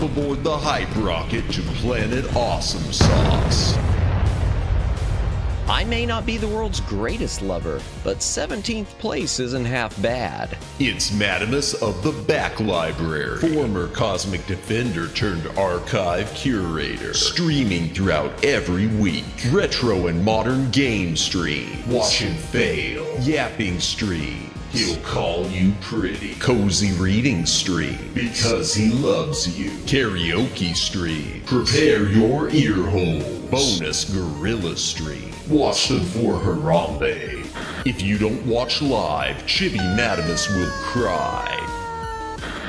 aboard the hype rocket to Planet Awesome Sauce. I may not be the world's greatest lover, but 17th place isn't half bad. It's Madamus of the Back Library, former Cosmic Defender turned archive curator, streaming throughout every week. Retro and modern game stream, watch and fail, yapping stream. He'll call you pretty. Cozy reading stream, because he loves you. Karaoke stream, prepare your ear holes. Bonus gorilla stream, watch them for Harambe. If you don't watch live, Chibi Madamus will cry.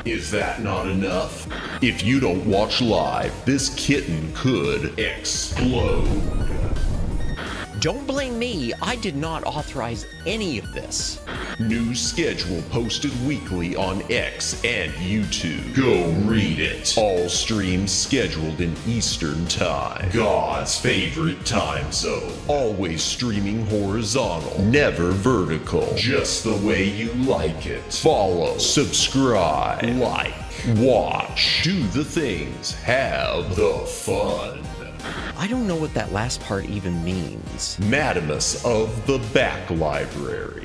Is that not enough? If you don't watch live, this kitten could explode. Don't blame me, I did not authorize any of this. New schedule posted weekly on X and YouTube. Go read it. All streams scheduled in Eastern Time. God's favorite time zone. Always streaming horizontal, never vertical. Just the way you like it. Follow, subscribe, like, watch, do the things, have the fun. I don't know what that last part even means. Madamus of the Back Library.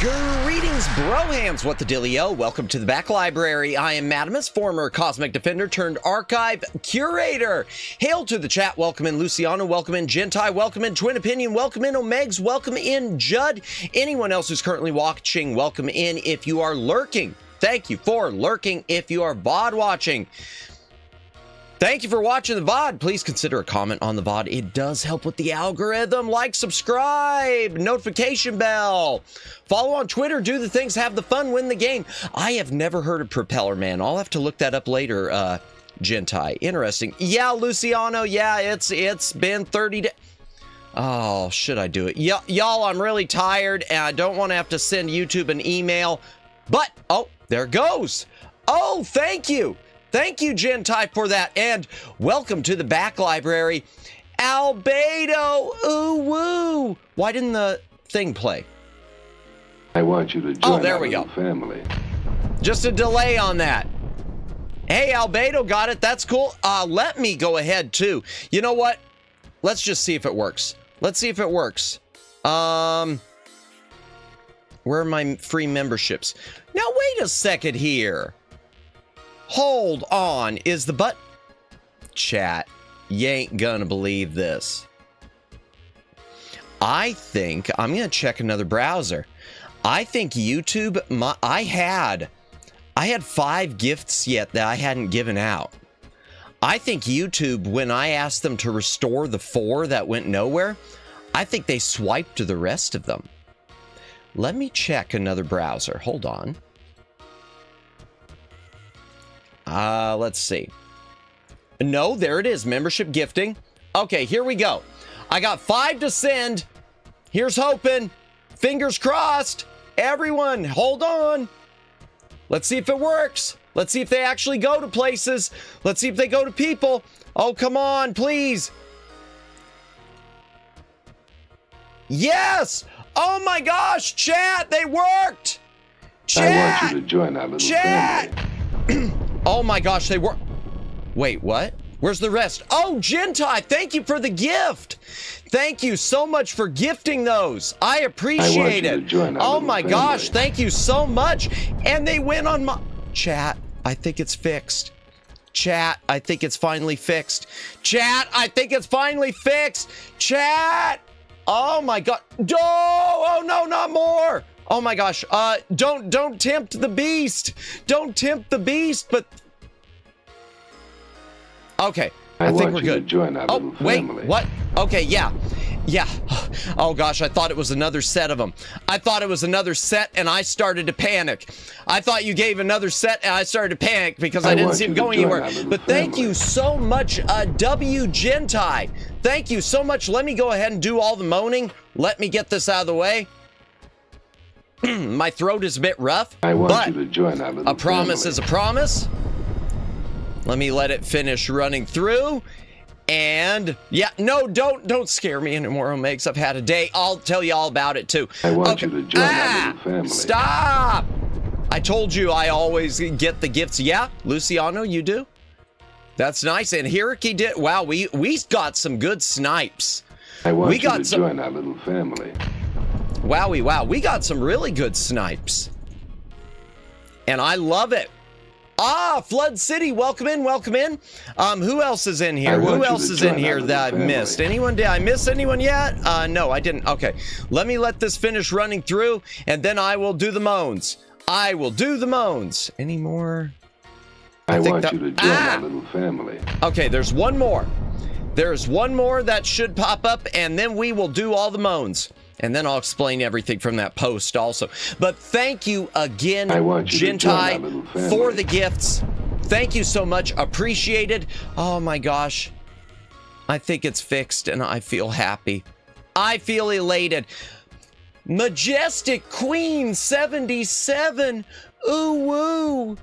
Greetings, brohams! What the dealio? Welcome to the Back Library. I am Madamus, former Cosmic Defender turned archive curator. Hail to the chat. Welcome in Luciano. Welcome in Gentai. Welcome in Twin Opinion. Welcome in Omegs. Welcome in Judd. Anyone else who's currently watching, welcome in if you are lurking. Thank you for lurking if you are VOD watching. Thank you for watching the VOD. Please consider a comment on the VOD. It does help with the algorithm. Like, subscribe, notification bell. Follow on Twitter, do the things, have the fun, win the game. I have never heard of Propeller Man. I'll have to look that up later, Gentai. Interesting. Yeah, Luciano, yeah, it's been 30 days. Oh, should I do it? Y'all, I'm really tired, and I don't want to have to send YouTube an email. But, oh, there it goes. Oh, thank you. Thank you, Gentai, for that, and welcome to the Back Library. Albedo, ooh woo. Why didn't the thing play? I want you to join there our we go. little family. Just a delay on that. Hey, Albedo, got it. That's cool. Let me go ahead, too. You know what? Let's just see if it works. Let's see if it works. Where are my free memberships? Now, wait a second here. Hold on, is the butt... Chat, you ain't gonna believe this. I think, I'm gonna check another browser. I think YouTube, I had 5 gifts yet that I hadn't given out. I think YouTube, when I asked them to restore the 4 that went nowhere, I think they swiped the rest of them. Let me check another browser, hold on. Let's see. No, there it is. Membership gifting. Okay, here we go. I got 5 to send. Here's hoping. Fingers crossed. Everyone, hold on. Let's see if it works. Let's see if they actually go to places. Let's see if they go to people. Oh, come on, please. Yes! Oh my gosh, chat, they worked! Chat! I want you to join our little chat! family. Oh my gosh, they were... Wait, what? Where's the rest? Oh, Gentai, thank you for the gift. Thank you so much for gifting those. I appreciate it. Oh my gosh, thank you so much. And they went on my... Chat, I think it's fixed. Chat, I think it's finally fixed. Chat, I think it's finally fixed. Chat! Oh my god. Oh no, not more. Oh my gosh, don't tempt the beast. Don't tempt the beast, but... Okay, I think we're good. Oh, wait, what? Okay, yeah. Oh gosh, I thought it was another set of them. I thought it was another set and I started to panic. I thought you gave another set and I started to panic because I didn't see him going anywhere. But thank you so much, W Gentai. Thank you so much. Let me go ahead and do all the moaning. Let me get this out of the way. My throat is a bit rough, but a promise is a promise. Let me let it finish running through. And yeah, no, don't scare me anymore, Omegs. I've had a day. I'll tell you all about it too. I want you to join our little family. Stop! I told you I always get the gifts. Yeah, Luciano, you do? That's nice. And Hiraki did. Wow, we got some good snipes. I want you to join our little family. Wowie, wow. We got some really good snipes. And I love it. Ah, Flood City, welcome in, welcome in. Who else is in here? Who else is in here that I missed? Anyone? Did I miss anyone yet? No, I didn't. Okay, let me let this finish running through, and then I will do the moans. I will do the moans. Any more? I want you to join our little family. Okay, there's one more. There's one more that should pop up, and then we will do all the moans. And then I'll explain everything from that post also. But thank you again, Gentai, for the gifts. Thank you so much. Appreciated. Oh my gosh. I think it's fixed and I feel happy. I feel elated. Majestic Queen 77. Ooh woo.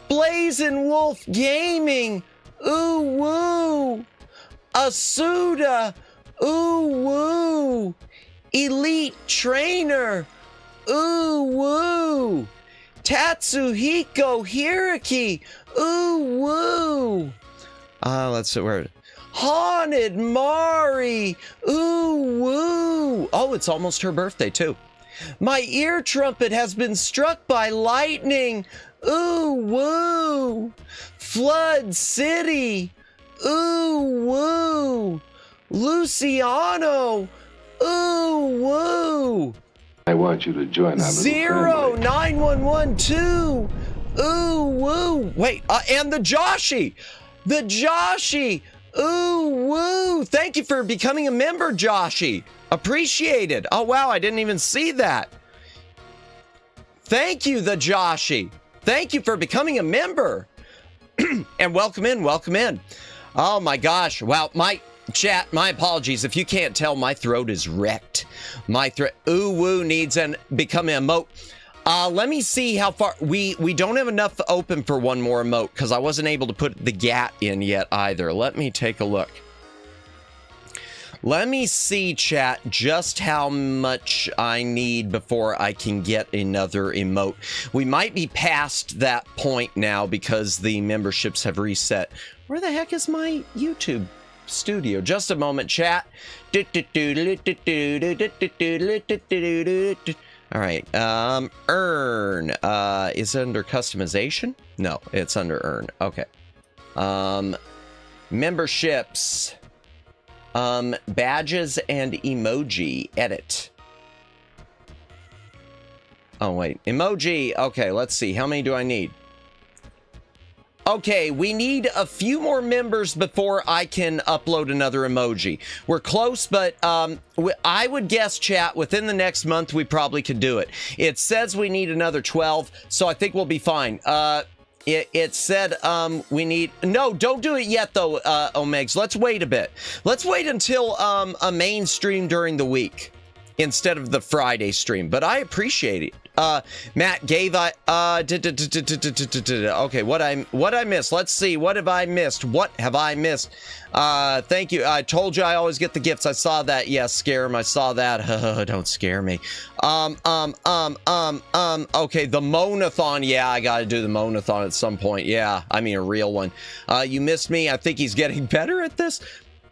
Blazing Wolf Gaming. Ooh woo. Asuda. Ooh woo. Elite Trainer. Ooh woo. Tatsuhiko Hiraki. Ooh woo. Let's see where. Haunted Mari. Ooh woo. Oh, it's almost her birthday too. My ear trumpet has been struck by lightning. Ooh woo. Flood City. Ooh woo. Luciano. Ooh woo. I want you to join our little family. 9112. Ooh woo. Wait, and the Joshi. The Joshi. Ooh woo. Thank you for becoming a member, Joshi. Appreciated. Oh wow, I didn't even see that. Thank you, the Joshi. Thank you for becoming a member. And welcome in, welcome in. Oh my gosh. Wow, my chat, my apologies. If you can't tell, my throat is wrecked. My throat, ooh woo, needs an become an emote. Let me see how far, we don't have enough open for one more emote because I wasn't able to put the GAT in yet either. Let me take a look. Let me see, chat, just how much I need before I can get another emote. We might be past that point now because the memberships have reset. Where the heck is my YouTube studio? Just a moment, chat. All right, earn, is it under customization? No, it's under earn, okay. Memberships, badges and emoji, edit. Oh wait, emoji, okay, let's see, how many do I need? Okay, we need a few more members before I can upload another emoji. We're close, but I would guess, chat, within the next month, we probably could do it. It says we need another 12, so I think we'll be fine. It said we need... No, don't do it yet, though, Omegs. Let's wait a bit. Let's wait until a main stream during the week instead of the Friday stream, but I appreciate it. Matt gave okay, what I missed? Let's see, what have I missed? What have I missed? Thank you. I told you I always get the gifts. I saw that. Yes, scare him. I saw that. Don't scare me. Okay, the Monathon. Yeah, I gotta do the Monathon at some point. Yeah, I mean a real one. You missed me. I think he's getting better at this.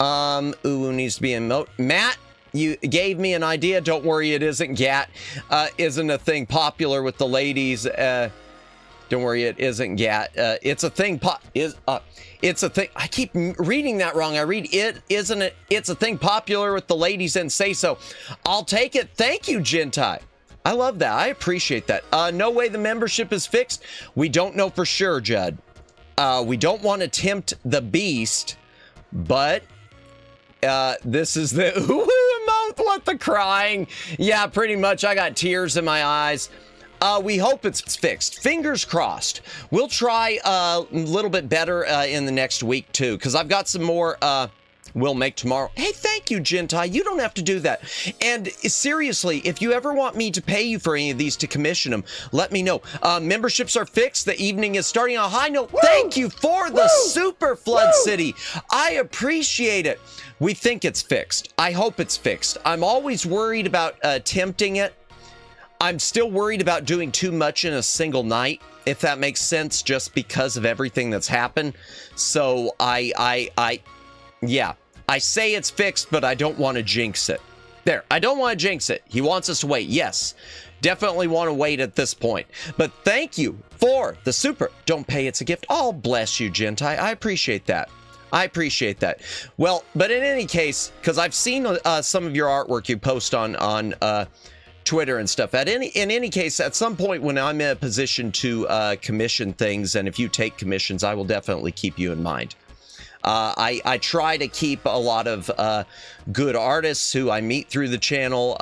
Ooh, needs to be in Matt. You gave me an idea. Don't worry, it isn't GAT. Isn't a thing popular with the ladies. Don't worry, it isn't GAT. It's a thing. It's a thing. I keep reading that wrong. I read it isn't it. It's a thing popular with the ladies and say so. I'll take it. Thank you, Gentai. I love that. I appreciate that. No way the membership is fixed. We don't know for sure, Judd. We don't want to tempt the beast, but this is the ooh emote. What the crying? Yeah, pretty much. I got tears in my eyes. We hope it's fixed. Fingers crossed. We'll try a little bit better in the next week too, because I've got some more we'll make tomorrow. Hey, thank you, Gentai. You don't have to do that. And seriously, if you ever want me to pay you for any of these to commission them, let me know. Memberships are fixed. The evening is starting on a high note. Woo! Thank you for the Super Flood City. I appreciate it. We think it's fixed. I hope it's fixed. I'm always worried about attempting it. I'm still worried about doing too much in a single night, if that makes sense, just because of everything that's happened. So yeah, I say it's fixed, but I don't want to jinx it. There, I don't want to jinx it. He wants us to wait. Yes, definitely want to wait at this point. But thank you for the super. Don't pay, it's a gift. Oh, bless you, Gentai. I appreciate that. I appreciate that. Well, but in any case, because I've seen some of your artwork you post on Twitter and stuff. In any case, at some point when I'm in a position to commission things, and if you take commissions, I will definitely keep you in mind. I try to keep a lot of good artists who I meet through the channel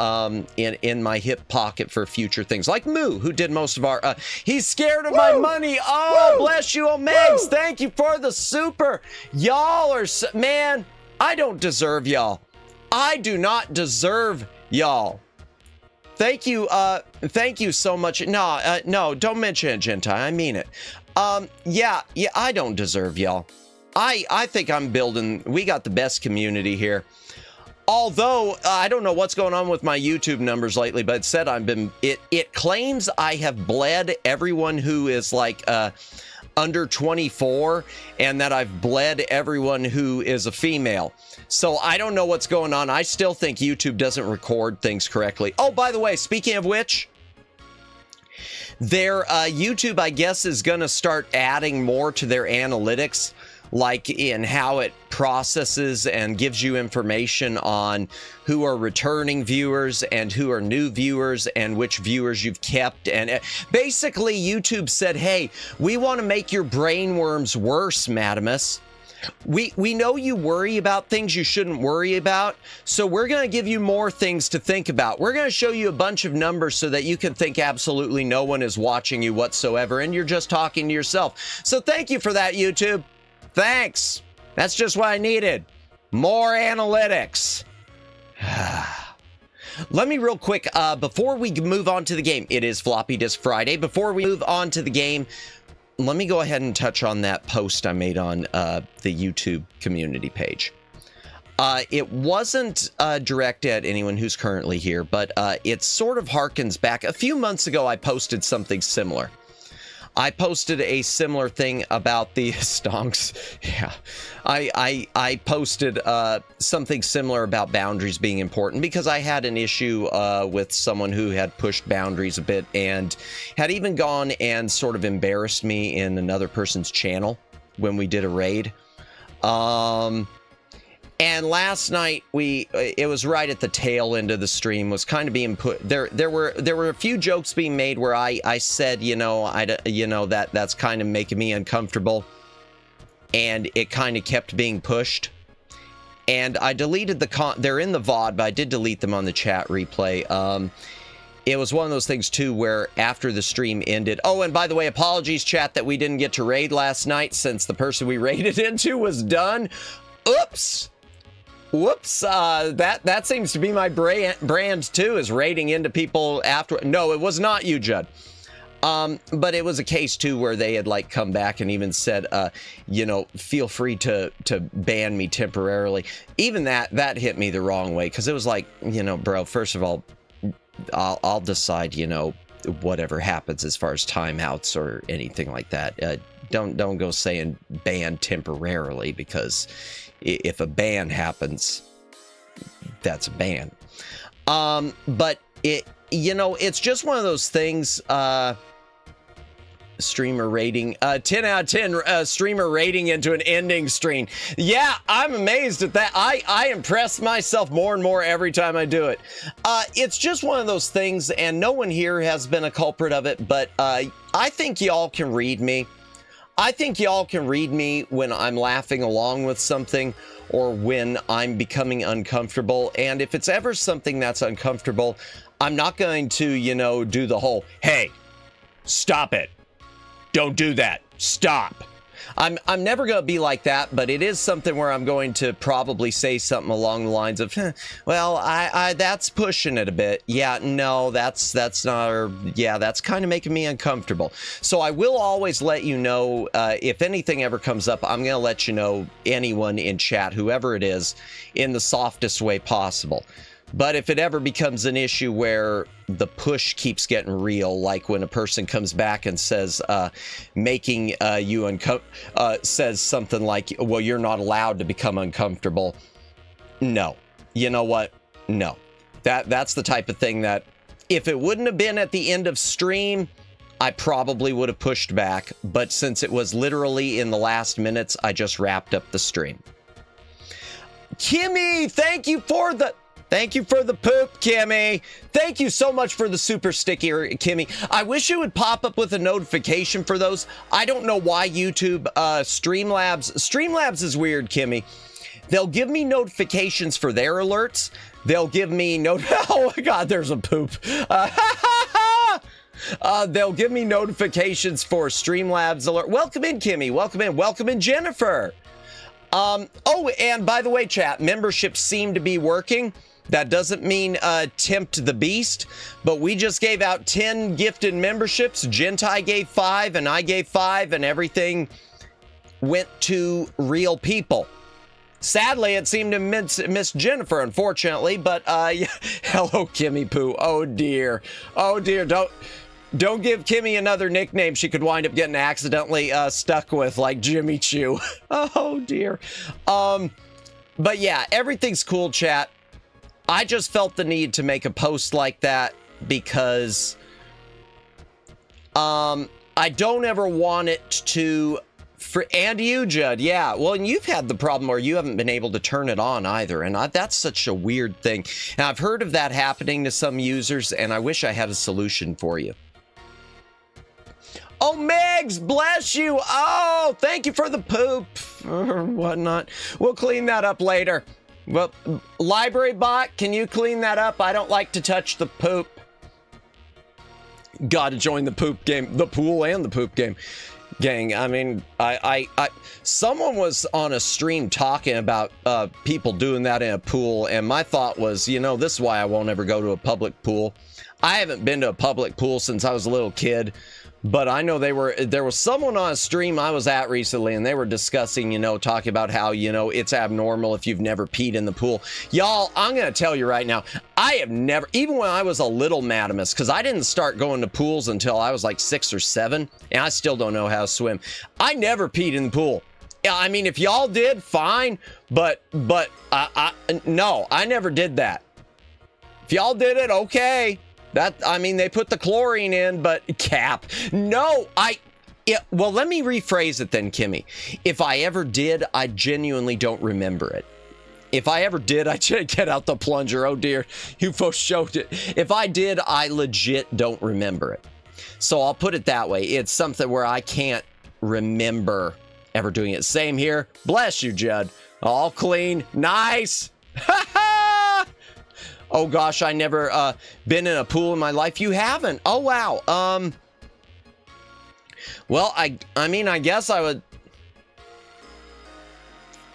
in my hip pocket for future things, like Moo, who did most of our he's scared of my money. Oh, bless you, Omegs. Thank you for the super. Y'all are man, I don't deserve y'all. I do not deserve y'all. Thank you so much. No, don't mention it, Gentai. I mean it. Yeah, I don't deserve y'all. I think I'm building, we got the best community here. Although, I don't know what's going on with my YouTube numbers lately, but it said it claims I have bled everyone who is like under 24, and that I've bled everyone who is a female. So I don't know what's going on. I still think YouTube doesn't record things correctly. Oh, by the way, speaking of which, their YouTube, I guess, is going to start adding more to their analytics, like in how it processes and gives you information on who are returning viewers and who are new viewers and which viewers you've kept. And basically, YouTube said, hey, we want to make your brainworms worse, Madamus. We know you worry about things you shouldn't worry about, so we're going to give you more things to think about. We're going to show you a bunch of numbers so that you can think absolutely no one is watching you whatsoever, and you're just talking to yourself. So thank you for that, YouTube. Thanks. That's just what I needed. More analytics. Let me real quick, before we move on to the game, it is Floppy Disk Friday. Before we move on to the game, let me go ahead and touch on that post I made on the YouTube community page. It wasn't directed at anyone who's currently here, but it sort of harkens back. A few months ago, I posted something similar. I posted a similar thing about the stonks. Yeah, I posted something similar about boundaries being important because I had an issue with someone who had pushed boundaries a bit and had even gone and sort of embarrassed me in another person's channel when we did a raid. And last night it was right at the tail end of the stream, was kind of being put there. There were a few jokes being made where I said, that's kind of making me uncomfortable, and it kind of kept being pushed. And I deleted they're in the VOD, but I did delete them on the chat replay. It was one of those things too where after the stream ended. Oh, and by the way, apologies, chat, that we didn't get to raid last night since the person we raided into was done. Oops. Whoops, that seems to be my brand too, is raiding into people after. No, it was not you, Judd. But it was a case too where they had like come back and even said, feel free to ban me temporarily. Even that hit me the wrong way, because it was like, bro, first of all, I'll decide, whatever happens as far as timeouts or anything like that. Don't go saying ban temporarily, because if a ban happens, that's a ban. But it's just one of those things. Streamer rating, 10 out of 10 streamer rating into an ending stream. Yeah, I'm amazed at that. I impress myself more and more every time I do it. It's just one of those things, and no one here has been a culprit of it, but I think y'all can read me. I think y'all can read me when I'm laughing along with something or when I'm becoming uncomfortable. And if it's ever something that's uncomfortable, I'm not going to, do the whole, hey, stop it. Don't do that. Stop. I'm never going to be like that, but it is something where I'm going to probably say something along the lines of, well, I that's pushing it a bit. Yeah, no, that's not, or yeah, that's kind of making me uncomfortable. So I will always let you know, if anything ever comes up, I'm going to let you know, anyone in chat, whoever it is, in the softest way possible. But if it ever becomes an issue where the push keeps getting real, like when a person comes back and says, making you says something like, well, you're not allowed to become uncomfortable. No. You know what? No. That's the type of thing that if it wouldn't have been at the end of stream, I probably would have pushed back. But since it was literally in the last minutes, I just wrapped up the stream. Kimmy, thank you for the poop, Kimmy. Thank you so much for the super sticker, Kimmy. I wish it would pop up with a notification for those. I don't know why YouTube, Streamlabs is weird, Kimmy. They'll give me notifications for their alerts. They'll give me oh my God, there's a poop. They'll give me notifications for Streamlabs alert. Welcome in, Kimmy. Welcome in. Welcome in, Jennifer. Oh, and by the way, chat, memberships seem to be working. That doesn't mean tempt the beast, but we just gave out 10 gifted memberships. Gentai gave 5 and I gave 5, and everything went to real people. Sadly, it seemed to miss Jennifer, unfortunately, but yeah. Hello, Kimmy Poo. Oh dear. Oh dear. Don't give Kimmy another nickname she could wind up getting accidentally stuck with, like Jimmy Choo. Oh dear. But yeah, everything's cool, chat. I just felt the need to make a post like that because I don't ever want it to... And you, Judd, yeah. Well, and you've had the problem where you haven't been able to turn it on either, and that's such a weird thing. And I've heard of that happening to some users, and I wish I had a solution for you. Oh, Megs, bless you. Oh, thank you for the poop or whatnot. We'll clean that up later. Well, library bot, can you clean that up? I don't like to touch the poop. Gotta join the poop game, the pool and the poop game. Gang, I mean, someone was on a stream talking about people doing that in a pool, and my thought was, you know, this is why I won't ever go to a public pool. I haven't been to a public pool since I was a little kid. But I know there was someone on a stream I was at recently, and they were discussing, you know, talking about how, you know, it's abnormal if you've never peed in the pool. Y'all, I'm going to tell you right now, I have never, even when I was a little madamus, because I didn't start going to pools until I was like 6 or 7, and I still don't know how to swim. I never peed in the pool. I mean, if y'all did, fine, but no, I never did that. If y'all did it, okay. I mean, they put the chlorine in, but cap. No, well, let me rephrase it then, Kimmy. If I ever did, I genuinely don't remember it. If I ever did, I should get out the plunger. Oh dear, you folks showed it. If I did, I legit don't remember it. So I'll put it that way. It's something where I can't remember ever doing it. Same here. Bless you, Judd. All clean. Nice. Ha ha! Oh gosh, I never been in a pool in my life. You haven't? Oh wow. Well, I mean, I guess I would.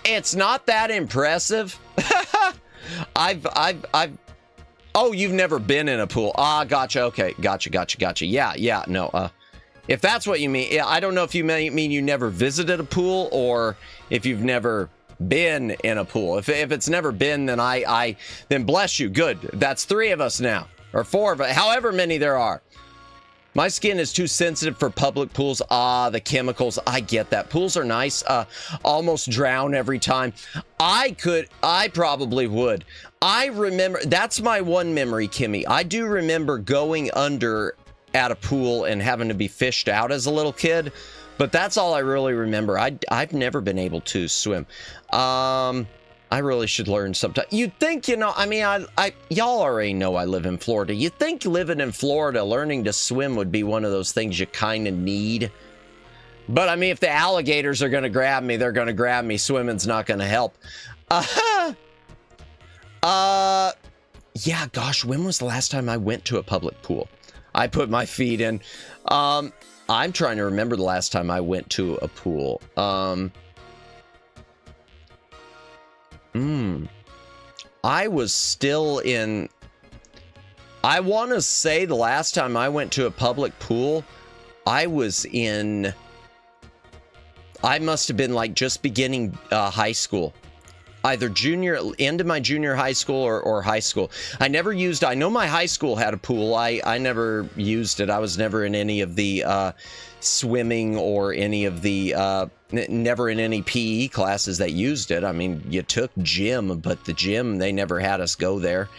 It's not that impressive. I've. Oh, you've never been in a pool? Ah, gotcha. Okay, gotcha. Yeah. No. If that's what you mean, I don't know if you mean you never visited a pool or if you've never been in a pool. If it's never been, then then bless you. Good. That's 3 of us now, or 4 of us, however many there are. My skin is too sensitive for public pools. Ah, the chemicals. I get that. Pools are nice. Almost drown every time. I probably would. I remember, that's my one memory, Kimmy. I do remember going under at a pool and having to be fished out as a little kid. But that's all I really remember. I've never been able to swim. I really should learn sometime. You'd think, you know, I mean, y'all already know I live in Florida. You'd think living in Florida, learning to swim would be one of those things you kind of need. But I mean, if the alligators are going to grab me, they're going to grab me. Swimming's not going to help. Yeah, gosh, when was the last time I went to a public pool? I put my feet in. I'm trying to remember the last time I went to a pool. I was still in... I want to say the last time I went to a public pool, I was in... I must have been like just beginning high school. Either end of my junior high school or high school. I never used... I know my high school had a pool. I never used it. I was never in any of the swimming or any of the... never in any PE classes that used it. I mean, you took gym, but the gym, they never had us go there.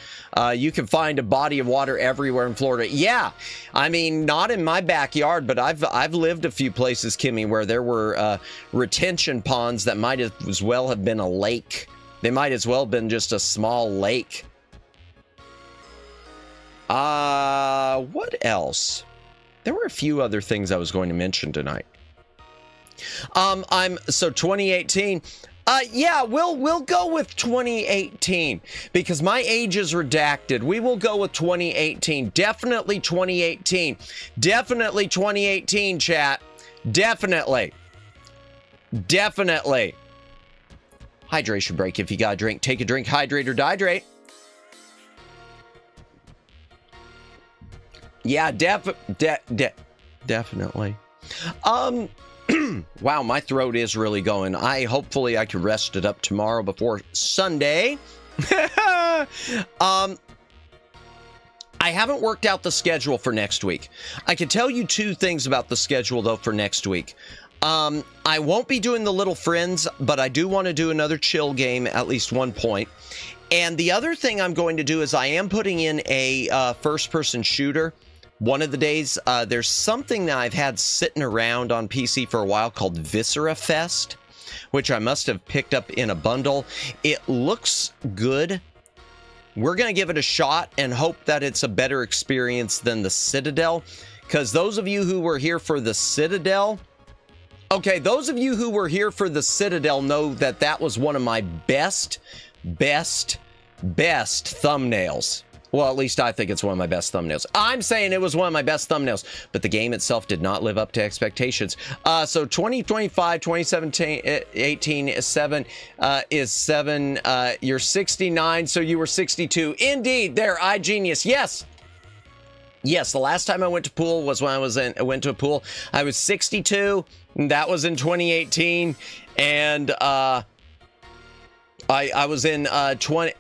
You can find a body of water everywhere in Florida. Yeah, I mean, not in my backyard, but I've lived a few places, Kimmy, where there were retention ponds that might as well have been a lake. They might as well have been just a small lake. What else? There were a few other things I was going to mention tonight. So 2018. Yeah, we'll go with 2018 because my age is redacted. We will go with 2018. Definitely 2018. Definitely 2018, chat. Definitely. Definitely. Hydration break. If you got a drink, take a drink, hydrate or dehydrate. Yeah, definitely. Wow, my throat is really going. Hopefully I can rest it up tomorrow before Sunday. I haven't worked out the schedule for next week. I can tell you two things about the schedule though for next week. I won't be doing the Little Friends, but I do want to do another chill game at least one point. And the other thing I'm going to do is I am putting in a first-person shooter. One of the days, there's something that I've had sitting around on PC for a while called Viscera Fest, which I must have picked up in a bundle. It looks good. We're going to give it a shot and hope that it's a better experience than the Citadel. Because those of you who were here for the Citadel... Okay, those of you who were here for the Citadel know that that was one of my best thumbnails. Well, at least I think it's one of my best thumbnails. I'm saying it was one of my best thumbnails, but the game itself did not live up to expectations. So 2025, 2017, 18 7 is 7. You're 69, so you were 62. Indeed, there, iGenius. Yes. Yes, the last time I went to pool was when I went to a pool. I was 62. That was in 2018, and I was in 20.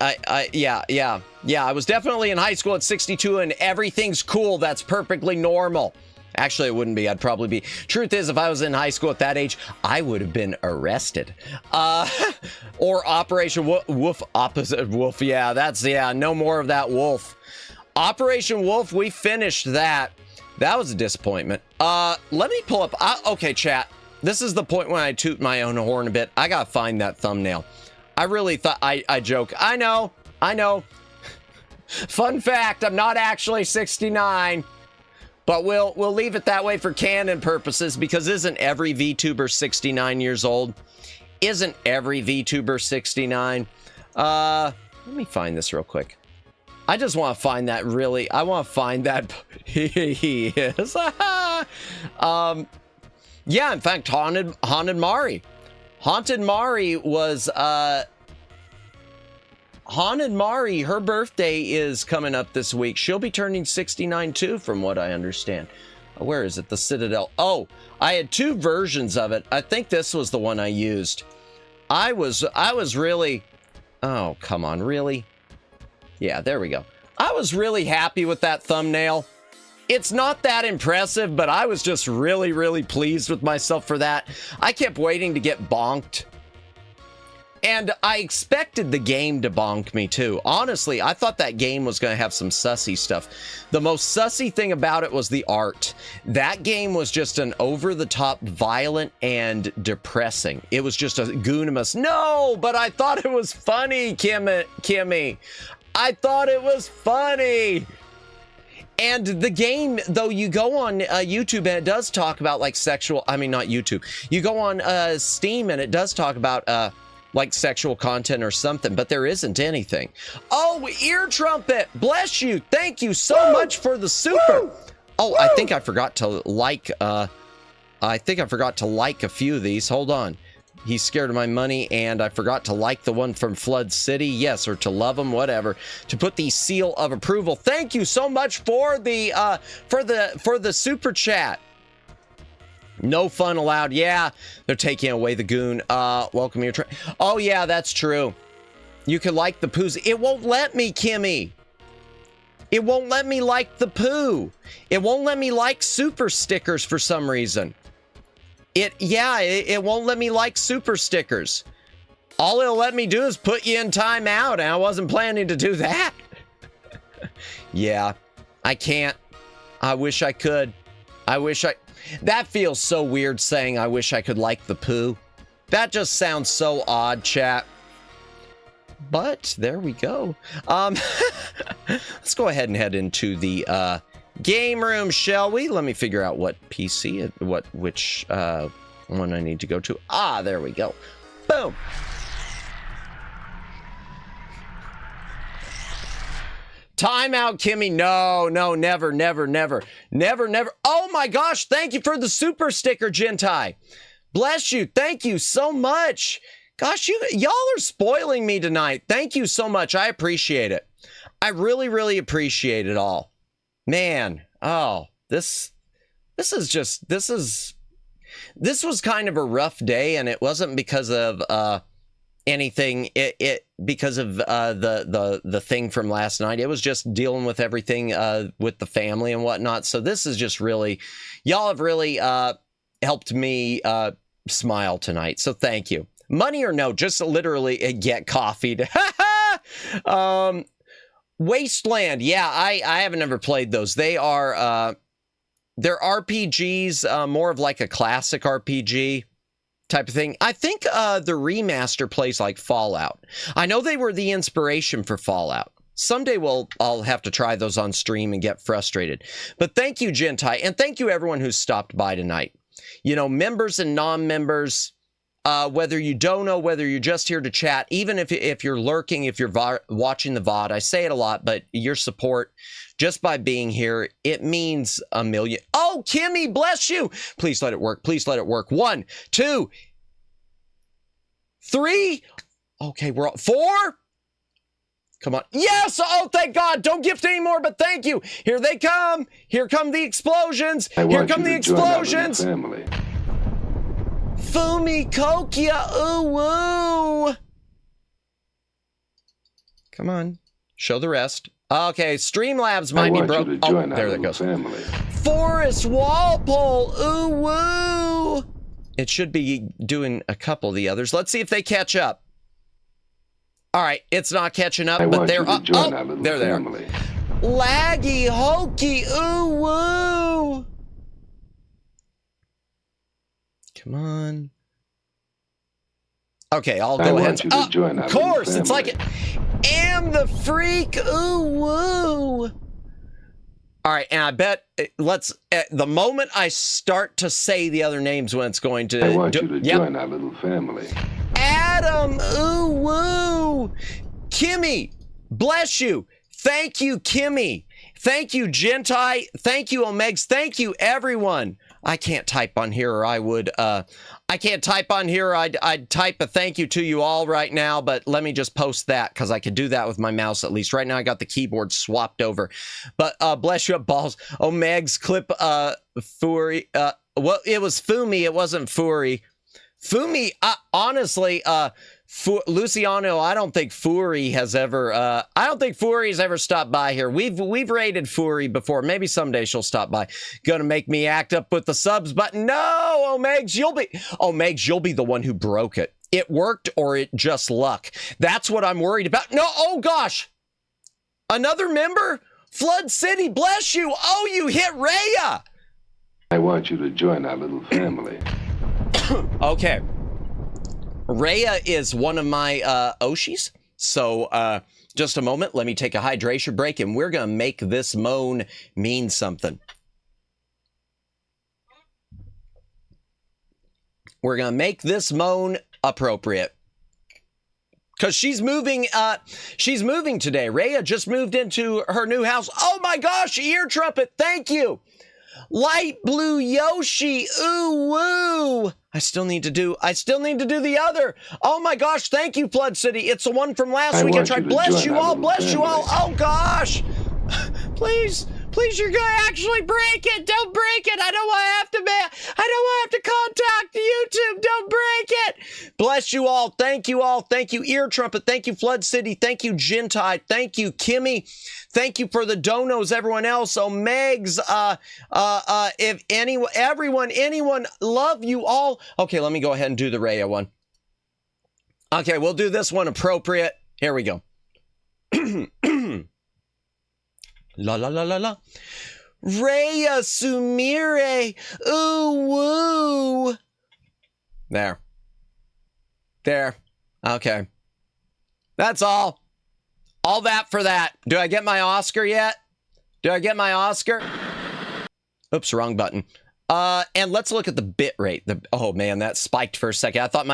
Yeah. I was definitely in high school at 62, and everything's cool. That's perfectly normal. Actually, it wouldn't be. I'd probably be. Truth is, if I was in high school at that age, I would have been arrested. Or Operation Wolf, opposite Wolf. Yeah, no more of that wolf. Operation Wolf, we finished that. That was a disappointment. Let me pull up. Okay, chat. This is the point when I toot my own horn a bit. I gotta find that thumbnail. I really thought I joke. I know. Fun fact, I'm not actually 69. But we'll leave it that way for canon purposes, because isn't every VTuber 69 years old? Isn't every VTuber 69? Let me find this real quick. I just want to find that really. I want to find that. He is. Yeah, in fact, Haunted Mari. Haunted Mari was Haunted Mari, her birthday is coming up this week. She'll be turning 69 too, from what I understand. Where is it? The Citadel. Oh, I had two versions of it. I think this was the one I used. I was really... Oh, come on, really? Yeah, there we go. I was really happy with that thumbnail. It's not that impressive, but I was just really, really pleased with myself for that. I kept waiting to get bonked. And I expected the game to bonk me too. Honestly, I thought that game was going to have some sussy stuff. The most sussy thing about it was the art. That game was just an over-the-top, violent, and depressing. It was just a goonimus. No, but I thought it was funny, Kimmy. I thought it was funny. And the game, though, you go on YouTube and it does talk about like sexual... I mean, not YouTube. You go on Steam and it does talk about... like sexual content or something, but there isn't anything. Oh, Ear Trumpet, bless you. Thank you so much for the super. Oh, I think I forgot to like, a few of these. Hold on. He's scared of my money, and I forgot to like the one from Flood City. Yes, or to love him, whatever. To put the seal of approval. Thank you so much for the super chat. No fun allowed. Yeah, they're taking away the goon. Welcome your oh yeah, that's true. You can like the poos. It won't let me, Kimmy. It won't let me like the poo. It won't let me like super stickers for some reason. It won't let me like super stickers. All it'll let me do is put you in timeout, and I wasn't planning to do that. Yeah, I can't. I wish I could. That feels so weird saying I wish I could like the poo. That just sounds so odd, chat. But there we go. Let's go ahead and head into the game room, shall we? Let me figure out what PC, which one I need to go to. Ah, there we go. Boom. Timeout, Kimmy. No, never. Oh my gosh, thank you for the super sticker, Gentai. Bless you. Thank you so much. Gosh, y'all are spoiling me tonight. Thank you so much. I appreciate it. I really appreciate it all. Man, oh, this was kind of a rough day, and it wasn't because of anything. Because of the thing from last night. It was just dealing with everything with the family and whatnot. So this is just really, y'all have really helped me smile tonight. So thank you. Money or no, just literally get coffeeed. Wasteland. Yeah, I haven't ever played those. They're RPGs, more of like a classic RPG type of thing. I think the remaster plays like Fallout. I know they were the inspiration for Fallout. Someday I'll have to try those on stream and get frustrated. But thank you, Gentai, and thank you everyone who's stopped by tonight. You know, members and non-members, whether you don't know, whether you're just here to chat, even if you're lurking, if you're watching the VOD, I say it a lot, but your support just by being here, it means a million. Oh, Kimmy, bless you. Please let it work. Please let it work. 1, 2, 3. Okay, we're on 4. Come on. Yes. Oh, thank God. Don't gift anymore, but thank you. Here they come. Here come the explosions. Here come the explosions. Fumi Kokia. Ooh, woo. Come on. Show the rest. Okay, Streamlabs might be broke. Oh, there that goes. Family. Forrest Walpole. Ooh, woo. It should be doing a couple of the others. Let's see if they catch up. All right, it's not catching up, but they're up. Oh, there they are. Laggy hokey. Ooh, woo. Come on. Okay, I'll go ahead. Of course, it's like it. Am the freak. Ooh, woo. All right, and I bet the moment I start to say the other names when it's going to. I want you to join our little family. Adam, ooh, woo. Kimmy, bless you. Thank you, Kimmy. Thank you, Gentai. Thank you, Omegs. Thank you, everyone. I can't type on here, or I would. I can't type on here. I'd type a thank you to you all right now, but let me just post that because I could do that with my mouse at least. Right now, I got the keyboard swapped over. But bless you up balls. Omegs, clip Fury. Well, it was Fumi. It wasn't Fury. Fumi, honestly, Luciano, I don't think Fury has ever stopped by here. We've raided Fury before. Maybe someday she'll stop by. Gonna make me act up with the subs button. No, Omegs, you'll be the one who broke it. It worked or it just luck. That's what I'm worried about. No, oh gosh. Another member? Flood City, bless you. Oh, you hit Rhea. I want you to join our little family. Okay. Rhea is one of my Oshis. So just a moment. Let me take a hydration break and we're going to make this moan mean something. We're going to make this moan appropriate. Because she's moving today. Rhea just moved into her new house. Oh my gosh, ear trumpet. Thank you. Light blue Yoshi. Ooh, woo. I still need to do the other. Oh my gosh, thank you, Flood City. It's the one from last week. I tried. Bless you all, bless you all. Oh gosh. Please, you're gonna actually break it. Don't break it. I don't want to have to contact YouTube. Don't break it. Bless you all. Thank you all. Thank you, Ear Trumpet. Thank you, Flood City. Thank you, Gentide. Thank you, Kimmy. Thank you for the donos, everyone else. So Megs, if anyone, love you all. Okay, let me go ahead and do the Raya one. Okay, we'll do this one appropriate. Here we go. La la la la la. Raya Sumire. Ooh woo. There. Okay. That's all. All that for that. Do I get my Oscar yet? Oops, wrong button. And let's look at the bit rate. Oh man, that spiked for a second. I thought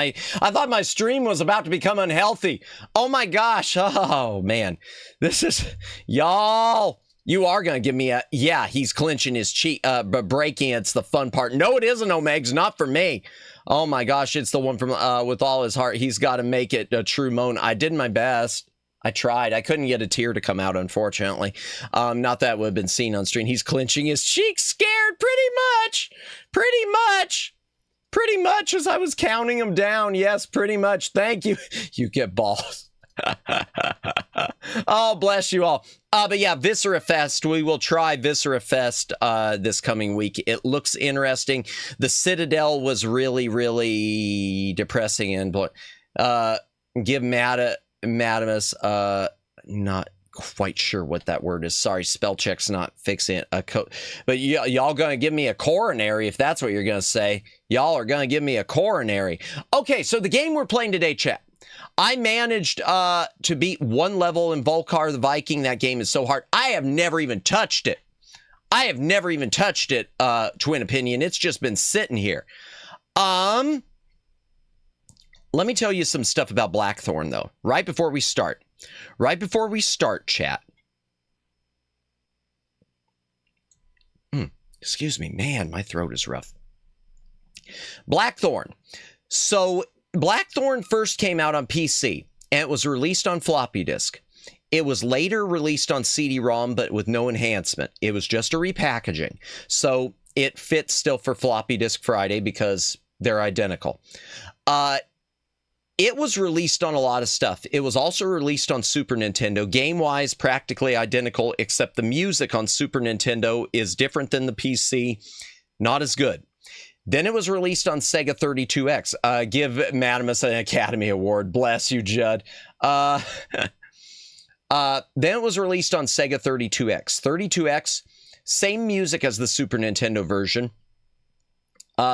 my stream was about to become unhealthy. Oh my gosh. Oh man. This is, y'all, you are going to give me a, yeah, he's clenching his cheek, but breaking, it's the fun part. No, it isn't, Omegs, not for me. Oh my gosh, it's the one from, with all his heart. He's got to make it a true moan. I did my best. I tried. I couldn't get a tear to come out, unfortunately. Not that would have been seen on stream. He's clenching his cheeks, scared, pretty much as I was counting him down. Yes, pretty much. Thank you. You get balls. Oh, bless you all. But yeah, Viscera Fest. We will try Viscera Fest this coming week. It looks interesting. The Citadel was really, really depressing and give Madamus, not quite sure what that word is. Sorry, spell check's not fixing it. But y'all gonna give me a coronary if that's what you're gonna say. Y'all are gonna give me a coronary. Okay, so the game we're playing today, chat. I managed to beat one level in Volcar the Viking. That game is so hard. I have never even touched it. Twin Opinion. It's just been sitting here. Let me tell you some stuff about BlackThorne, though, right before we start. Chat. Excuse me, man, my throat is rough. BlackThorne. So, BlackThorne first came out on PC, and it was released on floppy disk. It was later released on CD-ROM, but with no enhancement. It was just a repackaging. So, it fits still for Floppy Disk Friday because they're identical. It was released on a lot of stuff. It was also released on Super Nintendo. Game-wise, practically identical, except the music on Super Nintendo is different than the PC. Not as good. Then it was released on Sega 32X. Give Madamus an Academy Award. Bless you, Judd. Then it was released on Sega 32X. 32X, same music as the Super Nintendo version.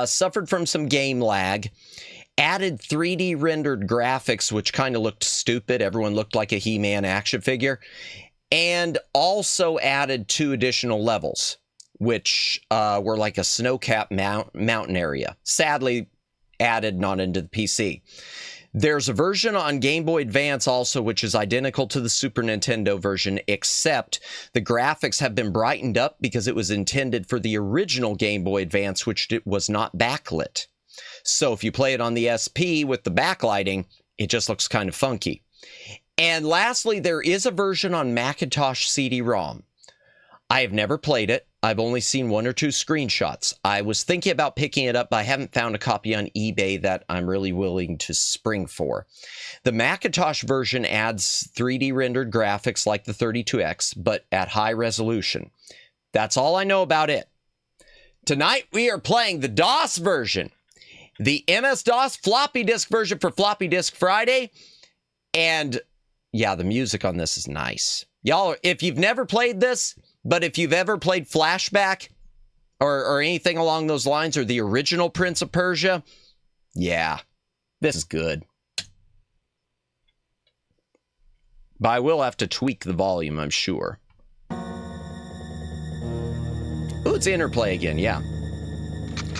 Suffered from some game lag. Added 3D rendered graphics, which kind of looked stupid. Everyone looked like a He-Man action figure. And also added 2 additional levels, which were like a snow-capped mountain area. Sadly, added not into the PC. There's a version on Game Boy Advance also, which is identical to the Super Nintendo version, except the graphics have been brightened up because it was intended for the original Game Boy Advance, which was not backlit. So if you play it on the SP with the backlighting, it just looks kind of funky. And lastly, there is a version on Macintosh CD-ROM. I have never played it. I've only seen 1 or 2 screenshots. I was thinking about picking it up, but I haven't found a copy on eBay that I'm really willing to spring for. The Macintosh version adds 3D rendered graphics like the 32X, but at high resolution. That's all I know about it. Tonight, we are playing the DOS version. The MS-DOS floppy disk version for Floppy Disk Friday. And yeah, the music on this is nice. Y'all, if you've never played this, but if you've ever played Flashback or anything along those lines, or the original Prince of Persia, yeah, this is good. But I will have to tweak the volume, I'm sure. Ooh, it's Interplay again, yeah.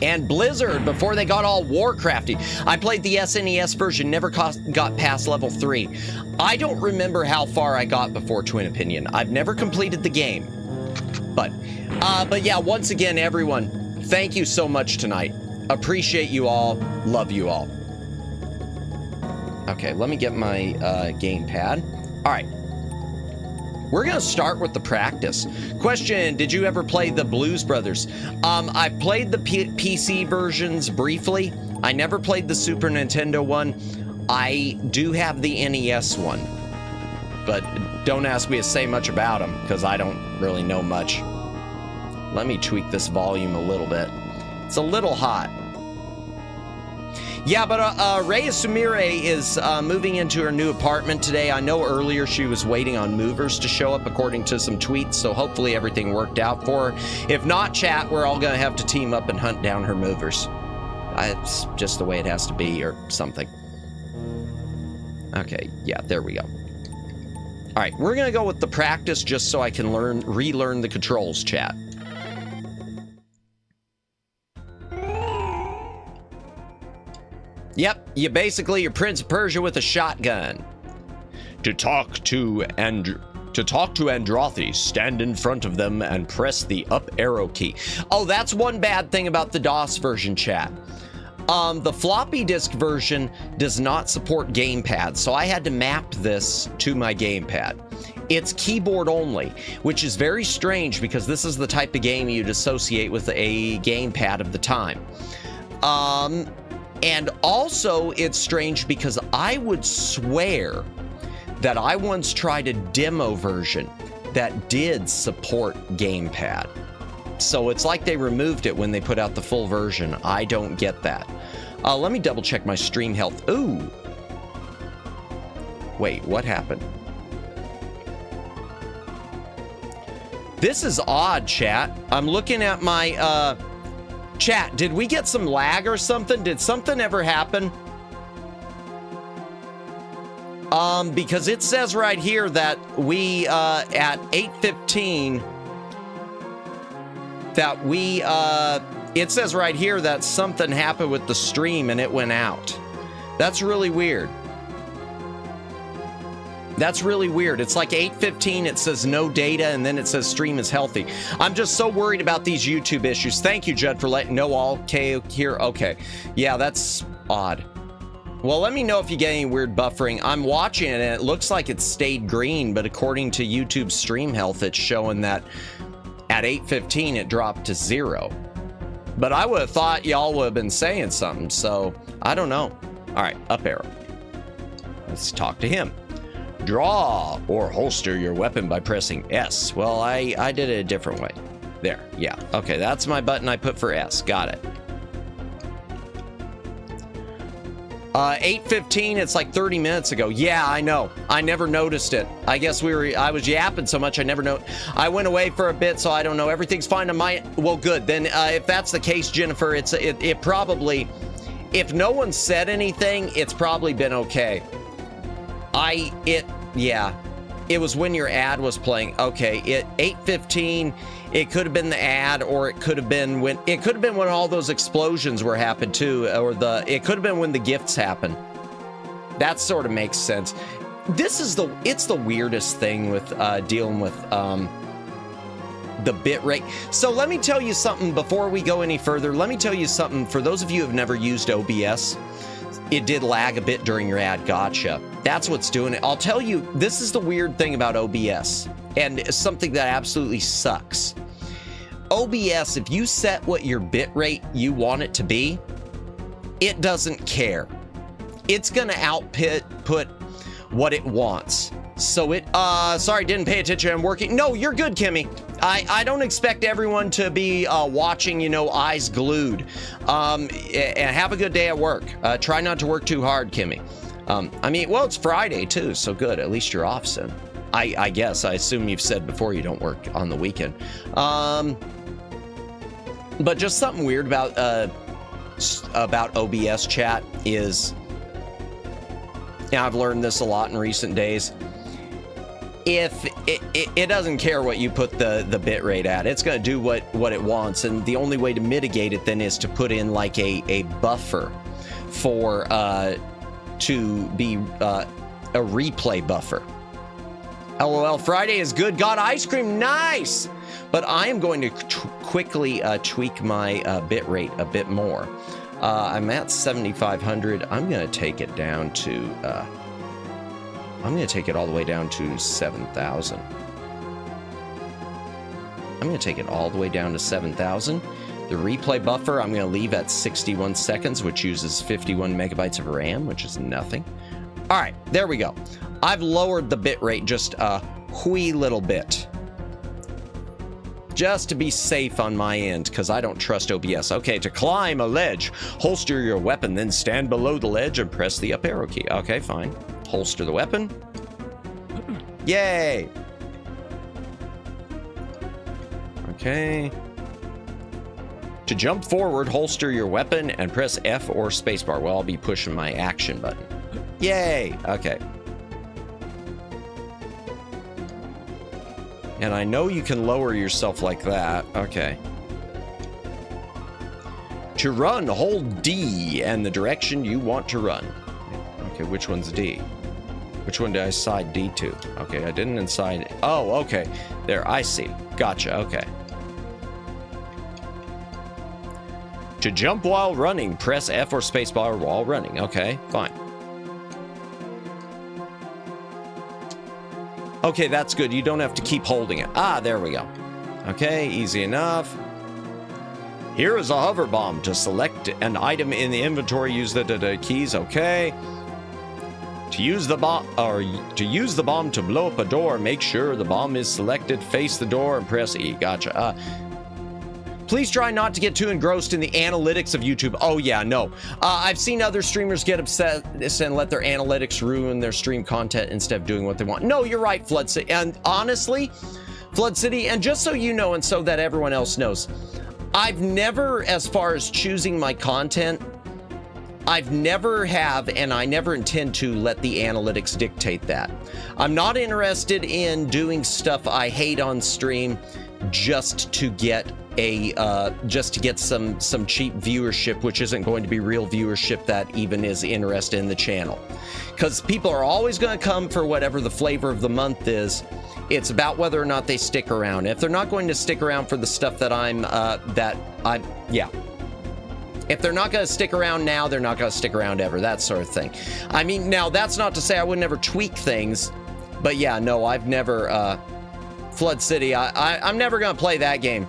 And Blizzard, before they got all Warcrafty. I played the SNES version, never got past level 3. I don't remember how far I got before Twin Opinion. I've never completed the game. But But yeah, once again, everyone, thank you so much tonight. Appreciate you all. Love you all. Okay, let me get my gamepad. All right. We're going to start with the practice. Question, did you ever play the Blues Brothers? I played the PC versions briefly. I never played the Super Nintendo one. I do have the NES one. But don't ask me to say much about them, because I don't really know much. Let me tweak this volume a little bit. It's a little hot. Yeah, but Rhea Sumire is moving into her new apartment today. I know earlier she was waiting on movers to show up according to some tweets, so hopefully everything worked out for her. If not, chat, we're all going to have to team up and hunt down her movers. It's just the way it has to be or something. Okay, yeah, there we go. All right, we're going to go with the practice just so I can relearn the controls, chat. Yep, you're Prince of Persia with a shotgun. To talk to Androthi, stand in front of them and press the up arrow key. Oh, that's one bad thing about the DOS version, chat. The floppy disk version does not support gamepad, so I had to map this to my gamepad. It's keyboard only, which is very strange because this is the type of game you'd associate with a gamepad of the time. And also, it's strange because I would swear that I once tried a demo version that did support gamepad. So it's like they removed it when they put out the full version. I don't get that. Let me double check my stream health. Ooh. Wait, what happened? This is odd, chat. I'm looking at my, chat, did we get some lag or something? Did something ever happen? Because it says right here that we, at 8:15, that we, it says right here that something happened with the stream and it went out. That's really weird. That's really weird. It's like 8:15, it says no data, and then it says stream is healthy. I'm just so worried about these YouTube issues. Thank you, Judd, for letting know all okay here. Okay. Yeah, that's odd. Well, let me know if you get any weird buffering. I'm watching it, and it looks like it stayed green, but according to YouTube stream health, it's showing that at 8:15, it dropped to 0. But I would have thought y'all would have been saying something, so I don't know. All right, up arrow. Let's talk to him. Draw or holster your weapon by pressing S. Well, I did it a different way. There, yeah. Okay, that's my button I put for S. Got it. 8:15, it's like 30 minutes ago. Yeah, I know. I never noticed it. I guess I was yapping so much I never know. I went away for a bit, so I don't know. Everything's fine on my, well, good. Then if that's the case, Jennifer, it probably, if no one said anything, it's probably been okay. Yeah, it was when your ad was playing. Okay, 8:15, it could have been the ad, or it could have been when all those explosions were happened too, or it could have been when the gifts happened. That sort of makes sense. It's the weirdest thing with dealing with the bit rate. So let me tell you something before we go any further. Let me tell you something for those of you who have never used OBS. It did lag a bit during your ad. Gotcha. That's what's doing it. I'll tell you, this is the weird thing about OBS, and something that absolutely sucks. OBS, if you set what your bit rate you want it to be, it doesn't care. It's gonna output what it wants. So sorry, didn't pay attention. I'm working. No, you're good, Kimmy. I don't expect everyone to be watching, eyes glued. And have a good day at work. Try not to work too hard, Kimmy. Well, it's Friday too, so good. At least you're off soon. I guess. I assume you've said before you don't work on the weekend. But just something weird about OBS, chat, is, I've learned this a lot in recent days. If it doesn't care what you put the bit rate at, it's going to do what it wants, and the only way to mitigate it then is to put in like a buffer for to be a replay buffer. LOL, Friday is good. Got ice cream. Nice. But I am going to quickly tweak my bit rate a bit more. I'm at 7,500. I'm going to take it down to, I'm going to take it all the way down to 7,000. I'm going to take it all the way down to 7,000. The replay buffer, I'm going to leave at 61 seconds, which uses 51 megabytes of RAM, which is nothing. All right, there we go. I've lowered the bit rate just a wee little bit, just to be safe on my end, because I don't trust OBS. Okay, to climb a ledge, holster your weapon, then stand below the ledge and press the up arrow key. Okay, fine. Holster the weapon. Yay! Okay. To jump forward, holster your weapon and press F or spacebar. Well, I'll be pushing my action button. Yay! Okay. And I know you can lower yourself like that. Okay. To run, hold D and the direction you want to run. Okay, which one's D? Which one did I side D to? Okay, I didn't inside. Oh, okay. There, I see. Gotcha, okay. To jump while running, press F or spacebar while running. Okay, fine. Okay, that's good. You don't have to keep holding it. Ah, there we go. Okay, easy enough. Here is a hover bomb. To select an item in the inventory, use the keys. Okay. To use the bomb, or to use the bomb to blow up a door, make sure the bomb is selected, face the door, and press E. Gotcha. Please try not to get too engrossed in the analytics of YouTube. Oh yeah, no. I've seen other streamers get upset and let their analytics ruin their stream content instead of doing what they want. No, you're right, Flood City. And honestly, Flood City, and just so you know and so that everyone else knows, I've never, as far as choosing my content, I've never have, and I never intend to let the analytics dictate that. I'm not interested in doing stuff I hate on stream just to get some cheap viewership, which isn't going to be real viewership that even is interested in the channel. Because people are always going to come for whatever the flavor of the month is. It's about whether or not they stick around. If they're not going to stick around for the stuff that yeah. If they're not going to stick around now, they're not going to stick around ever, that sort of thing. I mean, now that's not to say I would never tweak things, but yeah, no, I've never, Flood City, I'm never going to play that game.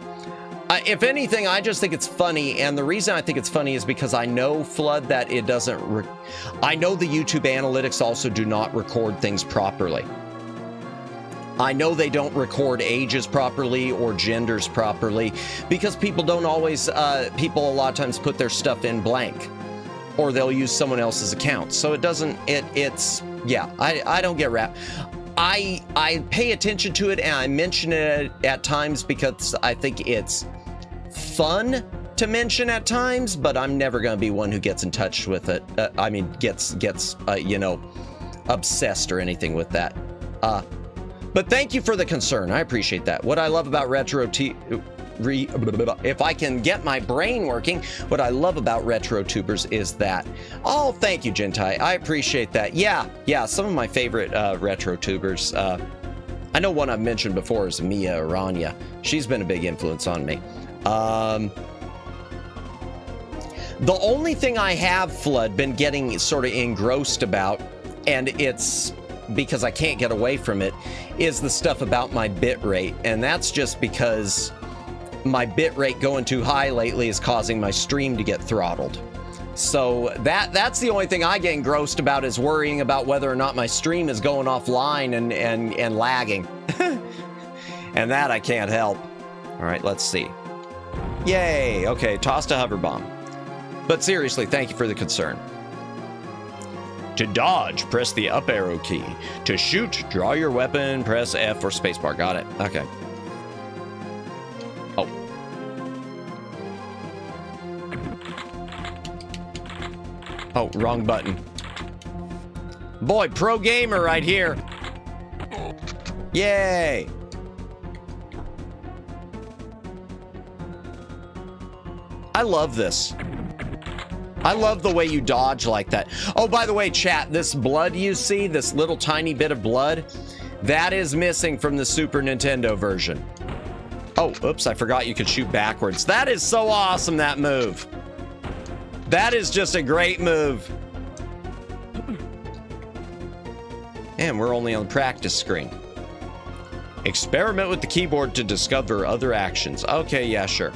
If anything, I just think it's funny, and the reason I think it's funny is because I know, Flood, that it doesn't, I know the YouTube analytics also do not record things properly. I know they don't record ages properly or genders properly because people don't always, people a lot of times put their stuff in blank, or they'll use someone else's account. So it doesn't, it's, yeah, I don't get wrapped. I pay attention to it and I mention it at times because I think it's fun to mention at times, but I'm never going to be one who gets in touch with it. I mean, gets you know, obsessed or anything with that. But thank you for the concern. I appreciate that. What I love about if I can get my brain working, what I love about RetroTubers is that, oh, thank you, Gentai. I appreciate that. Yeah, some of my favorite RetroTubers. I know one I've mentioned before is Mia Aranya. She's been a big influence on me. The only thing I have, Flood, been getting sort of engrossed about, and it's because I can't get away from it, is the stuff about my bit rate. And that's just because my bit rate going too high lately is causing my stream to get throttled. So that's the only thing I get engrossed about, is worrying about whether or not my stream is going offline and lagging. And that I can't help. All right, let's see. Yay, okay, tossed a hover bomb. But seriously, thank you for the concern. To dodge, press the up arrow key. To shoot, draw your weapon, press F or spacebar. Got it. Okay. Oh. Oh, wrong button. Boy, pro gamer right here. Yay. I love this. I love the way you dodge like that. Oh, by the way, chat, this blood you see, this little tiny bit of blood, that is missing from the Super Nintendo version. Oh, oops, I forgot you could shoot backwards. That is so awesome, that move. That is just a great move. And we're only on the practice screen. Experiment with the keyboard to discover other actions. Okay, yeah, sure.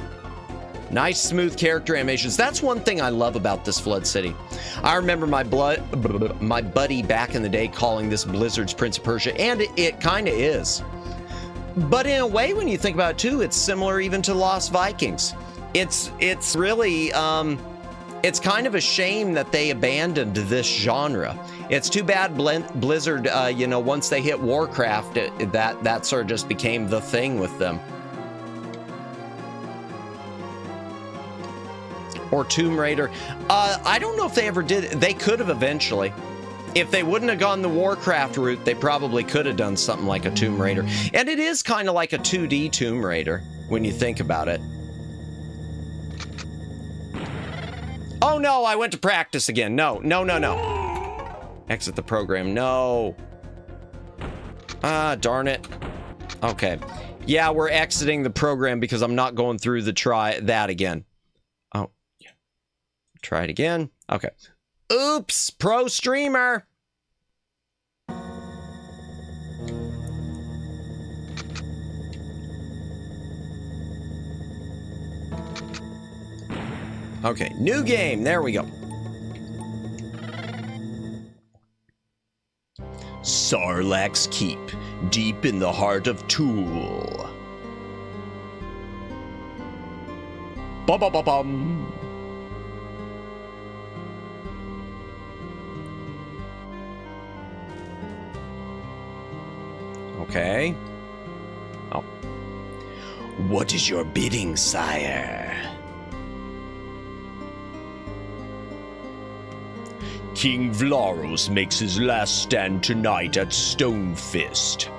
Nice, smooth character animations. That's one thing I love about this Flood City. I remember my buddy back in the day calling this Blizzard's Prince of Persia, and it kind of is. But in a way, when you think about it too, it's similar even to Lost Vikings. It's really, it's kind of a shame that they abandoned this genre. It's too bad Blizzard, you know, once they hit Warcraft, that sort of just became the thing with them. Or Tomb Raider. I don't know if they ever did. They could have eventually. If they wouldn't have gone the Warcraft route, they probably could have done something like a Tomb Raider. And it is kind of like a 2D Tomb Raider when you think about it. Oh no, I went to practice again. No. Exit the program. No. Ah, darn it. Okay. Yeah, we're exiting the program because I'm not going through that again. Oh, yeah. Try it again. Okay. Oops, pro streamer. Okay, new game. There we go. Sarlacc's Keep, deep in the heart of Tool. Ba-ba-ba-bum. Okay. Oh. What is your bidding, sire? King Vlaros makes his last stand tonight at Stonefist.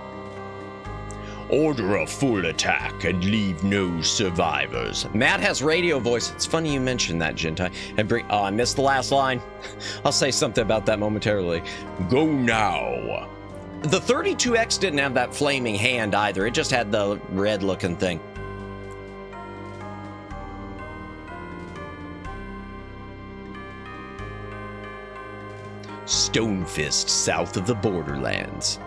Order a full attack and leave no survivors. Matt has radio voice. It's funny you mentioned that, Gentai. And oh, I missed the last line. I'll say something about that momentarily. Go now. The 32X didn't have that flaming hand either. It just had the red looking thing. Stonefist, south of the borderlands.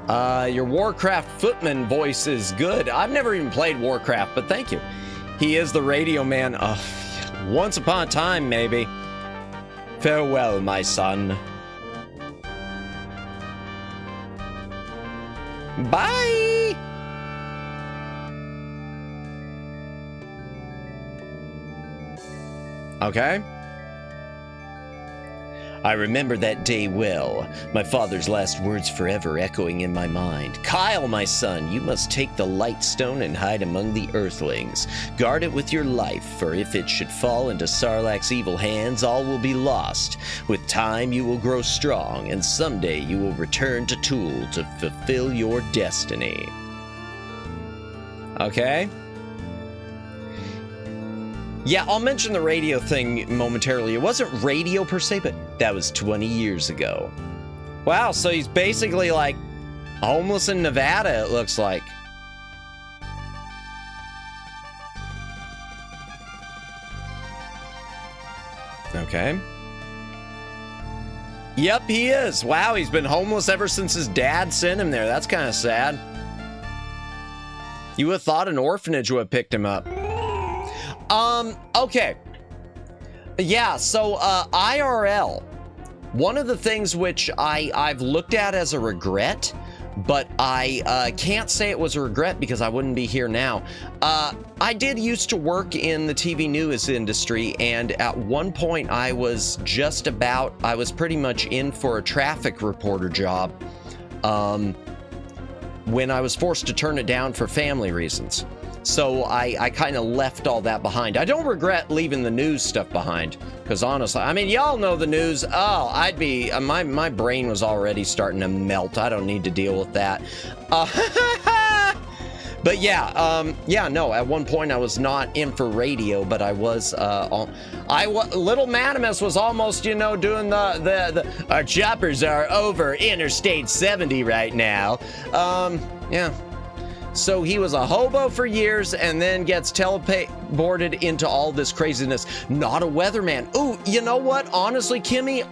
Your Warcraft footman voice is good. I've never even played Warcraft, but thank you. He is the radio man of once upon a time, maybe. Farewell, my son. Bye! Okay. I remember that day well, my father's last words forever echoing in my mind. Kyle, my son, you must take the light stone and hide among the earthlings. Guard it with your life, for if it should fall into Sarlacc's evil hands, all will be lost. With time you will grow strong, and someday you will return to Tool to fulfill your destiny. Okay? Yeah, I'll mention the radio thing momentarily. It wasn't radio per se, but that was 20 years ago. Wow, so he's basically like homeless in Nevada, it looks like. Okay. Yep, he is. Wow, he's been homeless ever since his dad sent him there. That's kind of sad. You would have thought an orphanage would have picked him up. Okay. Yeah, so, IRL. One of the things which I've looked at as a regret, but I can't say it was a regret because I wouldn't be here now. I did used to work in the TV news industry, and at one point I was pretty much in for a traffic reporter job, when I was forced to turn it down for family reasons. So I kind of left all that behind. I don't regret leaving the news stuff behind, because honestly, I mean, y'all know the news. Oh, I'd be, my brain was already starting to melt. I don't need to deal with that. But yeah, no, at one point I was not in for radio, but I was, Little Madimus was almost, you know, doing our choppers are over Interstate 70 right now. Yeah. So he was a hobo for years and then gets teleported into all this craziness. Not a weatherman. Ooh, you know what? Honestly, Kimmy,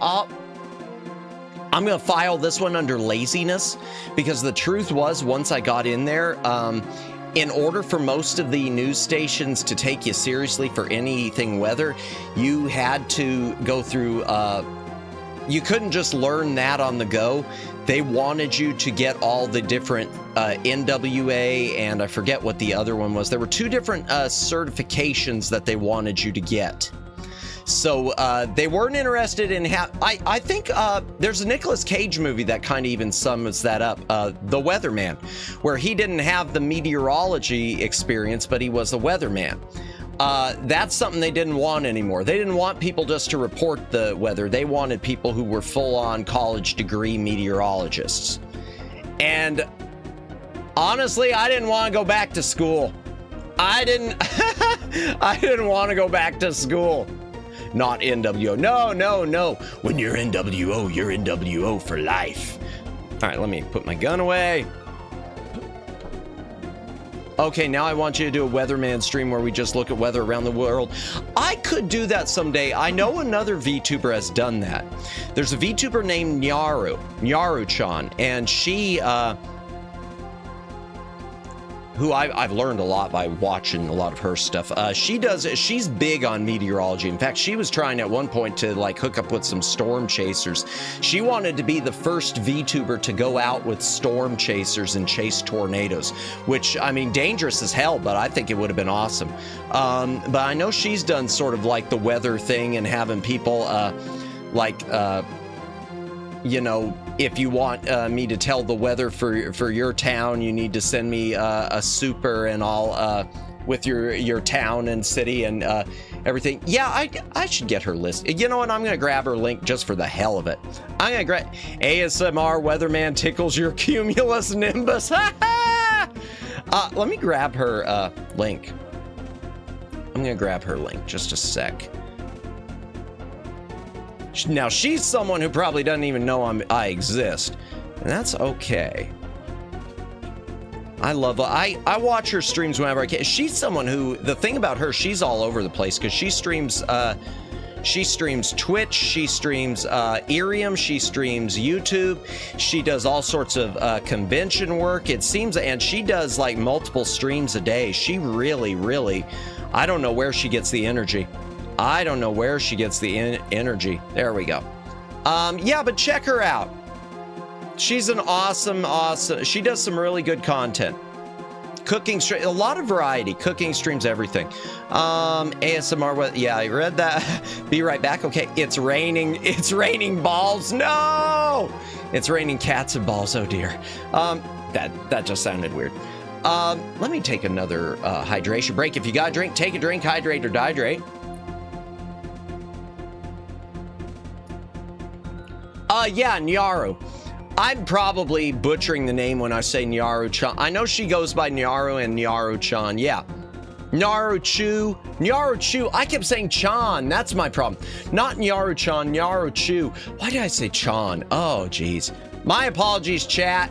I'm going to file this one under laziness, because the truth was, once I got in there, in order for most of the news stations to take you seriously for anything weather, you had to go through, you couldn't just learn that on the go. They wanted you to get all the different NWA, and I forget what the other one was. There were two different certifications that they wanted you to get. So they weren't interested in I think there's a Nicolas Cage movie that kind of even sums that up, The Weatherman, where he didn't have the meteorology experience, but he was a weatherman. That's something they didn't want anymore. They didn't want people just to report the weather. They wanted people who were full-on college degree meteorologists. And honestly, I didn't want to go back to school. I didn't want to go back to school. Not NWO. No. When you're NWO, you're NWO for life. All right, let me put my gun away. Okay, now I want you to do a weatherman stream where we just look at weather around the world. I could do that someday. I know another VTuber has done that. There's a VTuber named Nyaru-chan, and she, who I've learned a lot by watching a lot of her stuff. She's big on meteorology. In fact, she was trying at one point to like hook up with some storm chasers. She wanted to be the first VTuber to go out with storm chasers and chase tornadoes, which, I mean, dangerous as hell, but I think it would have been awesome. But I know she's done sort of like the weather thing and having people you know, if you want me to tell the weather for your town, you need to send me a super and all with your town and city and everything. Yeah, I should get her list. You know what? I'm going to grab her link just for the hell of it. I'm going to grab ASMR Weatherman tickles your cumulus nimbus. Let me grab her link. I'm going to grab her link just a sec. Now, she's someone who probably doesn't even know I exist, and that's okay. I watch her streams whenever I can. She's someone who, the thing about her, she's all over the place, because she streams Twitch, she streams Irium, she streams YouTube, she does all sorts of convention work, it seems, and she does like multiple streams a day. She really, I don't know where she gets the energy. There we go. Yeah, but check her out. She's an awesome, she does some really good content. Cooking stream, a lot of variety, cooking streams, everything. ASMR, yeah, I read that. Be right back. Okay, it's raining balls. No! It's raining cats and balls, oh dear. That just sounded weird. Let me take another hydration break. If you got a drink, take a drink, hydrate or dehydrate. Yeah, Nyaru. I'm probably butchering the name when I say Nyaru-chan. I know she goes by Nyaru and Nyaru-chan. Yeah. Nyaru-chu. I kept saying Chan. That's my problem. Not Nyaru-chan, Nyaru-chu. Why did I say Chan? Oh, geez. My apologies, chat.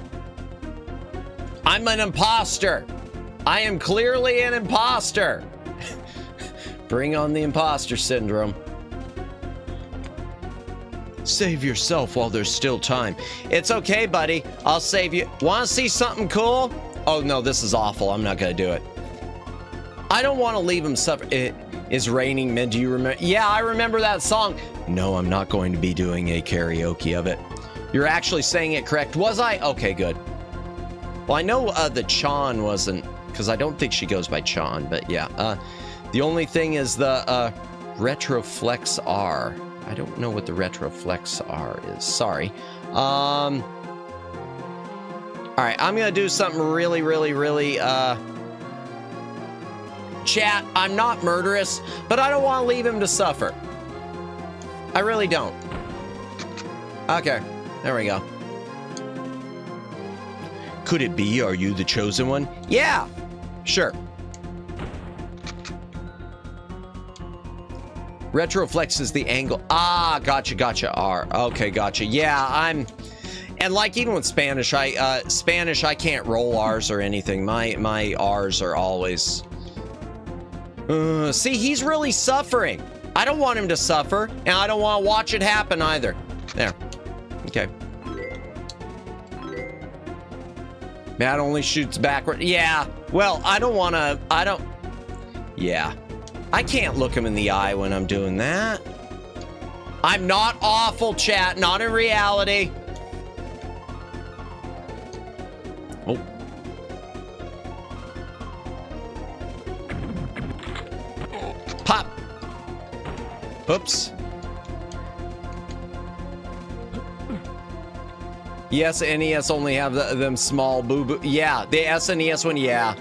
I'm an imposter. I am clearly an imposter. Bring on the imposter syndrome. Save yourself while there's still time. It's okay, buddy. I'll save you. Want to see something cool? Oh, no, this is awful. I'm not going to do it. I don't want to leave him suffer. It is raining men. Do you remember? Yeah, I remember that song. No, I'm not going to be doing a karaoke of it. You're actually saying it correct. Was I? Okay, good. Well, I know the Chan wasn't, because I don't think she goes by Chan, but yeah. The only thing is the Retroflex R. I don't know what the Retroflex R is. Sorry. All right, I'm going to do something really, chat, I'm not murderous, but I don't want to leave him to suffer. I really don't. Okay, there we go. Could it be, are you the chosen one? Yeah, sure. Retroflex is the angle. Ah, gotcha. R. Okay, gotcha. Yeah, And like even with Spanish, I can't roll R's or anything. My R's are always... see, he's really suffering. I don't want him to suffer, and I don't want to watch it happen either. There. Okay. Matt only shoots backward. Yeah. Well, I don't want to... Yeah. I can't look him in the eye when I'm doing that. I'm not awful, chat. Not in reality. Oh. Pop. Oops. Yes, NES only have them small boo-boo. Yeah, the SNES one, yeah.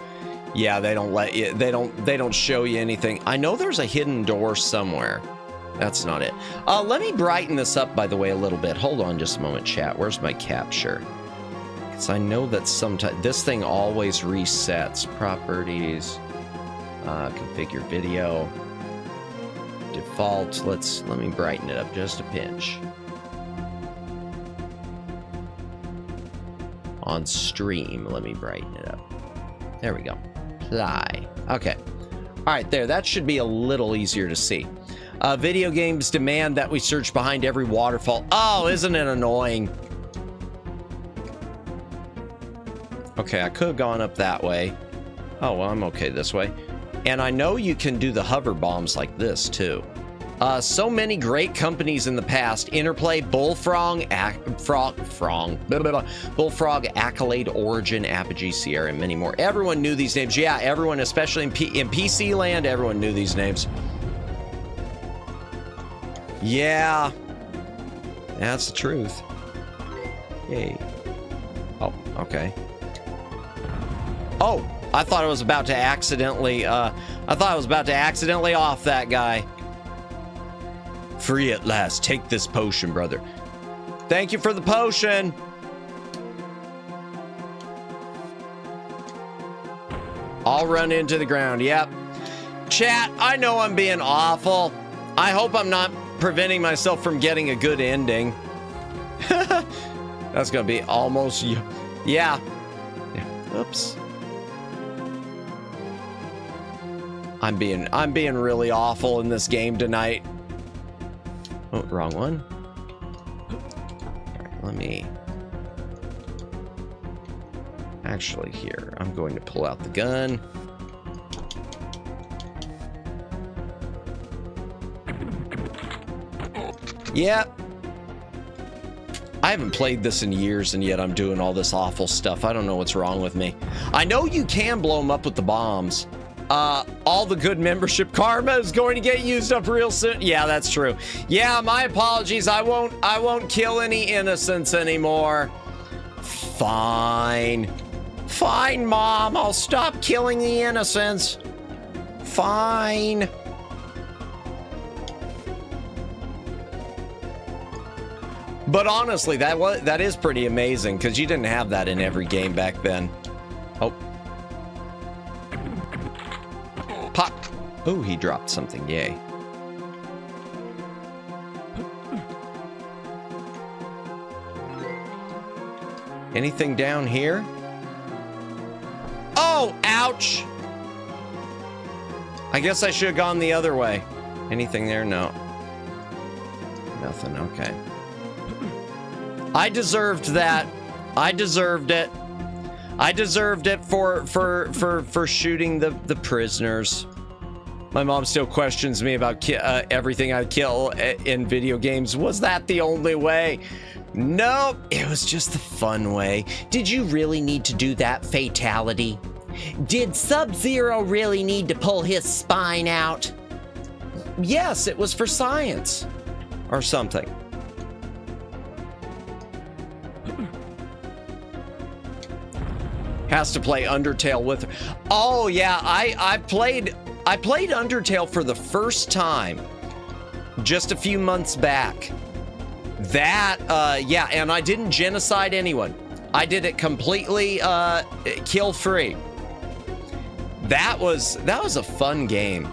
Yeah, they don't let you, they don't show you anything. I know there's a hidden door somewhere. That's not it. Let me brighten this up, by the way, a little bit. Hold on just a moment, chat. Where's my capture? Because I know that sometimes this thing always resets. Properties, configure video, default. Let me brighten it up just a pinch. On stream, let me brighten it up. There we go. Apply. Okay. All right, there. That should be a little easier to see. Video games demand that we search behind every waterfall. Oh, isn't it annoying? Okay, I could have gone up that way. Oh, well, I'm okay this way. And I know you can do the hover bombs like this, too. So many great companies in the past: Interplay, Bullfrog, Bullfrog, Accolade, Origin, Apogee, Sierra, and many more. Everyone knew these names. Yeah, everyone, especially in PC land, everyone knew these names. Yeah, that's the truth. Yay. Oh, okay. Oh, I thought I was about to accidentally, off that guy. Free at last. Take this potion, brother. Thank you for the potion. I'll run into the ground. Yep. Chat, I know I'm being awful. I hope I'm not preventing myself from getting a good ending. That's gonna be almost... Yeah. Oops. I'm being really awful in this game tonight. Oh, wrong one. All right, let me... Actually, here, I'm going to pull out the gun. Yep. I haven't played this in years, and yet I'm doing all this awful stuff. I don't know what's wrong with me. I know you can blow them up with the bombs. All the good membership karma is going to get used up real soon. Yeah, that's true. Yeah, my apologies. I won't kill any innocents anymore. Fine. Fine, Mom. I'll stop killing the innocents. Fine. But honestly, that is pretty amazing, because you didn't have that in every game back then. Oh. Pop. Oh, he dropped something. Yay. Anything down here? Oh, ouch. I guess I should have gone the other way. Anything there? No. Nothing. Okay. I deserved that. I deserved it. I deserved it for shooting the prisoners. My mom still questions me about everything I kill in video games. Was that the only way? Nope, it was just the fun way. Did you really need to do that fatality? Did Sub-Zero really need to pull his spine out? Yes, it was for science. Or something. Has to play Undertale with her. Oh yeah, I played Undertale for the first time just a few months back. That yeah, and I didn't genocide anyone. I did it completely kill free. That was a fun game.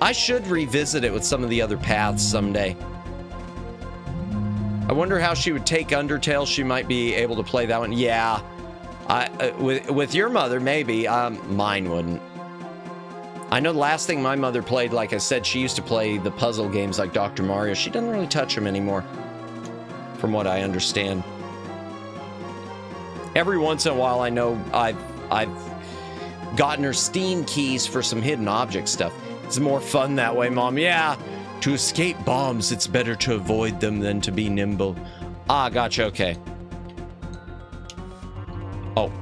I should revisit it with some of the other paths someday. I wonder how she would take Undertale. She might be able to play that one. Yeah. With your mother, maybe. Mine wouldn't. I know the last thing my mother played, like I said, she used to play the puzzle games like Dr. Mario. She doesn't really touch them anymore, from what I understand. Every once in a while, I know I've gotten her Steam keys for some hidden object stuff. It's more fun that way, Mom. Yeah, to escape bombs, it's better to avoid them than to be nimble. Ah, gotcha, okay. Oh.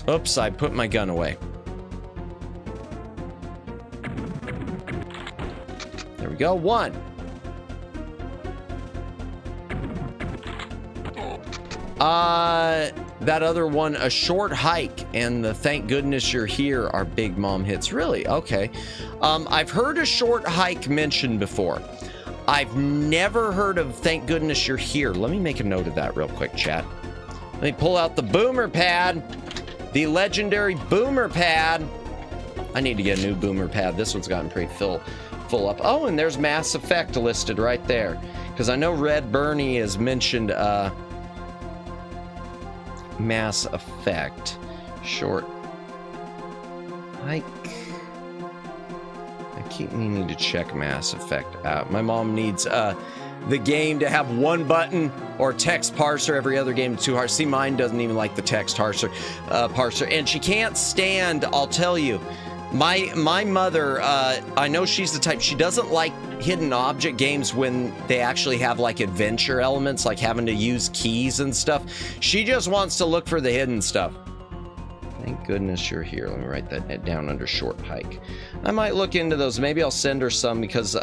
Oops, I put my gun away. There we go, 1. That other one, a short hike, and the thank goodness you're here are big mom hits. Really? Okay. I've heard a short hike mentioned before. I've never heard of thank goodness you're here. Let me make a note of that real quick, chat. Let me pull out the boomer pad. The legendary boomer pad. I need to get a new boomer pad. This one's gotten pretty full up. Oh, and there's Mass Effect listed right there. Because I know Red Bernie has mentioned Mass Effect. Short hike. I keep meaning to check Mass Effect out. My mom needs the game to have 1 button or text parser. Every other game is too hard. See, mine doesn't even like the text parser. And she can't stand, I'll tell you, my mother, I know she's the type, she doesn't like hidden object games when they actually have like adventure elements, like having to use keys and stuff. She just wants to look for the hidden stuff. Thank goodness you're here. Let me write that down under short hike. I might look into those. Maybe I'll send her some because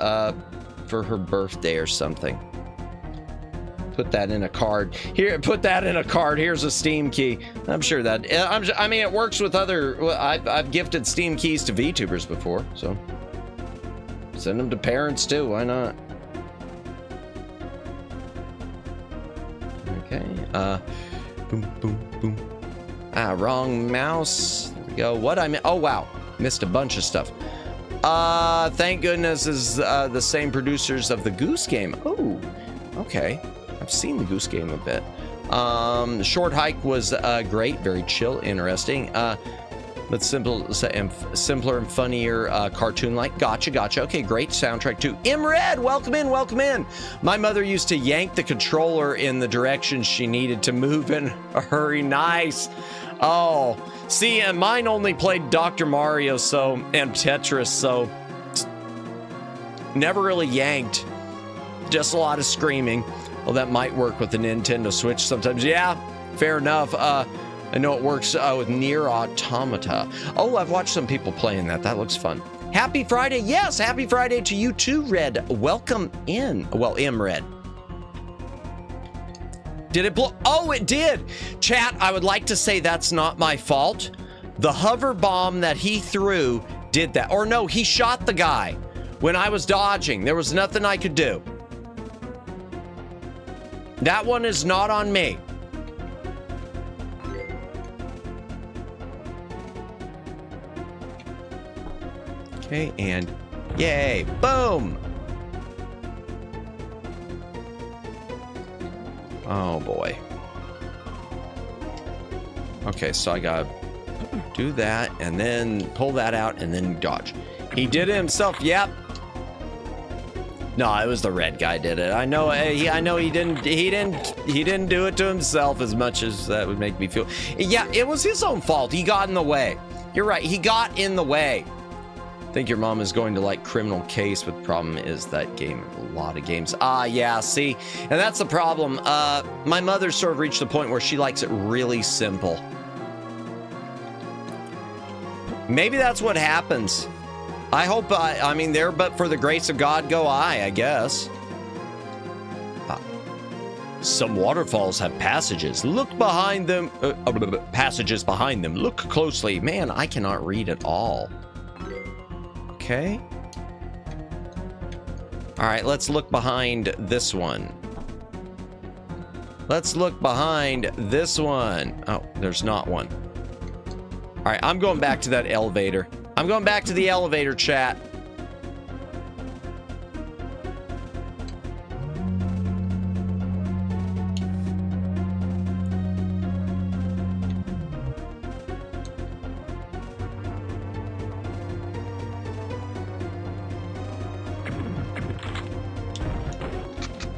for her birthday or something. Put that in a card. Here, put that in a card. Here's a Steam key. I'm sure that, I mean, it works with other, I've gifted Steam keys to VTubers before, so send them to parents too. Why not? Okay. Boom, boom, boom. Wrong mouse. There we go. What I meant? Oh, wow. Missed a bunch of stuff. Thank goodness is the same producers of the Goose Game. Oh, okay. I've seen the Goose Game a bit. The short hike was great, very chill, interesting, but simpler and funnier, cartoon-like. Gotcha. Okay, great soundtrack too. Imred, welcome in. My mother used to yank the controller in the direction she needed to move in a hurry. Nice. Oh, see, and mine only played Dr. Mario and Tetris, so never really yanked. Just a lot of screaming. Well, that might work with the Nintendo Switch sometimes. Yeah, fair enough. I know it works with Nier Automata. Oh, I've watched some people playing that. That looks fun. Happy Friday. Yes, happy Friday to you too, Red. Welcome in. Well, Red. Did it blow? Oh, it did. Chat, I would like to say that's not my fault. The hover bomb that he threw did that. Or no, he shot the guy when I was dodging. There was nothing I could do. That one is not on me. Okay, and yay, boom. Oh boy. Okay, so I gotta do that and then pull that out and then dodge. He did it himself. Yep. No, it was the red guy did it. I know. I know he didn't do it to himself as much as that would make me feel. Yeah, it was his own fault. He got in the way. You're right. He got in the way. I think your mom is going to like Criminal Case, but the problem is that game, a lot of games. Yeah, see, and that's the problem. My mother sort of reached the point where she likes it really simple. Maybe that's what happens. I hope, I mean, there, but for the grace of God go I guess. Some waterfalls have passages. Look behind them. Passages behind them. Look closely. Man, I cannot read at all. Okay. All right, let's look behind this one. Let's look behind this one. Oh, there's not one. All right, I'm going back to that elevator. I'm going back to the elevator, chat.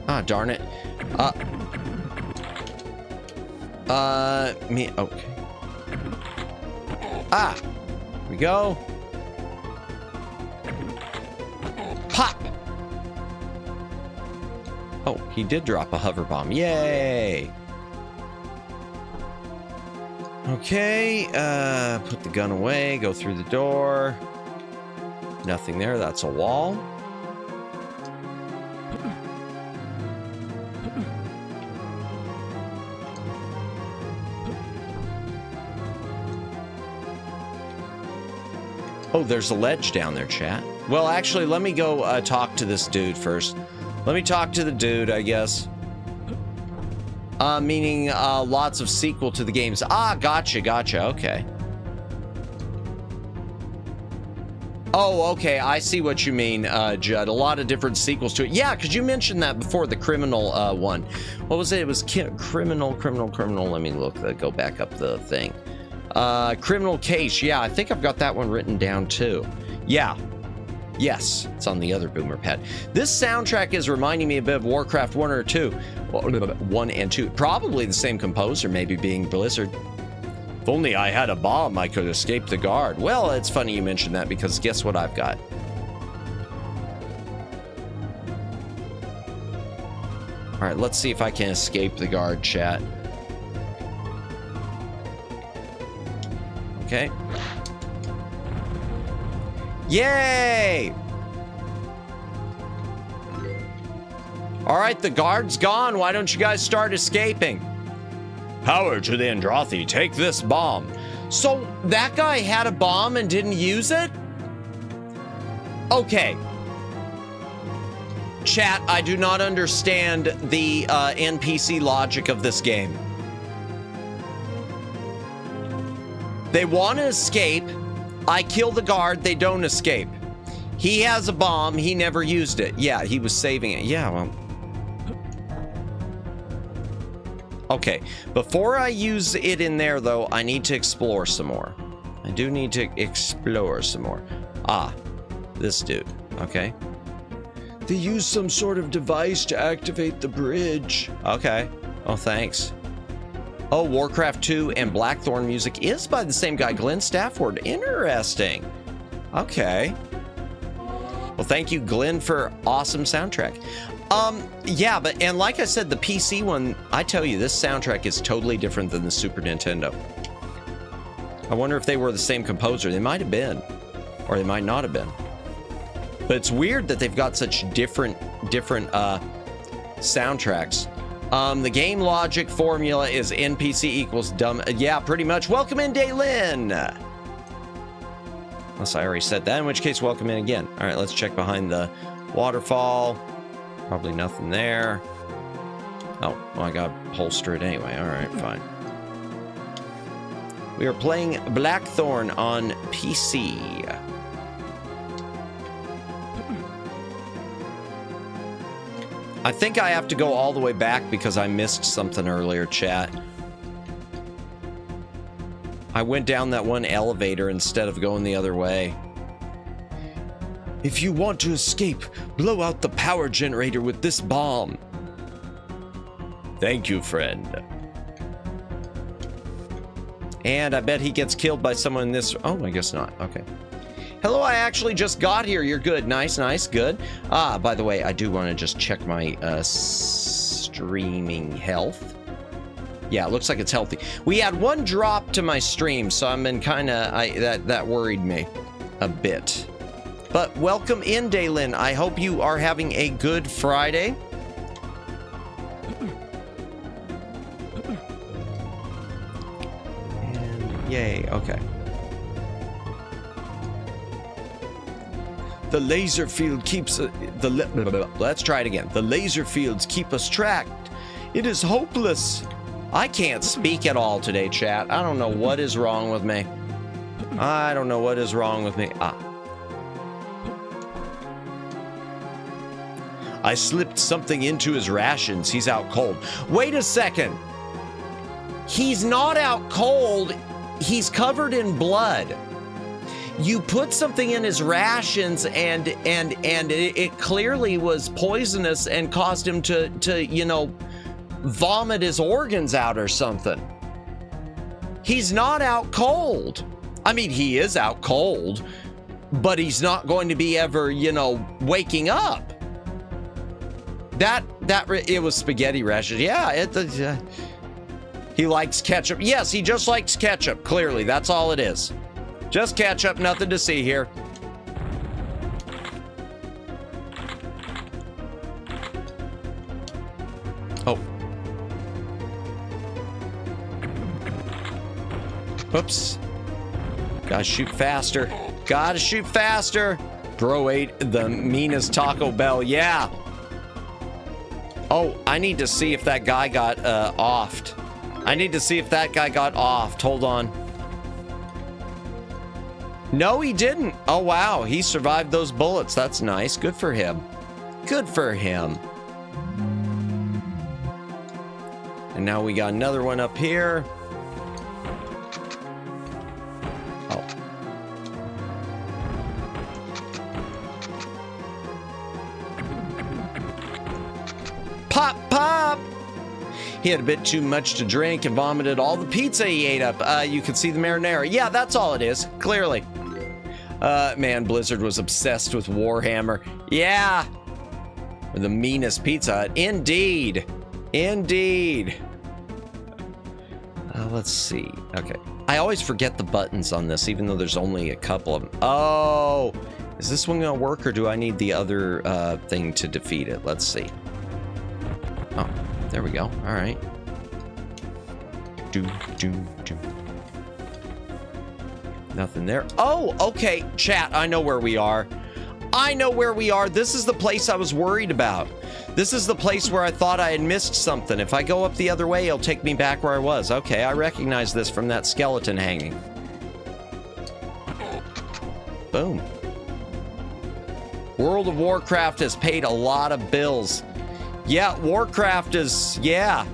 Ah, darn it. Okay. Ah, here we go. Pop. Oh, he did drop a hover bomb. Yay. Okay, put the gun away, go through the door. Nothing there, that's a wall. Oh, there's a ledge down there, chat. Well, actually, let me go talk to this dude first. Let me talk to the dude, I guess. Meaning lots of sequel to the games. Ah, gotcha, okay. Oh, okay, I see what you mean, Judd. A lot of different sequels to it. Yeah, because you mentioned that before, the criminal one. What was it? It was criminal. Let me look, go back up the thing. Criminal Case. Yeah, I think I've got that one written down too. Yeah. Yes, it's on the other boomer pad. This soundtrack is reminding me a bit of Warcraft 1 or 2. Well, 1 and 2. Probably the same composer, maybe being Blizzard. If only I had a bomb, I could escape the guard. Well, it's funny you mentioned that because guess what I've got? All right, let's see if I can escape the guard, chat. Okay. Yay! All right, the guard's gone. Why don't you guys start escaping? Power to the Andrathi. Take this bomb. So that guy had a bomb and didn't use it? Okay. Chat, I do not understand the NPC logic of this game. They want to escape. I kill the guard. They don't escape. He has a bomb. He never used it. Yeah, he was saving it. Yeah, well. Okay. Before I use it in there, though, I need to explore some more. I do need to explore some more. Ah, this dude. Okay. They use some sort of device to activate the bridge. Okay. Oh, thanks. Oh, Warcraft 2 and BlackThorne music is by the same guy, Glenn Stafford. Interesting. Okay. Well, thank you, Glenn, for awesome soundtrack. Yeah, but, and like I said, the PC one, I tell you, this soundtrack is totally different than the Super Nintendo. I wonder if they were the same composer. They might have been, or they might not have been. But it's weird that they've got such different soundtracks. The game logic formula is NPC equals dumb. Yeah, pretty much. Welcome in, Daylin. Unless I already said that, in which case, welcome in again. All right, let's check behind the waterfall. Probably nothing there. Oh, well, I got to holster it anyway. All right, fine. We are playing BlackThorne on PC. I think I have to go all the way back because I missed something earlier, chat. I went down that one elevator instead of going the other way. If you want to escape, blow out the power generator with this bomb. Thank you, friend. And I bet he gets killed by someone in this... Oh, I guess not. Okay. Hello, I actually just got here. You're good. Nice, nice, good. Ah, by the way, I do want to just check my streaming health. Yeah, it looks like it's healthy. We had one drop to my stream, so I've been kind of... That worried me a bit. But welcome in, Daylin. I hope you are having a good Friday. And yay, okay. The laser field keeps... Let's try it again. The laser fields keep us tracked. It is hopeless. I can't speak at all today, chat. I don't know what is wrong with me. I don't know what is wrong with me. I slipped something into his rations. He's out cold. Wait a second. He's not out cold. He's covered in blood. You put something in his rations and it clearly was poisonous and caused him to you know, vomit his organs out or something. He's not out cold. I mean, he is out cold, but he's not going to be ever, you know, waking up. It was spaghetti rashes. Yeah, he likes ketchup. Yes, he just likes ketchup. Clearly, that's all it is. Just ketchup, nothing to see here. Oh. Oops. Gotta shoot faster. Gotta shoot faster. Bro ate the meanest Taco Bell. Yeah. Oh, I need to see if that guy got offed. I need to see if that guy got offed. Hold on. No, he didn't. Oh, wow. He survived those bullets. That's nice. Good for him. Good for him. And now we got another one up here. Oh. Pop, pop! He had a bit too much to drink and vomited all the pizza he ate up. You can see the marinara. Yeah, that's all it is, clearly. Man, Blizzard was obsessed with Warhammer. Yeah! The meanest Pizza Hut. Indeed. Indeed. Let's see. Okay. I always forget the buttons on this, even though there's only a couple of them. Oh! Is this one going to work, or do I need the other thing to defeat it? Let's see. Oh, there we go. All right. Do. Nothing there. Oh, okay. Chat, I know where we are. I know where we are. This is the place I was worried about. This is the place where I thought I had missed something. If I go up the other way, it'll take me back where I was. Okay, I recognize this from that skeleton hanging. Boom. World of Warcraft has paid a lot of bills. Yeah, Warcraft is, yeah.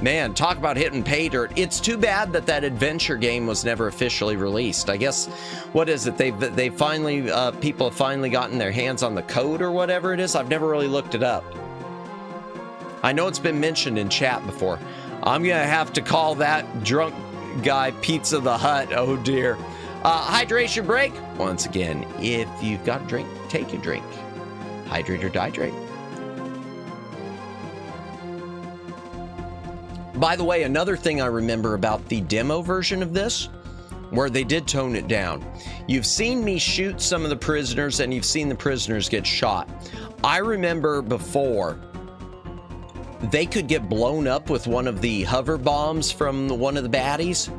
Man, talk about hitting pay dirt. It's too bad that that adventure game was never officially released. I guess, what is it? They finally, people have finally gotten their hands on the code or whatever it is. I've never really looked it up. I know it's been mentioned in chat before. I'm gonna have to call that drunk guy Pizza the Hut. Oh dear. Hydration break. Once again, if you've got a drink, take a drink. Hydrate or dihydrate. By the way, another thing I remember about the demo version of this, where they did tone it down. You've seen me shoot some of the prisoners, and you've seen the prisoners get shot. I remember before, they could get blown up with one of the hover bombs from one of the baddies,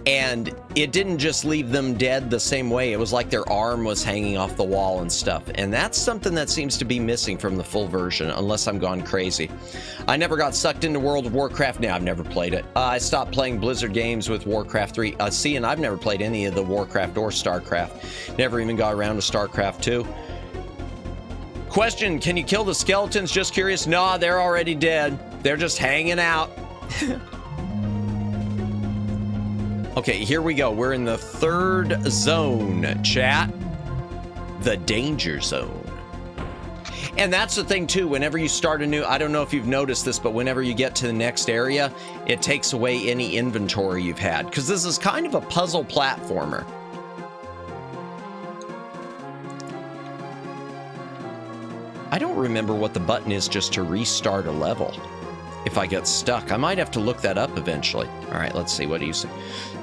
and it didn't just leave them dead the same way. It was like their arm was hanging off the wall and stuff. And that's something that seems to be missing from the full version, unless I'm gone crazy. I never got sucked into World of Warcraft. Now I've never played it. I stopped playing Blizzard games with Warcraft 3. See, and I've never played any of the Warcraft or StarCraft. Never even got around to StarCraft 2. Question, can you kill the skeletons? Just curious. Nah, they're already dead. They're just hanging out. Okay, here we go. We're in the third zone, chat. The danger zone. And that's the thing, too. Whenever you start a new... I don't know if you've noticed this, but whenever you get to the next area, it takes away any inventory you've had. Because this is kind of a puzzle platformer. I don't remember what the button is just to restart a level. If I get stuck, I might have to look that up eventually. All right, let's see. What do you say?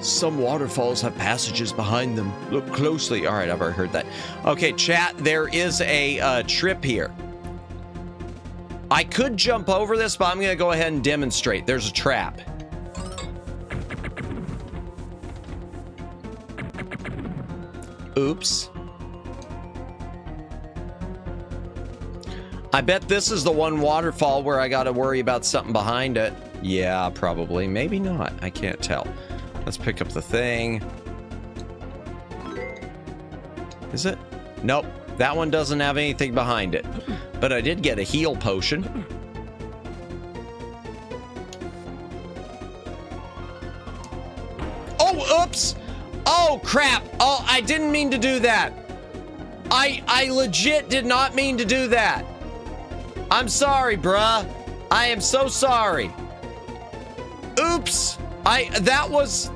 Some waterfalls have passages behind them. Look closely. All right, I've already heard that. Okay, chat, there is a trip here. I could jump over this, but I'm going to go ahead and demonstrate. There's a trap. Oops. I bet this is the one waterfall where I got to worry about something behind it. Yeah, probably. Maybe not. I can't tell. Let's pick up the thing. Is it? Nope. That one doesn't have anything behind it. But I did get a heal potion. Oh, oops! Oh, crap! Oh, I didn't mean to do that. I legit did not mean to do that. I'm sorry, bruh. I am so sorry. Oops! That was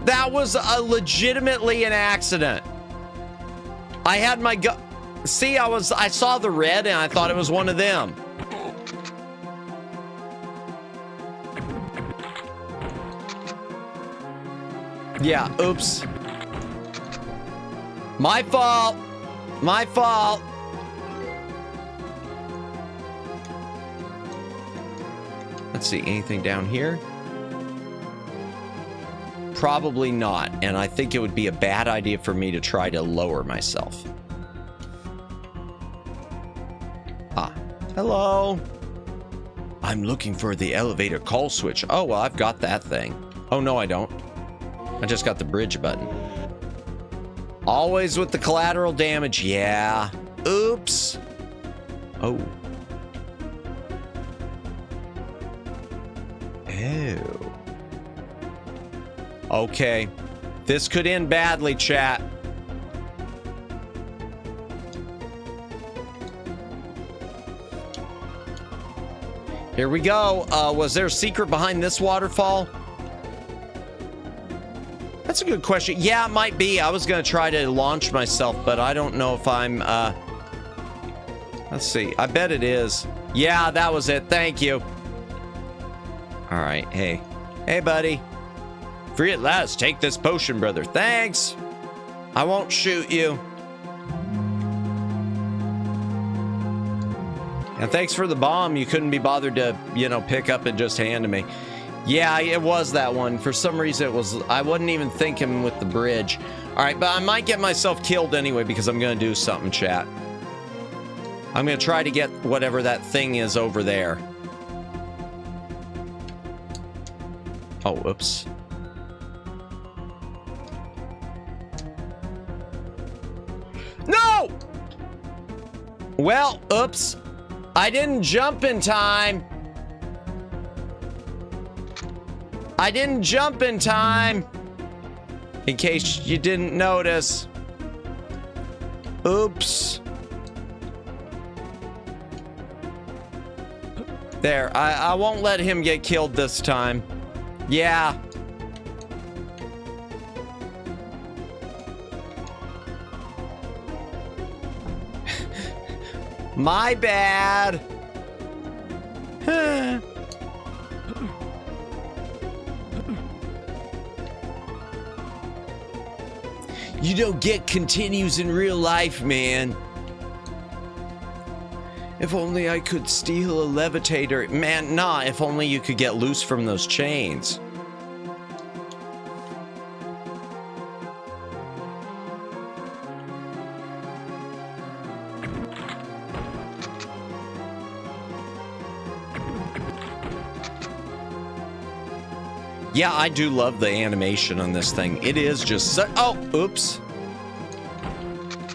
legitimately an accident. I had my See, I saw the red and I thought it was one of them. Yeah, oops. My fault. My fault. Let's see, anything down here? Probably not, and I think it would be a bad idea for me to try to lower myself. Ah, hello. I'm looking for the elevator call switch. Oh, well, I've got that thing. Oh, no, I don't. I just got the bridge button. Always with the collateral damage. Yeah. Oops. Oh. Oh. Okay. This could end badly, chat. Here we go. Was there a secret behind this waterfall? That's a good question. Yeah, it might be. I was going to try to launch myself, but I don't know if I'm... Let's see. I bet it is. Yeah, that was it. Thank you. All right. Hey. Hey, buddy. Free at last. Take this potion, brother. Thanks. I won't shoot you. And thanks for the bomb. You couldn't be bothered to, you know, pick up and just hand to me. Yeah, it was that one. For some reason, it was... I wasn't even thinking with the bridge. All right, but I might get myself killed anyway because I'm going to do something, chat. I'm going to try to get whatever that thing is over there. Oh, whoops. No! Well, oops. I didn't jump in time. I didn't jump in time. In case you didn't notice. Oops. There, I won't let him get killed this time. Yeah. My bad. You don't get continues in real life, man. If only I could steal a levitator. Man, nah, if only you could get loose from those chains. Yeah, I do love the animation on this thing. It is just so... Oh, oops.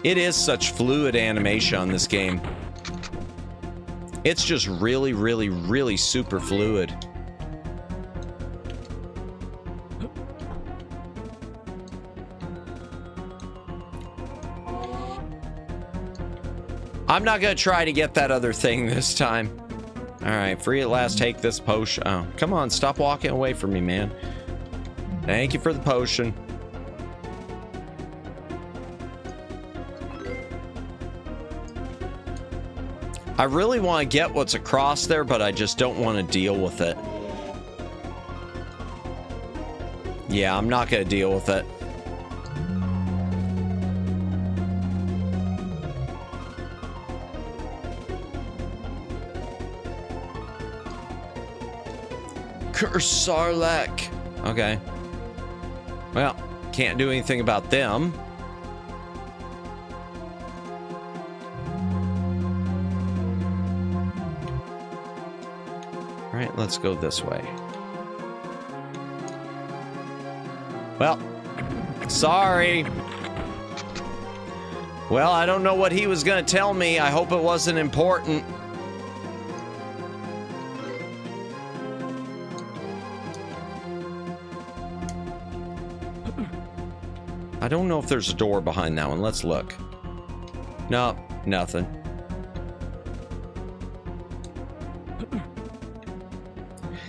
It is such fluid animation on this game. It's just really, really, really super fluid. I'm not going to try to get that other thing this time. All right, free at last. Take this potion. Oh, come on. Stop walking away from me, man. Thank you for the potion. I really want to get what's across there, but I just don't want to deal with it. Yeah, I'm not going to deal with it. Curse Sarlacc. Okay. Well, can't do anything about them. All right, let's go this way. Well, sorry. Well, I don't know what he was going to tell me. I hope it wasn't important. I don't know if there's a door behind that one. Let's look. No, nothing.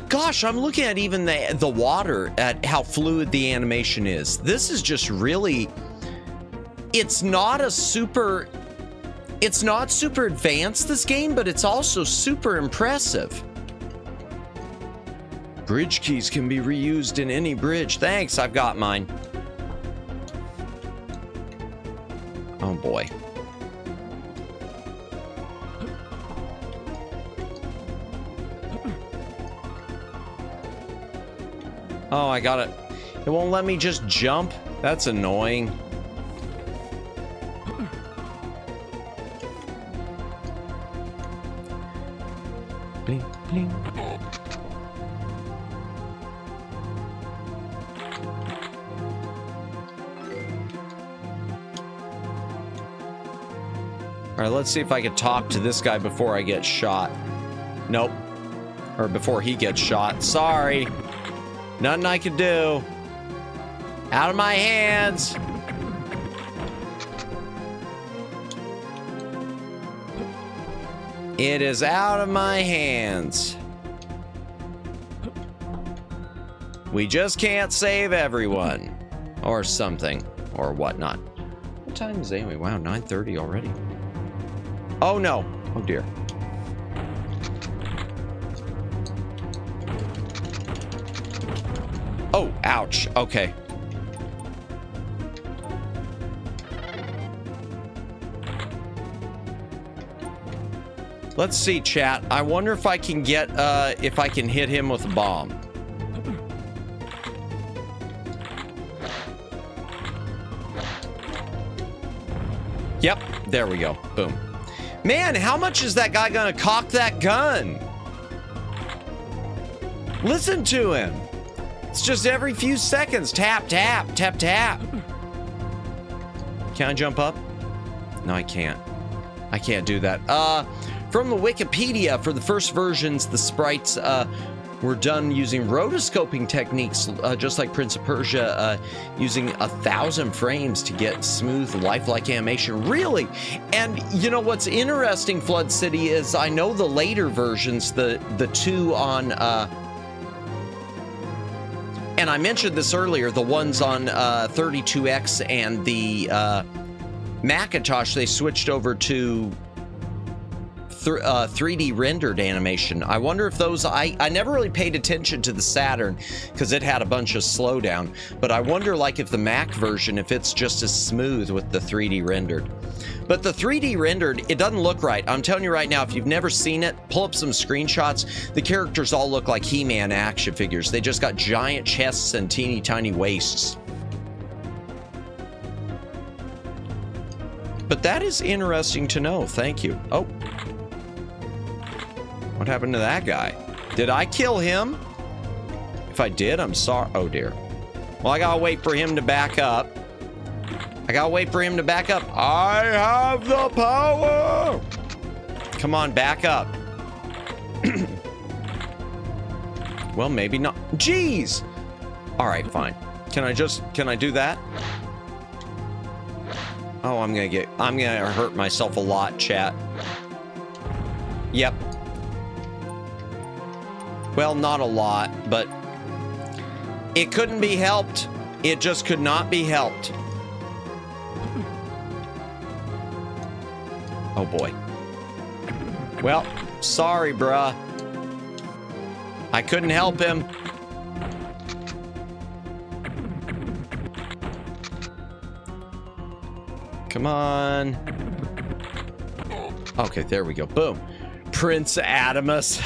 Gosh, I'm looking at even the water, at how fluid the animation is. This is just really... It's not super advanced, this game, but it's also super impressive. Bridge keys can be reused in any bridge. Thanks, I've got mine. Oh boy. Oh, I got it. It won't let me just jump. That's annoying. Bling, bling. All right, let's see if I can talk to this guy before I get shot. Nope. Or before he gets shot. Sorry. Nothing I can do. Out of my hands. It is out of my hands. We just can't save everyone. Or something. Or whatnot. What time is it anyway? Wow, 9:30 already. Oh no. Oh dear. Oh, ouch. Okay. Let's see, chat. I wonder if I can get, if I can hit him with a bomb. Yep, there we go. Boom. Man, how much is that guy gonna cock that gun? Listen to him. It's just every few seconds. Tap, tap, tap, tap. Can I jump up? No, I can't. I can't do that. From the Wikipedia, for the first versions, the sprites were done using rotoscoping techniques, just like Prince of Persia, using 1,000 frames to get smooth, lifelike animation. Really? And you know what's interesting, Flood City, is I know the later versions, the two on... and I mentioned this earlier, the ones on 32X and the Macintosh, they switched over to 3D rendered animation. I wonder if those, I never really paid attention to the Saturn because it had a bunch of slowdown, but I wonder like if the Mac version, if it's just as smooth with the 3D rendered. But the 3D rendered, it doesn't look right. I'm telling you right now, if you've never seen it, pull up some screenshots. The characters all look like He-Man action figures. They just got giant chests and teeny tiny waists. But that is interesting to know. Thank you. Oh. What happened to that guy? Did I kill him? If I did, I'm sorry. Oh, dear. Well, I gotta wait for him to back up. I gotta wait for him to back up. I have the power! Come on, back up. Well, maybe not. Jeez! Alright, fine. Can I do that? Oh, I'm gonna hurt myself a lot, chat. Yep. Well, not a lot, but it couldn't be helped. It just could not be helped. Oh boy. Well, sorry, bruh. I couldn't help him. Come on. Okay, there we go. Boom. Prince Adamus.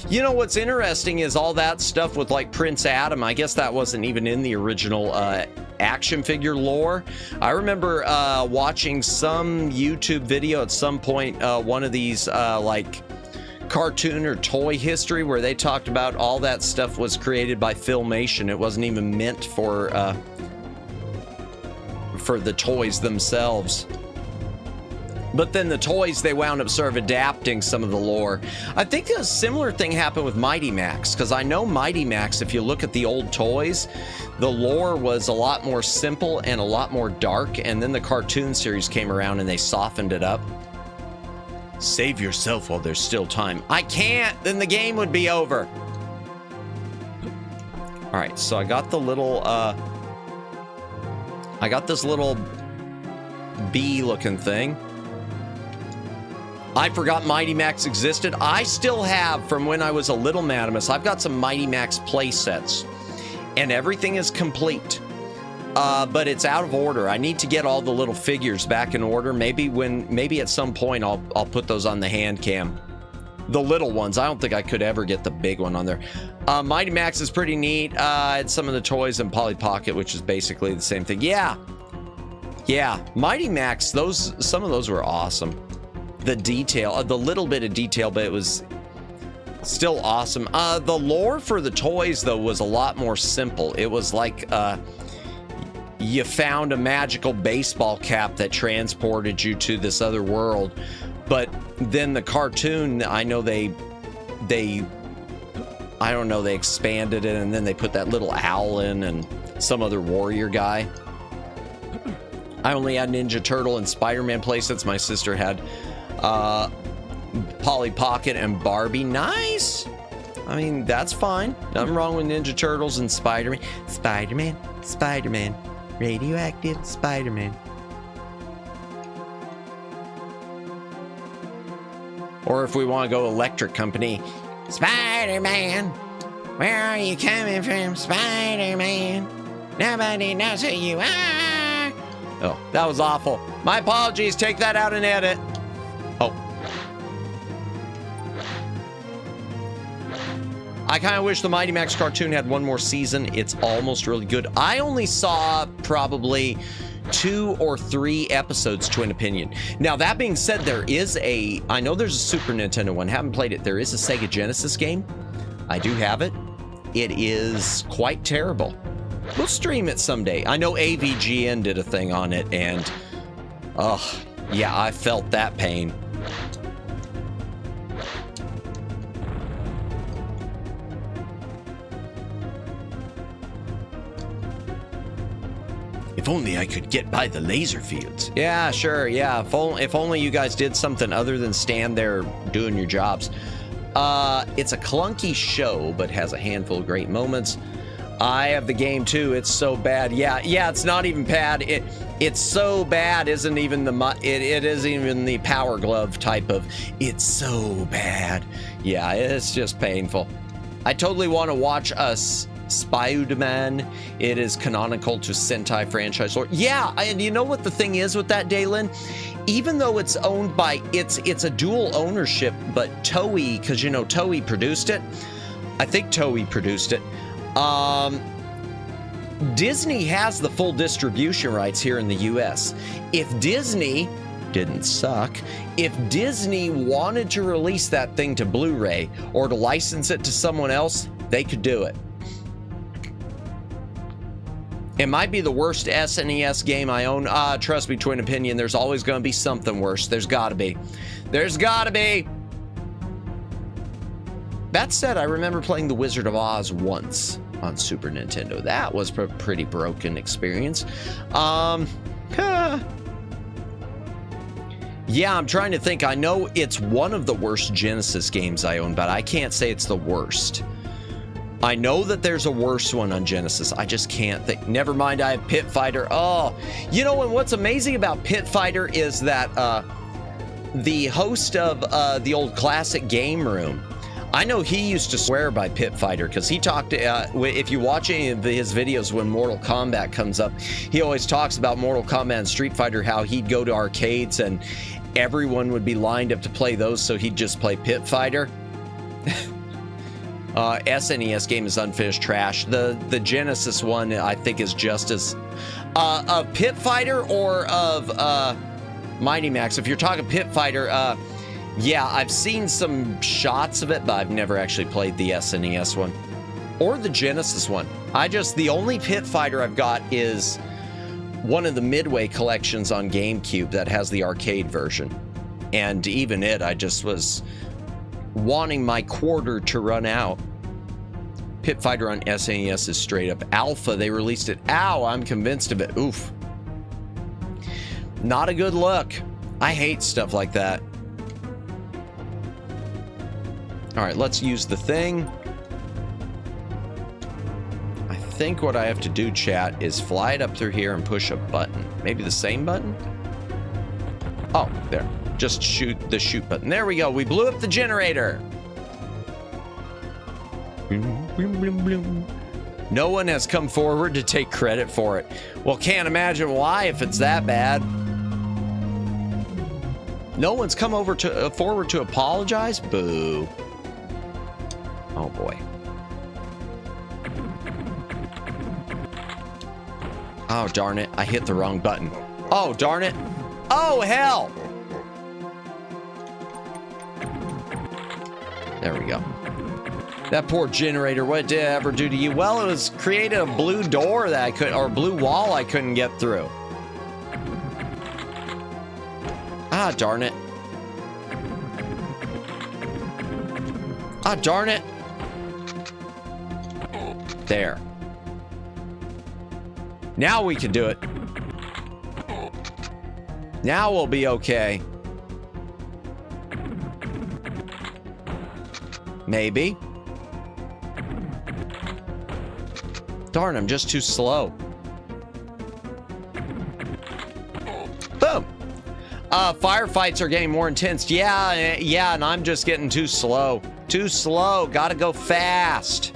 You know what's interesting is all that stuff with like Prince Adam. I guess that wasn't even in the original action figure lore. I remember watching some YouTube video at some point, one of these like cartoon or toy history, where they talked about all that stuff was created by Filmation. It wasn't even meant for for the toys themselves. But then the toys, they wound up sort of adapting some of the lore. I think a similar thing happened with Mighty Max, because I know Mighty Max, if you look at the old toys, the lore was a lot more simple and a lot more dark, and then the cartoon series came around and they softened it up. Save yourself while there's still time. I can't, then the game would be over. All right, so I got the little, I got this little bee-looking thing. I forgot Mighty Max existed. I still have, from when I was a little Madamus, I've got some Mighty Max play sets, and everything is complete. But it's out of order. I need to get all the little figures back in order. Maybe at some point I'll put those on the hand cam. The little ones. I don't think I could ever get the big one on there. Mighty Max is pretty neat. I had some of the toys in Polly Pocket, which is basically the same thing. Yeah. Mighty Max, some of those were awesome. The detail, the little bit of detail, but it was still awesome. The lore for the toys, though, was a lot more simple. It was like you found a magical baseball cap that transported you to this other world. But then the cartoon, I know they expanded it, and then they put that little owl in and some other warrior guy. I only had Ninja Turtle and Spider-Man playsets. My sister had Polly Pocket and Barbie. Nice. I mean, that's fine. Nothing wrong with Ninja Turtles and Spider-Man. Spider-Man. Radioactive Spider-Man. Or if we want to go Electric Company, Spider-Man, where are you coming from, Spider-Man? Nobody knows who you are. Oh, that was awful. My apologies. Take that out and edit. Oh. I kind of wish the Mighty Max cartoon had one more season. It's almost really good. I only saw probably 2 or 3 episodes, to an opinion. Now, that being said, I know there's a Super Nintendo one. Haven't played it. There is a Sega Genesis game. I do have it. It is quite terrible. We'll stream it someday. I know AVGN did a thing on it, and yeah, I felt that pain. If only I could get by the laser fields. Yeah, sure, yeah. If only you guys did something other than stand there doing your jobs. It's a clunky show, but has a handful of great moments. I have the game too. It's so bad. Yeah, it's not even bad. It's so bad isn't even it isn't even the Power Glove type of it's so bad. Yeah, it's just painful. I totally want to watch us Spider-Man. It is canonical to Sentai franchise lore. Yeah, and you know what the thing is with that, Dalen? Even though it's owned by, it's a dual ownership, but Toei, because you know Toei produced it. I think Toei produced it. Disney has the full distribution rights here in the US. If Disney didn't suck, if Disney wanted to release that thing to Blu-ray or to license it to someone else, they could do it. It might be the worst SNES game I own. Trust me, Twin Opinion, there's always going to be something worse. There's got to be. There's got to be. That said, I remember playing The Wizard of Oz once on Super Nintendo. That was a pretty broken experience. Yeah, I'm trying to think. I know it's one of the worst Genesis games I own, but I can't say it's the worst. I know that there's a worse one on Genesis. I just can't think. Never mind, I have Pit Fighter. Oh, you know, and what's amazing about Pit Fighter is that the host of the old classic game room, I know he used to swear by Pit Fighter because he talked, if you watch any of his videos when Mortal Kombat comes up, he always talks about Mortal Kombat and Street Fighter, how he'd go to arcades and everyone would be lined up to play those, so he'd just play Pit Fighter. SNES game is unfinished trash. The Genesis one, I think, is just as of Pit Fighter or of Mighty Max. If you're talking Pit Fighter, yeah, I've seen some shots of it, but I've never actually played the SNES one or the Genesis one. The only Pit Fighter I've got is one of the Midway collections on GameCube that has the arcade version. And even it, I just was wanting my quarter to run out. Pit Fighter on SNES is straight up alpha. They released it. Ow, I'm convinced of it. Oof. Not a good look. I hate stuff like that. All right, let's use the thing. I think what I have to do, chat, is fly it up through here and push a button. Maybe the same button? Oh, there. Just shoot the shoot button. There we go. We blew up the generator. No one has come forward to take credit for it. Well, can't imagine why if it's that bad. No one's come over to forward to apologize? Boo. Oh boy. Oh darn it, I hit the wrong button. Oh darn it. Oh hell. There we go. That poor generator, what did it ever do to you? Well, it was created a blue door that I could, or blue wall I couldn't get through. Ah, darn it. Ah, darn it. There. Now we can do it. Now we'll be okay. Maybe. Darn, I'm just too slow. Boom. Firefights are getting more intense. Yeah, and I'm just getting too slow. Too slow. Gotta go fast.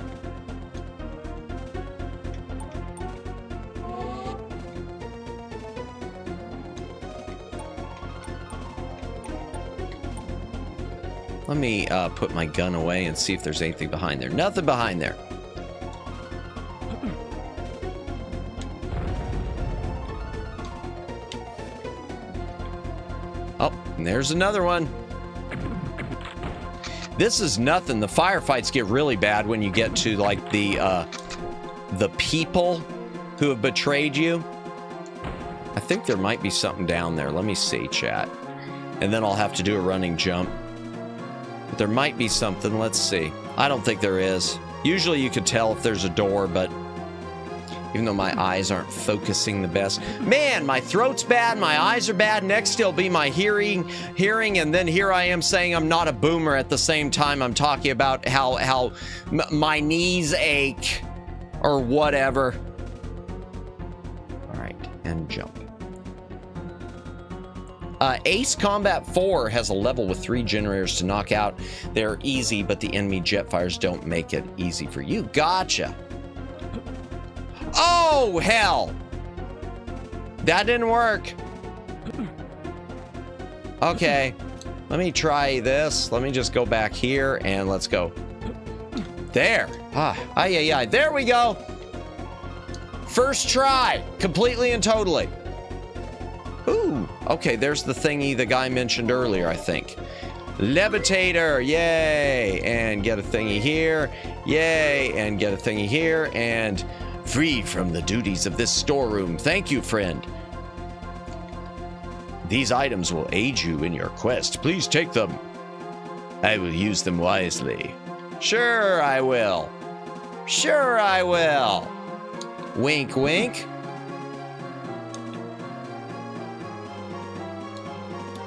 Let me put my gun away and see if there's anything behind there. Nothing behind there. Oh, and there's another one. This is nothing. The firefights get really bad when you get to like the people who have betrayed you. I think there might be something down there. Let me see, chat. And then I'll have to do a running jump. But there might be something. Let's see. I don't think there is. Usually you could tell if there's a door, but even though my eyes aren't focusing the best. Man, my throat's bad, my eyes are bad. Next it'll be my hearing, and then here I am saying I'm not a boomer at the same time. I'm talking about how my knees ache or whatever. All right, and jump. Ace Combat 4 has a level with 3 generators to knock out. They're easy, but the enemy Jetfires don't make it easy for you. Gotcha. Oh, hell. That didn't work. Okay. Let me try this. Let me just go back here and let's go. There. There we go. First try. Completely and totally. Ooh. Okay, there's the thingy the guy mentioned earlier, I think. Levitator. Yay. And get a thingy here. Yay. And get a thingy here. And free from the duties of this storeroom. Thank you, friend. These items will aid you in your quest. Please take them. I will use them wisely. Sure, I will. Sure, I will. Wink, wink.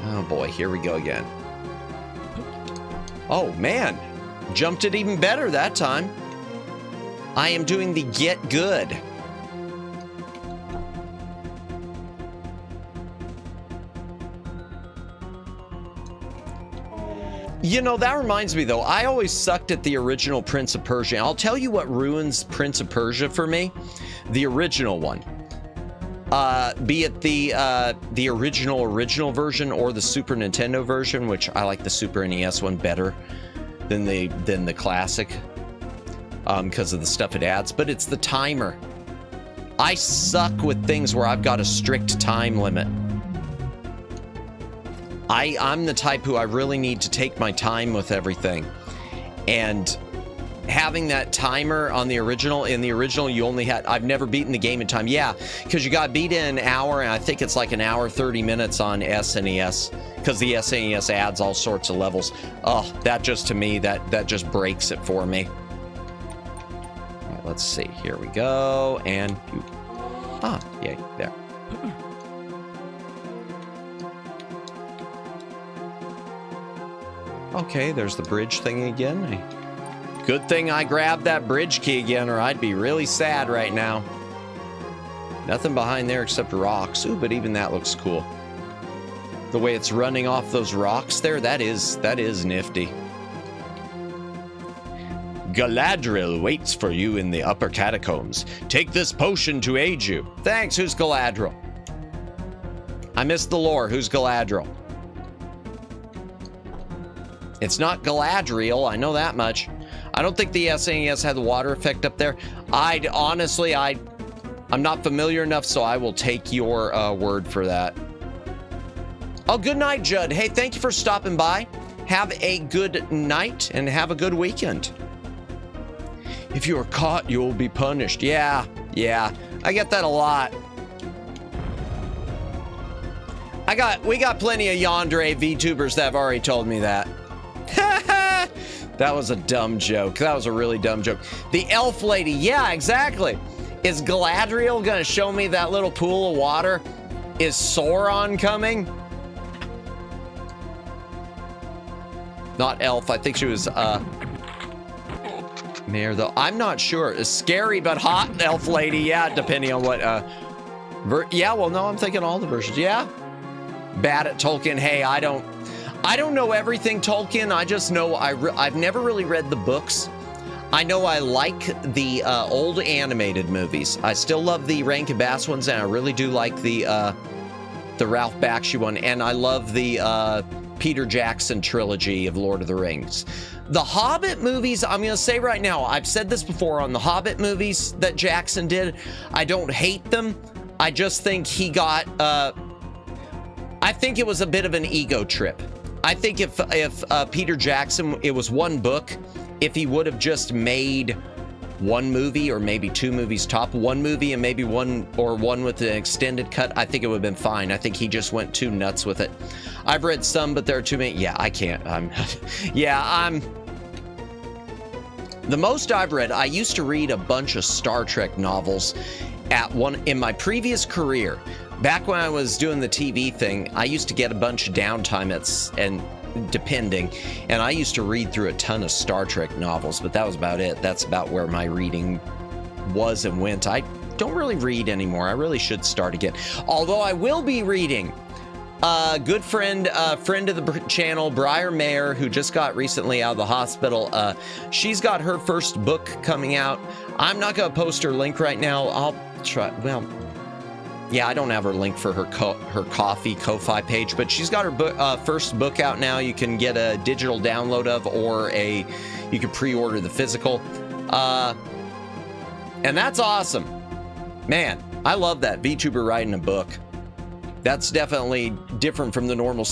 Oh boy, here we go again. Oh man, jumped it even better that time. I am doing the get good. You know, that reminds me though, I always sucked at the original Prince of Persia. I'll tell you what ruins Prince of Persia for me. The original one. Be it the original version or the Super Nintendo version, which I like the Super NES one better than the classic. Because of the stuff it adds, but it's the timer. I suck with things where I've got a strict time limit. I'm the type who I really need to take my time with everything. And having that timer on the original. In the original, you only had, I've never beaten the game in time. Yeah, because you got beat in an hour, and I think it's like an hour 30 minutes on SNES, because the SNES adds all sorts of levels. Oh, that just, to me, that just breaks it for me. All right, let's see. Here we go. And you. Ah, yay, there. Okay, there's the bridge thing again. Good thing I grabbed that bridge key again, or I'd be really sad right now. Nothing behind there except rocks. Ooh, but even that looks cool. The way it's running off those rocks there, that is nifty. Galadriel waits for you in the upper catacombs. Take this potion to aid you. Thanks, who's Galadriel? I missed the lore. Who's Galadriel? It's not Galadriel, I know that much. I don't think the SNES had the water effect up there. Honestly, I'm not familiar enough, so I will take your word for that. Oh, good night, Judd. Hey, thank you for stopping by. Have a good night and have a good weekend. If you are caught, you will be punished. Yeah, I get that a lot. We got plenty of Yandere VTubers that have already told me that. That was a dumb joke. That was a really dumb joke. The elf lady. Yeah, exactly. Is Galadriel gonna show me that little pool of water? Is Sauron coming? Not elf. I think she was Mayor, though. I'm not sure. It's scary but hot elf lady. Yeah, depending on what yeah, well, no, I'm thinking all the versions. Yeah. Bad at Tolkien. Hey, I don't know everything Tolkien. I just know I've never really read the books. I know I like the old animated movies. I still love the Rankin Bass ones, and I really do like the Ralph Bakshi one, and I love the Peter Jackson trilogy of Lord of the Rings. The Hobbit movies, I'm going to say right now, I've said this before on the Hobbit movies that Jackson did, I don't hate them. I just think he got, I think it was a bit of an ego trip. I think if Peter Jackson, it was one book, if he would have just made one movie or maybe two movies top, one movie and maybe one with an extended cut, I think it would have been fine. I think he just went too nuts with it. I've read some, but there are too many. Yeah, I can't. The most I've read, I used to read a bunch of Star Trek novels in my previous career. Back when I was doing the TV thing, I used to get a bunch of downtime and I used to read through a ton of Star Trek novels, but that was about it. That's about where my reading was and went. I don't really read anymore. I really should start again. Although I will be reading. Good friend of the channel, Briar Mayer, who just got recently out of the hospital. She's got her first book coming out. I'm not going to post her link right now. I'll try. Well, yeah, I don't have her link for her Ko-Fi page, but she's got her first book out now. You can get a digital download of, or you can pre-order the physical. And that's awesome. Man, I love that. VTuber writing a book. That's definitely different from the normal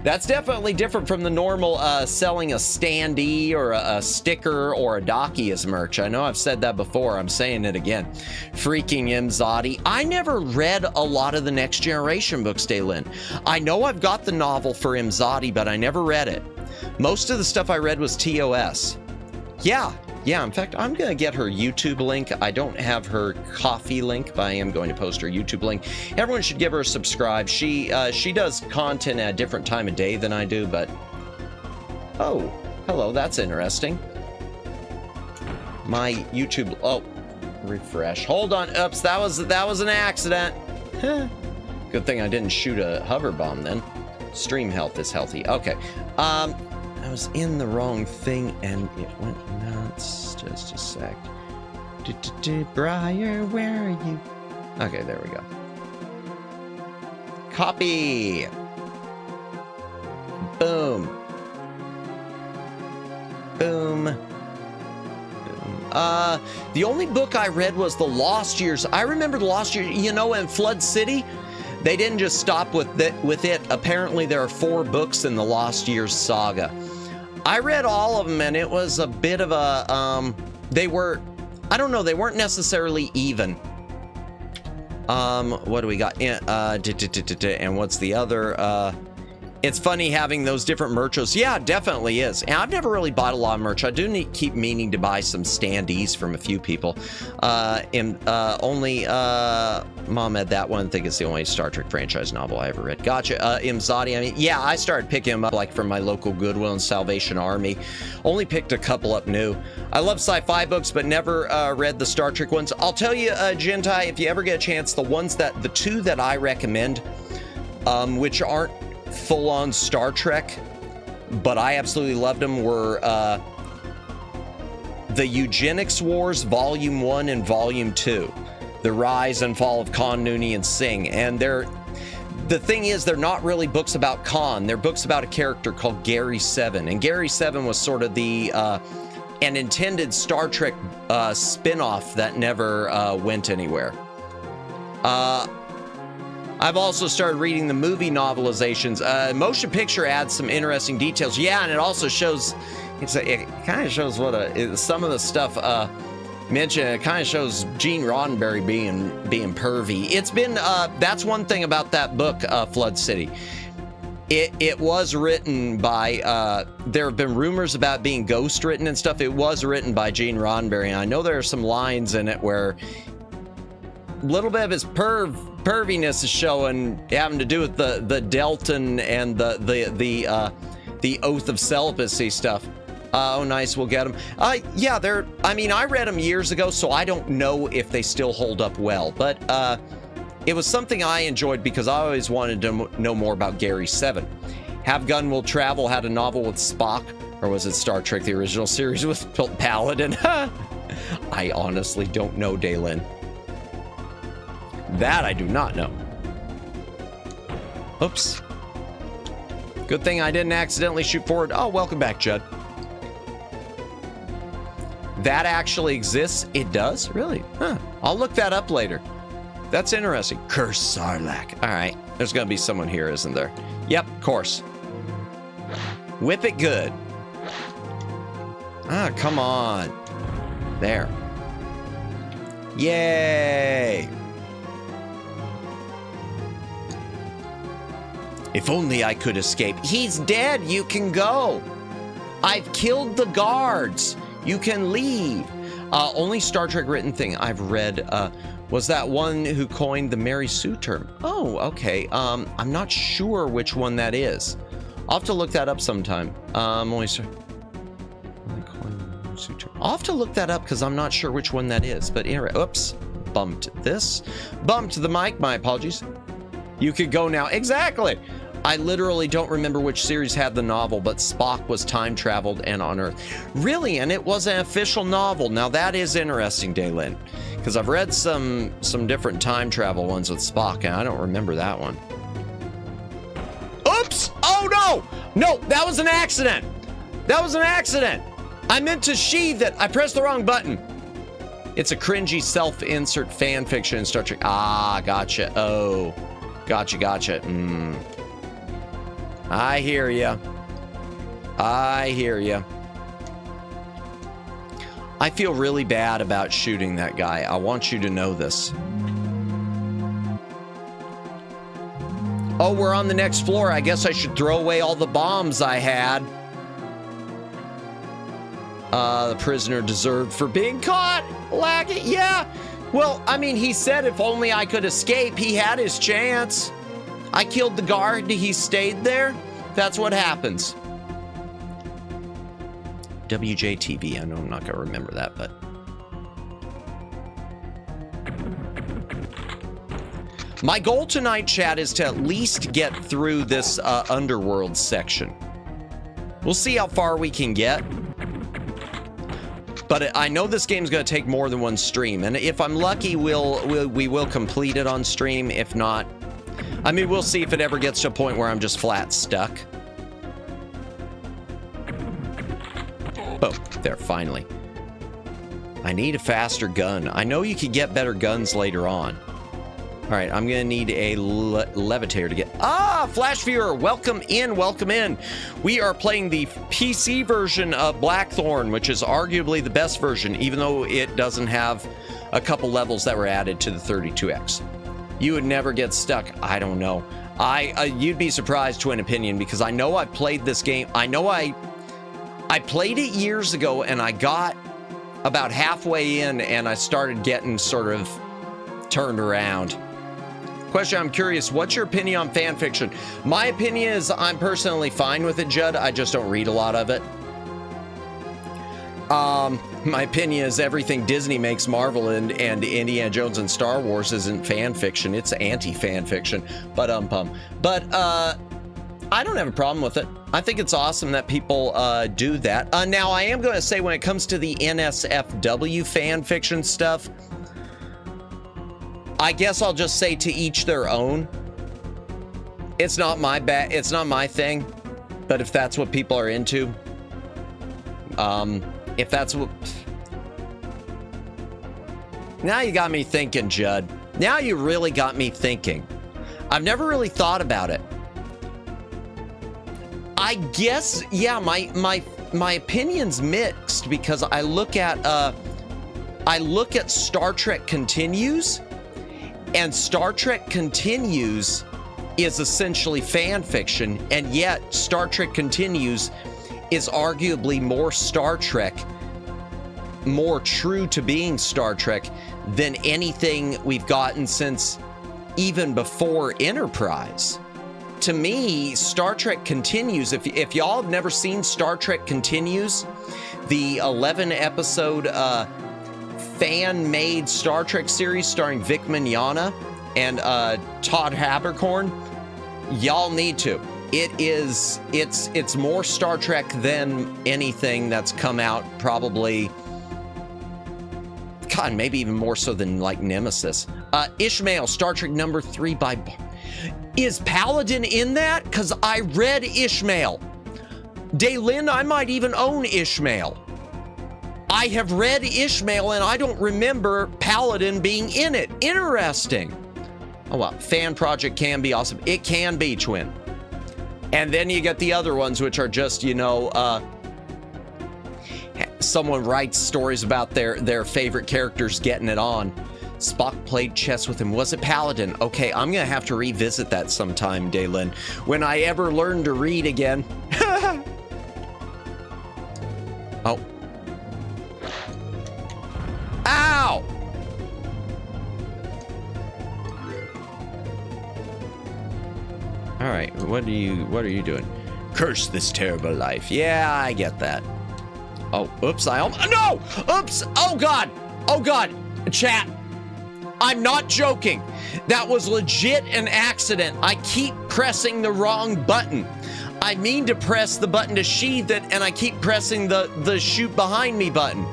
That's definitely different from the normal selling a standee or a sticker or a docky as merch. I know I've said that before. I'm saying it again. Freaking Imzadi. I never read a lot of the Next Generation books, Daylin. I know I've got the novel for Imzadi, but I never read it. Most of the stuff I read was TOS. Yeah, in fact, I'm going to get her YouTube link. I don't have her coffee link, but I am going to post her YouTube link. Everyone should give her a subscribe. She does content at a different time of day than I do, but... Oh, hello, that's interesting. My YouTube... Oh, refresh. Hold on. Oops, that was an accident. Good thing I didn't shoot a hover bomb then. Stream health is healthy. Okay. I was in the wrong thing and it went nuts. Just a sec. Briar, where are you? Okay, there we go. Copy. Boom. Boom. Boom. The only book I read was The Lost Years. I remember The Lost Years. You know, in Flood City, they didn't just stop with it. Apparently, there are 4 books in the Lost Years saga. I read all of them, and it was a bit of a, they were, I don't know, they weren't necessarily even. What do we got? And what's the other? It's funny having those different merchos. Yeah, it definitely is. And I've never really bought a lot of merch. I do keep meaning to buy some standees from a few people. Mom had that one. I think it's the only Star Trek franchise novel I ever read. Gotcha. Imzadi. I mean, yeah, I started picking them up like from my local Goodwill and Salvation Army. Only picked a couple up new. I love sci-fi books, but never read the Star Trek ones. I'll tell you, Gentai, if you ever get a chance, the two that I recommend, which aren't full-on Star Trek, but I absolutely loved them, were the Eugenics Wars Volume 1 and Volume 2, The Rise and Fall of Khan, Nooney, and Singh. And the thing is, they're not really books about Khan. They're books about a character called Gary 7, and Gary 7 was sort of the an intended Star Trek spin-off that never went anywhere. I've also started reading the movie novelizations. Motion picture adds some interesting details. Yeah, and it also shows, it kind of shows what some of the stuff mentioned. It kind of shows Gene Roddenberry being pervy. It's been, that's one thing about that book, Flood City. It was written by, there have been rumors about being ghost written and stuff. It was written by Gene Roddenberry. And I know there are some lines in it where a little bit of his perviness is showing, having to do with the Delton and the oath of celibacy stuff. Oh, nice, we'll get them. Yeah, I mean, I read them years ago, so I don't know if they still hold up well, but it was something I enjoyed because I always wanted to know more about Gary 7. Have Gun Will Travel had a novel with Spock, or was it Star Trek, the original series with Paladin? I honestly don't know, Daylin. That I do not know. Oops. Good thing I didn't accidentally shoot forward. Oh, welcome back, Judd. That actually exists? It does? Really? Huh. I'll look that up later. That's interesting. Curse Sarlacc. All right. There's going to be someone here, isn't there? Yep, of course. Whip it good. Ah, come on. There. Yay. If only I could escape. He's dead. You can go. I've killed the guards. You can leave. Only Star Trek written thing I've read was that one who coined the Mary Sue term. Oh, okay. I'm not sure which one that is. I'll have to look that up sometime. I'll have to look that up because I'm not sure which one that is. But anyway, oops. Bumped this. Bumped the mic. My apologies. You could go now. Exactly. I literally don't remember which series had the novel, but Spock was time traveled and on Earth. Really? And it was an official novel. Now that is interesting, Daylin, because I've read some different time travel ones with Spock, and I don't remember that one. Oops! Oh no! No, that was an accident. That was an accident. I meant to sheathe it. I pressed the wrong button. It's a cringy self-insert fan fiction in Star Trek. Ah, gotcha. Oh. Gotcha. I hear ya. I feel really bad about shooting that guy. I want you to know this. Oh, we're on the next floor. I guess I should throw away all the bombs I had. The prisoner deserved for being caught. Lackey, yeah. Well, I mean, he said if only I could escape. He had his chance. I killed the guard. He stayed there. That's what happens. WJTV. I know I'm not going to remember that, but... My goal tonight, chat, is to at least get through this Underworld section. We'll see how far we can get. But I know this game's going to take more than one stream, and if I'm lucky, we will complete it on stream. If not, I mean, we'll see if it ever gets to a point where I'm just flat stuck. Oh, there, finally. I need a faster gun. I know you can get better guns later on. All right, I'm gonna need a levitator to get. Flash viewer, welcome in, welcome in. We are playing the PC version of BlackThorne, which is arguably the best version, even though it doesn't have a couple levels that were added to the 32X. You would never get stuck. I don't know. You'd be surprised, Twin Opinion, because I know I've played this game. I know I played it years ago, and I got about halfway in, and I started getting sort of turned around. Question, I'm curious, what's your opinion on fan fiction? My opinion is I'm personally fine with it, Judd. I just don't read a lot of it. My opinion is everything Disney makes, Marvel and Indiana Jones and Star Wars isn't fan fiction. It's anti-fan fiction. But I don't have a problem with it. I think it's awesome that people do that. Now, I am going to say when it comes to the NSFW fan fiction stuff, I guess I'll just say to each their own. It's not my it's not my thing, but if that's what people are into, if that's what... Now you got me thinking, Judd. Now you really got me thinking. I've never really thought about it. I guess, yeah, my opinion's mixed because I look at Star Trek Continues. And Star Trek Continues is essentially fan fiction, and yet Star Trek Continues is arguably more Star Trek, more true to being Star Trek than anything we've gotten since even before Enterprise. To me, Star Trek Continues, if y'all have never seen Star Trek Continues, the 11-episode fan-made Star Trek series starring Vic Mignogna and Todd Haberkorn, y'all need to. It's more Star Trek than anything that's come out, probably. God, maybe even more so than like Nemesis. Ishmael, Star Trek number 3 by... Is Paladin in that? Because I read Ishmael. Daylin, I might even own Ishmael. I have read Ishmael, and I don't remember Paladin being in it. Interesting. Oh, well, fan project can be awesome. It can be, Twin. And then you get the other ones, which are just, you know, someone writes stories about their favorite characters getting it on. Spock played chess with him. Was it Paladin? Okay, I'm going to have to revisit that sometime, Daylin. When I ever learn to read again. Oh. Ow! All right, what are you doing? Curse this terrible life. Yeah, I get that. Oh, oops, no! Oops! Oh God! Oh God! Chat, I'm not joking. That was legit an accident. I keep pressing the wrong button. I mean to press the button to sheath it, and I keep pressing the shoot behind me button.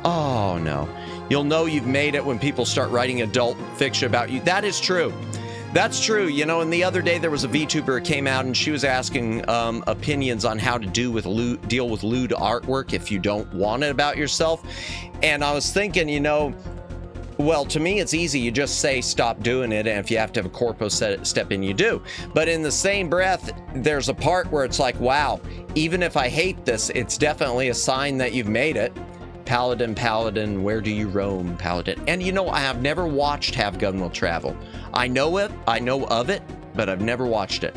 Oh no. You'll know you've made it when people start writing adult fiction about you. That is true. That's true. You know, and the other day there was a VTuber that came out and she was asking opinions on how to deal with lewd artwork if you don't want it about yourself. And I was thinking, you know, well, to me, it's easy. You just say, stop doing it. And if you have to have a corpo step in, you do. But in the same breath, there's a part where it's like, wow, even if I hate this, it's definitely a sign that you've made it. Paladin, Paladin, where do you roam, Paladin? And you know, I have never watched Have Gun Will Travel. I know of it, but I've never watched it.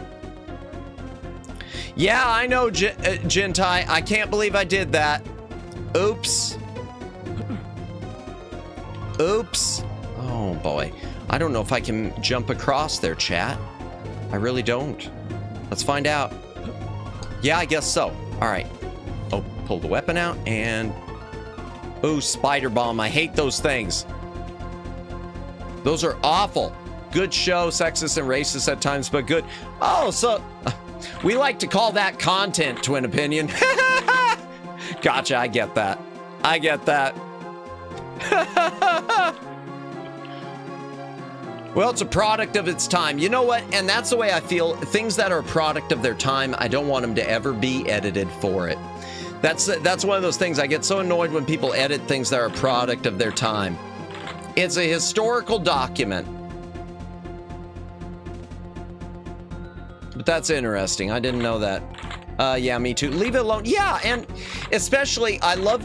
Yeah, I know, Gentai. I can't believe I did that. Oops. Oops. Oh boy. I don't know if I can jump across there, chat. I really don't. Let's find out. Yeah, I guess so. All right. Oh, pull the weapon out and... Ooh, spider bomb. I hate those things. Those are awful. Good show, sexist and racist at times, but good. Oh, so we like to call that content, Twin Opinion. Gotcha, I get that. I get that. Well, it's a product of its time. You know what? And that's the way I feel. Things that are a product of their time, I don't want them to ever be edited for it. That's one of those things. I get so annoyed when people edit things that are a product of their time. It's a historical document. but that's interesting. I didn't know that. Yeah, me too. Leave it alone. Yeah, and especially, I love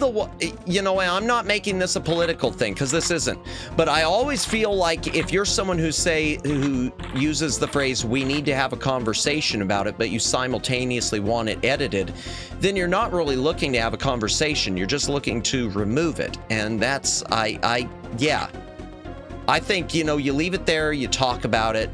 you know, I'm not making this a political thing, because this isn't, but I always feel like if you're someone who uses the phrase, we need to have a conversation about it, but you simultaneously want it edited, then you're not really looking to have a conversation. You're just looking to remove it. And that's, yeah. I think, you know, you leave it there, you talk about it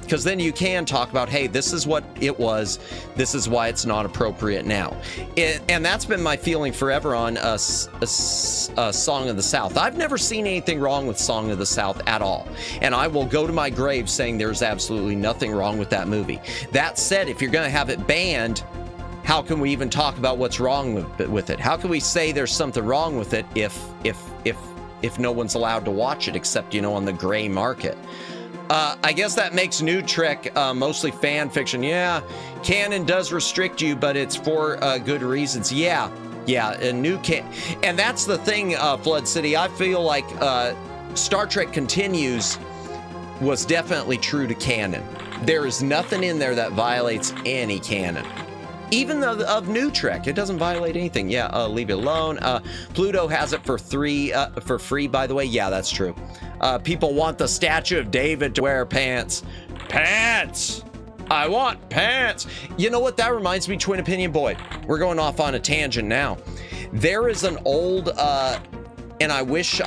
because then you can talk about, hey, this is what it was. This is why it's not appropriate now. And that's been my feeling forever on Song of the South. I've never seen anything wrong with Song of the South at all. And I will go to my grave saying there's absolutely nothing wrong with that movie. That said, if you're going to have it banned, how can we even talk about what's wrong with it? How can we say there's something wrong with it if no one's allowed to watch it except, you know, on the gray market? I guess that makes New Trek mostly fan fiction. Yeah, canon does restrict you, but it's for good reasons. Yeah, and that's the thing, Flood City. I feel like Star Trek Continues was definitely true to canon. There is nothing in there that violates any canon. Even though of New Trek, it doesn't violate anything. Yeah, leave it alone. Pluto has it for free, by the way. Yeah, that's true. People want the statue of David to wear pants. Pants! I want pants! You know what? That reminds me, Twin Opinion Boy. We're going off on a tangent now. There is an old, and I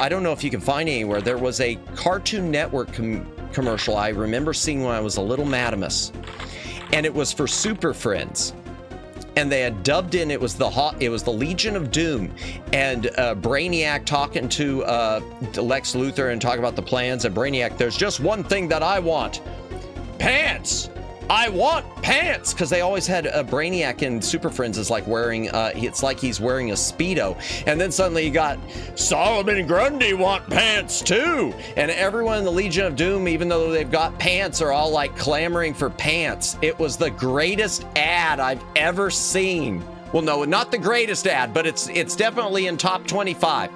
don't know if you can find it anywhere. There was a Cartoon Network commercial I remember seeing when I was a little Madamus. And it was for Super Friends. And they had dubbed in, it was the Legion of Doom, and Brainiac talking to Lex Luthor and talking about the plans. And Brainiac, there's just one thing that I want: pants. I want pants, because they always had a Brainiac in Super Friends is like wearing, it's like he's wearing a Speedo. And then suddenly you got Solomon Grundy want pants too. And everyone in the Legion of Doom, even though they've got pants, are all like clamoring for pants. It was the greatest ad I've ever seen. Well, no, not the greatest ad, but it's definitely in top 25.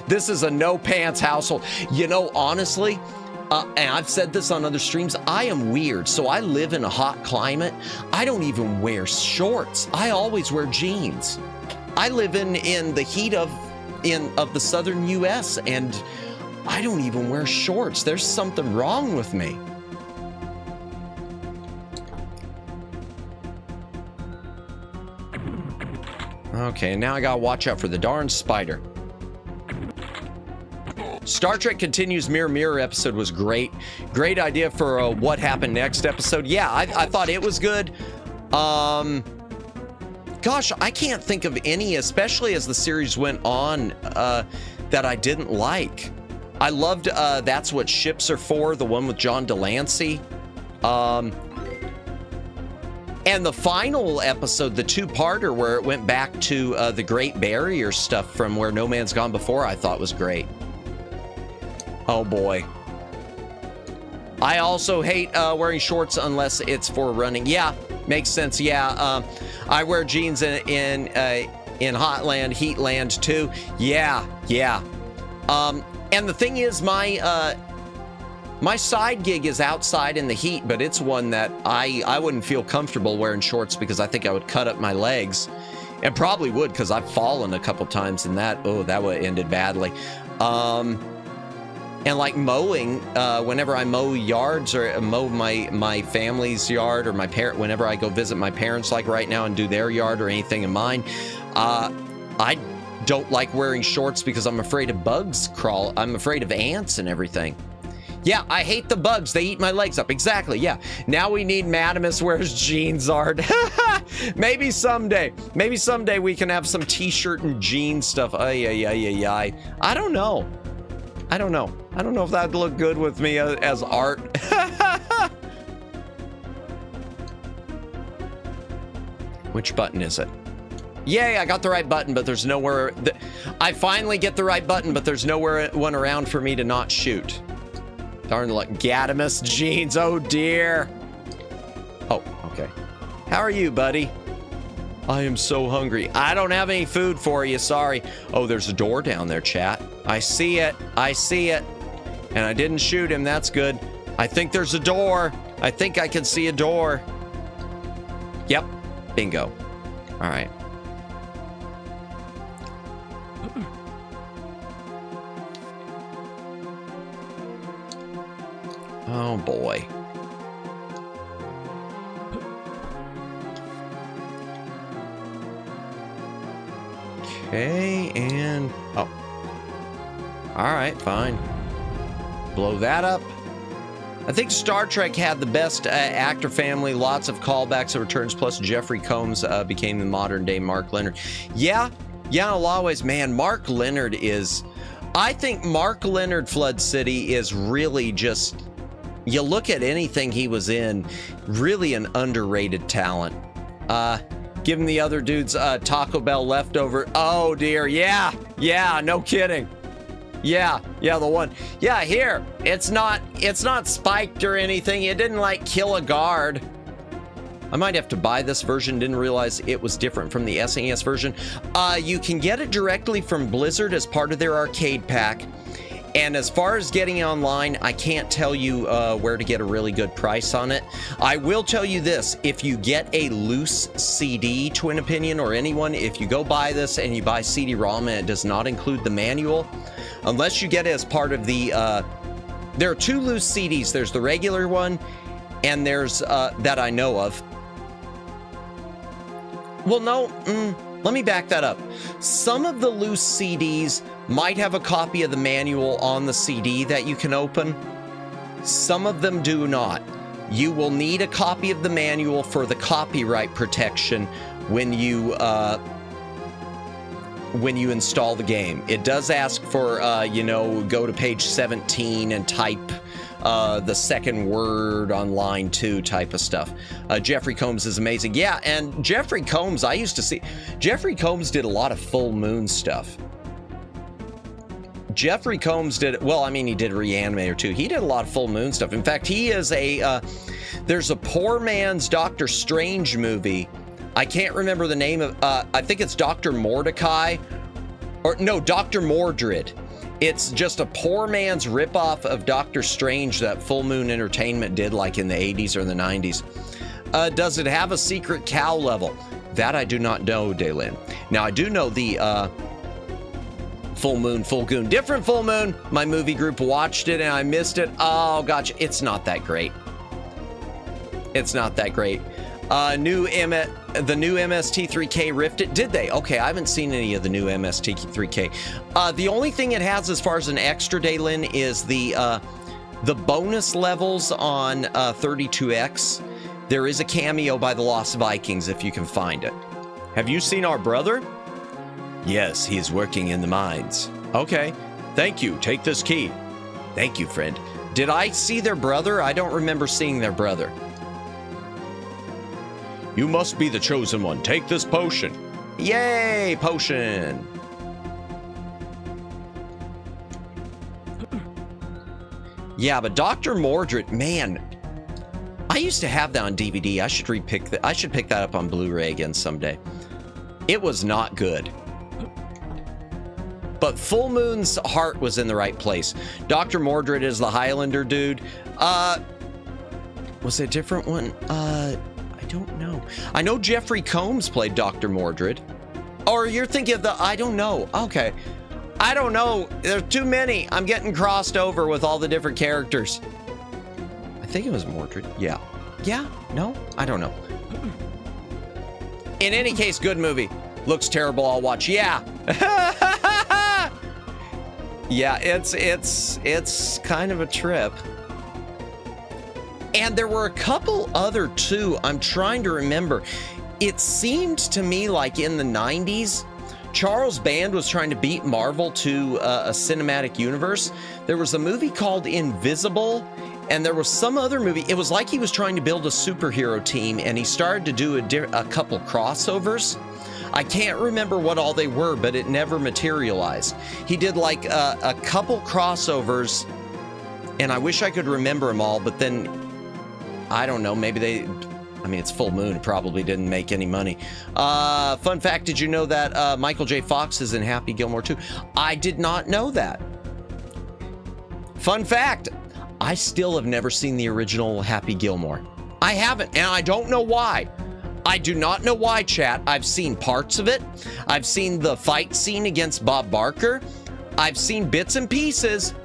This is a no pants household. You know, honestly, and I've said this on other streams, I am weird. So I live in a hot climate. I don't even wear shorts. I always wear jeans. I live in the heat of the southern US, and I don't even wear shorts. There's something wrong with me. Okay, now I gotta watch out for the darn spider. Star Trek Continues Mirror Mirror episode was great. Great idea for a What Happened Next episode. Yeah, I thought it was good. Gosh, I can't think of any, especially as the series went on, that I didn't like. I loved That's What Ships Are For, the one with John Delancey. And the final episode, the two-parter where it went back to the Great Barrier stuff from Where No Man's Gone Before, I thought was great. Oh boy. I also hate wearing shorts unless it's for running. Yeah, makes sense. Yeah, I wear jeans in Hotland, Heatland too. Yeah. And the thing is, my side gig is outside in the heat, but it's one that I wouldn't feel comfortable wearing shorts because I think I would cut up my legs, and probably would, because I've fallen a couple times in that. Oh, that would have ended badly. And like mowing, whenever I mow yards or mow my family's yard, or whenever I go visit my parents, like right now, and do their yard or anything in mine, I don't like wearing shorts because I'm afraid of bugs crawl. I'm afraid of ants and everything. Yeah, I hate the bugs. They eat my legs up. Exactly. Yeah. Now we need Madamus wears jeans art. Maybe someday we can have some t-shirt and jean stuff. I don't know. I don't know if that'd look good with me as art. Which button is it? Yay, I got the right button, but there's nowhere. I finally get the right button, but there's nowhere one around for me to not shoot. Darn luck. Gadamus jeans. Oh dear. Oh, okay. How are you, buddy? I am so hungry. I don't have any food for you. Sorry. Oh, there's a door down there, chat. I see it. And I didn't shoot him. That's good. I think there's a door. I think I can see a door. Yep. Bingo. All right. Oh, boy. Okay, and... oh. All right, fine. Blow that up. I think Star Trek had the best actor family, lots of callbacks and returns, plus Jeffrey Combs became the modern-day Mark Leonard. Yeah, in a lot of ways, man, Mark Leonard is... I think Mark Leonard Flood City is really just... you look at anything he was in, really an underrated talent. Give him the other dude's Taco Bell leftover. Oh, dear, yeah, no kidding. Yeah, the one. Yeah, here. It's not spiked or anything. It didn't like kill a guard. I might have to buy this version. Didn't realize it was different from the SNES version. You can get it directly from Blizzard as part of their arcade pack. And as far as getting it online, I can't tell you where to get a really good price on it. I will tell you this, if you get a loose CD, Twin Opinion, or anyone, if you go buy this and you buy CD-ROM and it does not include the manual, unless you get it as part of the, there are two loose CDs. There's the regular one, and there's, that I know of. Well, no, let me back that up. Some of the loose CDs might have a copy of the manual on the CD that you can open. Some of them do not. You will need a copy of the manual for the copyright protection when you install the game. It does ask for, go to page 17 and type the second word on line 2 type of stuff. Jeffrey Combs is amazing. Yeah, and Jeffrey Combs, I used to see... Jeffrey Combs did a lot of Full Moon stuff. Jeffrey Combs did... well, I mean, he did Reanimator too. He did a lot of Full Moon stuff. In fact, he is a... there's a poor man's Doctor Strange movie. I can't remember the name of... I think it's Dr. Mordecai. Or, no, Dr. Mordred. It's just a poor man's ripoff of Doctor Strange that Full Moon Entertainment did like in the 80s or the 90s. Does it have a secret cow level? That I do not know, Daylin. Now, I do know the Full Moon, Full Goon. Different Full Moon. My movie group watched it and I missed it. Oh, gotcha. It's not that great. It's not that great. The new MST3K riffed it. Did they? Okay, I haven't seen any of the new MST3K. The only thing it has as far as an extra, Daylin, is the bonus levels on 32X. There is a cameo by the Lost Vikings if you can find it. Have you seen our brother? Yes, he's working in the mines. Okay, thank you. Take this key. Thank you, friend. Did I see their brother? I don't remember seeing their brother. You must be the chosen one. Take this potion. Yay, potion. Yeah, but Dr. Mordred, man, I used to have that on DVD. I should pick that up on Blu-ray again someday. It was not good. But Full Moon's heart was in the right place. Dr. Mordred is the Highlander dude. Was it a different one? I don't know. I know Jeffrey Combs played Dr. Mordred. Or you're thinking of the... I don't know. Okay. I don't know. There's too many. I'm getting crossed over with all the different characters. I think it was Mordred. Yeah. Yeah? No? I don't know. In any case, good movie. Looks terrible. I'll watch. Yeah. Yeah, it's kind of a trip. And there were a couple other too. I'm trying to remember. It seemed to me like in the 90s, Charles Band was trying to beat Marvel to a cinematic universe. There was a movie called Invisible, and there was some other movie. It was like he was trying to build a superhero team, and he started to do a couple crossovers. I can't remember what all they were, but it never materialized. He did like a couple crossovers, and I wish I could remember them all, but then, I don't know, maybe they... I mean, it's Full Moon. It probably didn't make any money. Fun fact, did you know that Michael J. Fox is in Happy Gilmore 2? I did not know that. Fun fact, I still have never seen the original Happy Gilmore. I haven't, and I don't know why. I do not know why, chat. I've seen parts of it. I've seen the fight scene against Bob Barker. I've seen bits and pieces.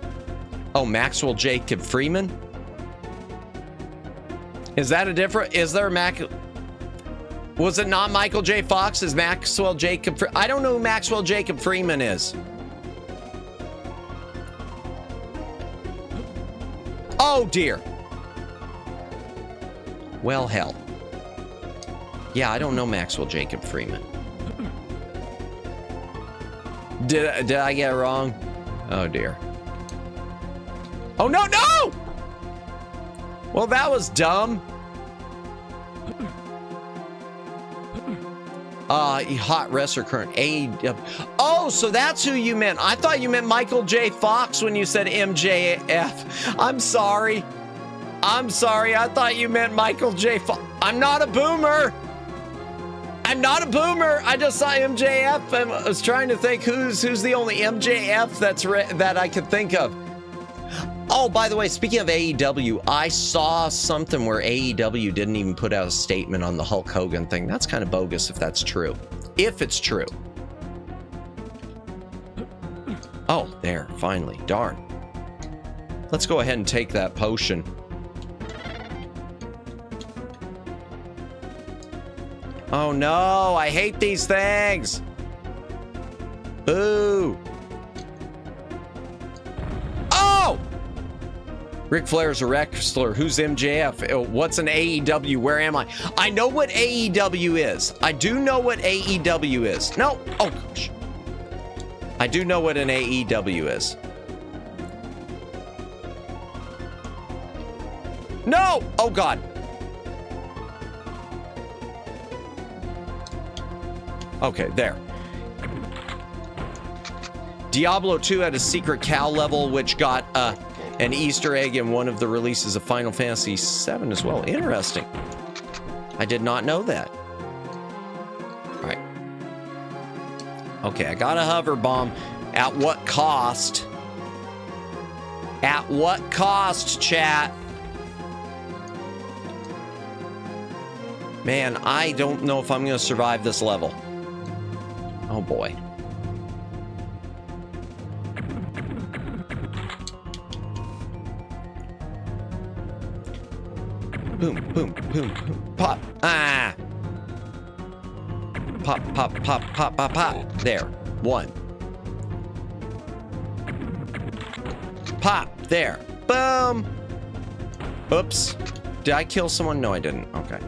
Oh, Maxwell Jacob Freeman. Is that a different? Is there a Mac? Was it not Michael J. Fox? Is Maxwell Jacob? I don't know who Maxwell Jacob Freeman is. Oh dear. Well, hell. Yeah, I don't know Maxwell Jacob Freeman. Did I get it wrong? Oh dear. Oh no, no! Well, that was dumb. Hot wrestler current AEW. Oh, so that's who you meant. I thought you meant Michael J. Fox when you said MJF. I'm sorry. I'm sorry. I thought you meant Michael J. Fox. I'm not a boomer. I'm not a boomer. I just saw MJF and I was trying to think who's the only MJF that I could think of. Oh, by the way, speaking of AEW, I saw something where AEW didn't even put out a statement on the Hulk Hogan thing. That's kind of bogus if that's true. If it's true. Oh, there, finally. Darn. Let's go ahead and take that potion. Oh no, I hate these things. Boo. Oh! Ric Flair's a wrestler. Who's MJF? What's an AEW? Where am I? I know what AEW is. I do know what AEW is. No. Oh, gosh. I do know what an AEW is. No! Oh, God. Okay, there. Diablo 2 had a secret cow level, which got an Easter egg in one of the releases of Final Fantasy VII as well. Interesting. I did not know that. All right. Okay, I got a hover bomb. At what cost? At what cost, chat? Man, I don't know if I'm going to survive this level. Oh boy. Boom, boom, boom, boom. Pop. Ah. Pop, pop, pop, pop, pop, pop. There. One. Pop. There. Boom. Oops. Did I kill someone? No, I didn't. Okay.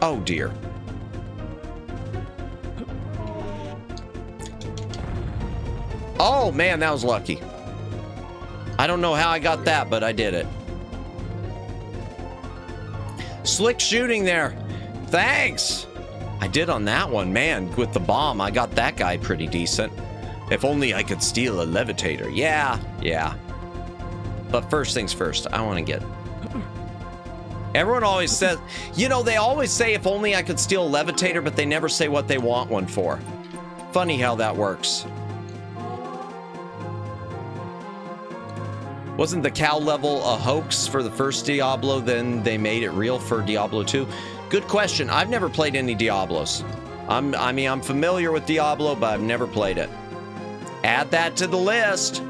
Oh, dear. Oh, man, that was lucky. I don't know how I got that, but I did it. Slick shooting there. Thanks. I did on that one, man. With the bomb, I got that guy pretty decent. If only I could steal a levitator. Yeah, yeah. But first things first, I want to get... Everyone always says... You know, they always say if only I could steal a levitator, but they never say what they want one for. Funny how that works. Wasn't the cow level a hoax for the first Diablo, then they made it real for Diablo 2? Good question. I've never played any Diablos. I mean, I'm familiar with Diablo, but I've never played it. Add that to the list.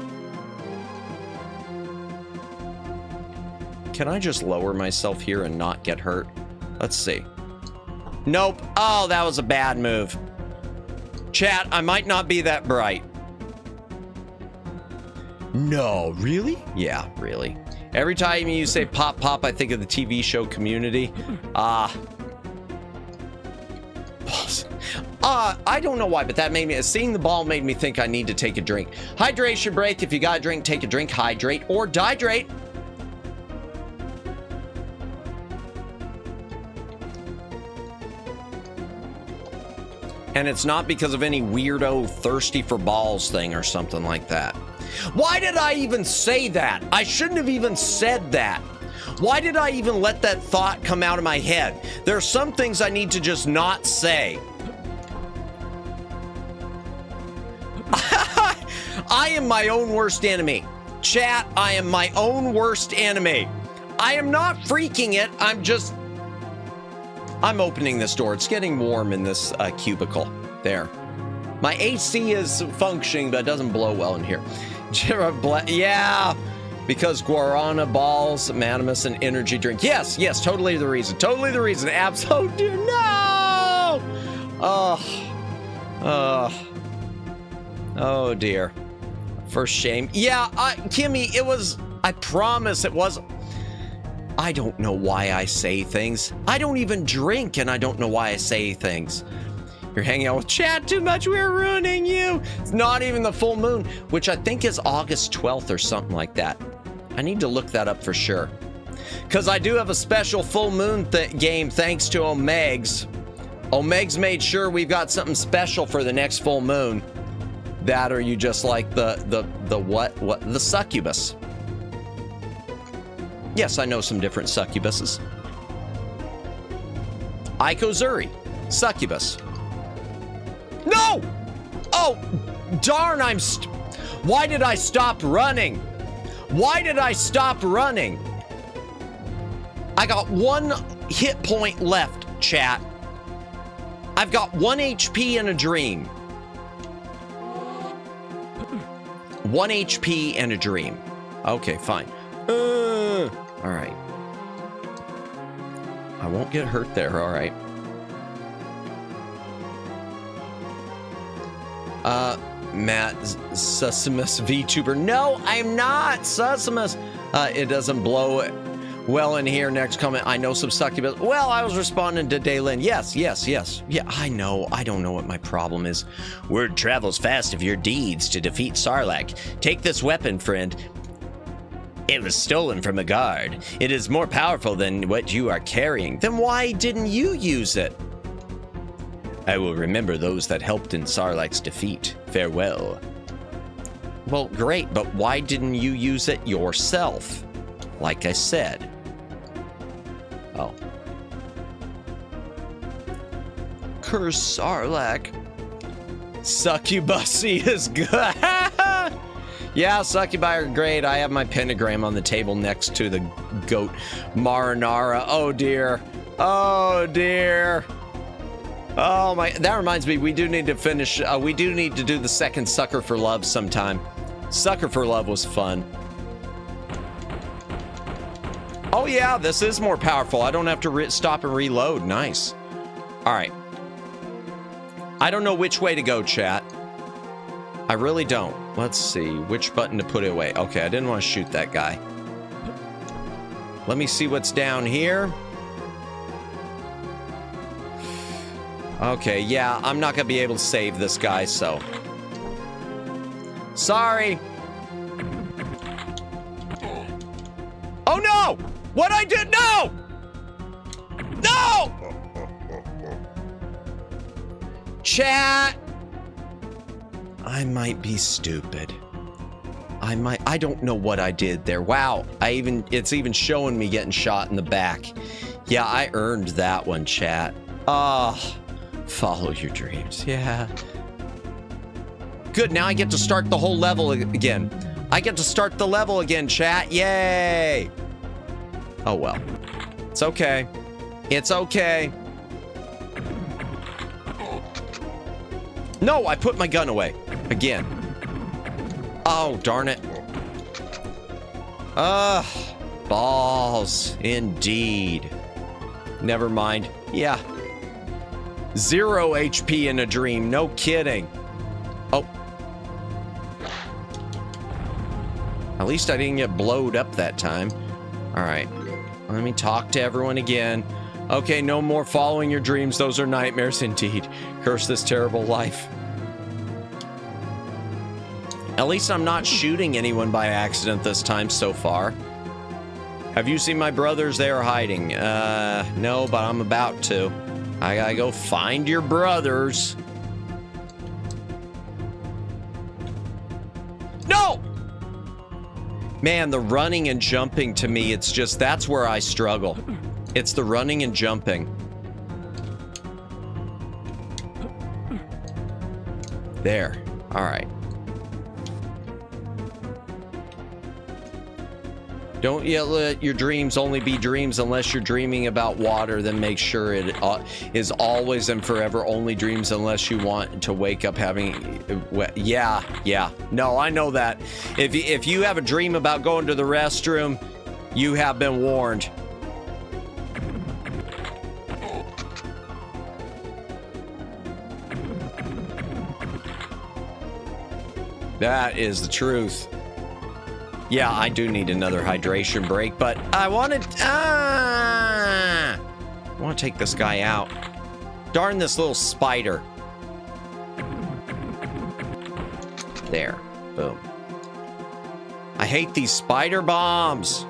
Can I just lower myself here and not get hurt? Let's see. Nope. Oh, that was a bad move. Chat, I might not be that bright. No, really? Yeah, really. Every time you say pop, pop, I think of the TV show Community. I don't know why, but that made me, seeing the ball made me think I need to take a drink. Hydration break. If you got a drink, take a drink, hydrate, or dihydrate. And it's not because of any weirdo thirsty for balls thing or something like that. Why did I even say that? I shouldn't have even said that. Why did I even let that thought come out of my head? There are some things I need to just not say. I am my own worst enemy. Chat, I am my own worst enemy. I am not freaking it. I'm opening this door. It's getting warm in this cubicle. There. My AC is functioning, but it doesn't blow well in here. Yeah, because guarana balls, Manimus, and energy drink. Yes, totally the reason. Totally the reason. Absolutely. No! Oh, dear. For shame. Yeah, Kimmy, it was... I promise it was... I don't know why I say things. I don't even drink, and I don't know why I say things. You're hanging out with chat too much. We're ruining you. It's not even the full moon, which I think is August 12th or something like that. I need to look that up for sure. Because I do have a special full moon game thanks to Omegs. Omegs made sure we've got something special for the next full moon. That or you just like the succubus. Yes, I know some different succubuses. Ikozuri, succubus. No! Oh, darn, why did I stop running? Why did I stop running? I got 1 hit point left, chat. I've got 1 HP in a dream. 1 HP and a dream. Okay, fine. All right. I won't get hurt there, all right. Matt Sussimus VTuber. No, I'm not Sussimus. It doesn't blow well in here. Next comment. I know some succubus. Well, I was responding to Daylin. Yes. Yeah, I know. I don't know what my problem is. Word travels fast of your deeds to defeat Sarlacc. Take this weapon, friend. It was stolen from a guard. It is more powerful than what you are carrying. Then why didn't you use it? I will remember those that helped in Sarlacc's defeat. Farewell. Well, great, but why didn't you use it yourself? Like I said. Oh. Curse Sarlacc. Succubussy is good. Yeah, succubi are great. I have my pentagram on the table next to the goat marinara. Oh, dear. Oh, dear. Oh, my. That reminds me, we do need to finish. We do need to do the second Sucker for Love sometime. Sucker for Love was fun. Oh, yeah, this is more powerful. I don't have to stop and reload. Nice. All right. I don't know which way to go, chat. I really don't. Let's see. Which button to put it away? Okay, I didn't want to shoot that guy. Let me see what's down here. Okay, yeah, I'm not going to be able to save this guy, so... Sorry. Oh, no! What I did? No! No! Chat! I might be stupid. I don't know what I did there. Wow, it's even showing me getting shot in the back. Yeah, I earned that one, chat. Follow your dreams. Yeah. Good, now I get to start the whole level again. I get to start the level again, chat. Yay! Oh, well. It's okay. It's okay. No, I put my gun away. Again. Oh, darn it. Balls. Indeed. Never mind. Yeah. 0 HP in a dream. No kidding. Oh. At least I didn't get blowed up that time. All right. Let me talk to everyone again. Okay, no more following your dreams. Those are nightmares indeed. Curse this terrible life. At least I'm not shooting anyone by accident this time so far. Have you seen my brothers? They are hiding. No, but I'm about to. I gotta go find your brothers. No! Man, the running and jumping to me, it's just, that's where I struggle. It's the running and jumping. There. All right. Don't yet let your dreams only be dreams unless you're dreaming about water. Then make sure it is always and forever only dreams unless you want to wake up having... Yeah. No, I know that. If you have a dream about going to the restroom, you have been warned. That is the truth. Yeah, I do need another hydration break, but I want to take this guy out. Darn this little spider. There. Boom. I hate these spider bombs.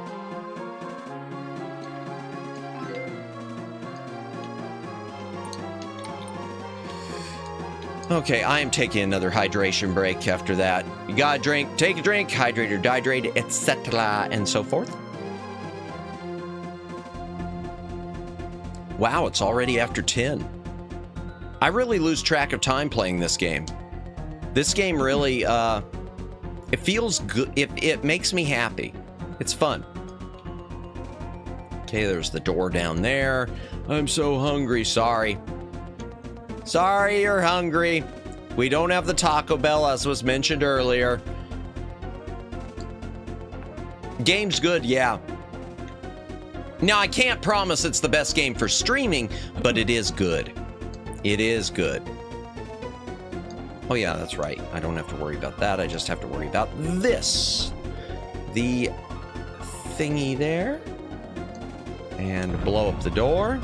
Okay, I am taking another hydration break after that. You gotta drink, take a drink, hydrate or dehydrate, etc. and so forth. Wow, it's already after 10. I really lose track of time playing this game. This game really, it feels good. It makes me happy. It's fun. Okay, there's the door down there. I'm so hungry, sorry. Sorry you're hungry. We don't have the Taco Bell, as was mentioned earlier. Game's good, yeah. Now, I can't promise it's the best game for streaming, but it is good. It is good. Oh, yeah, that's right. I don't have to worry about that. I just have to worry about this. The thingy there. And blow up the door.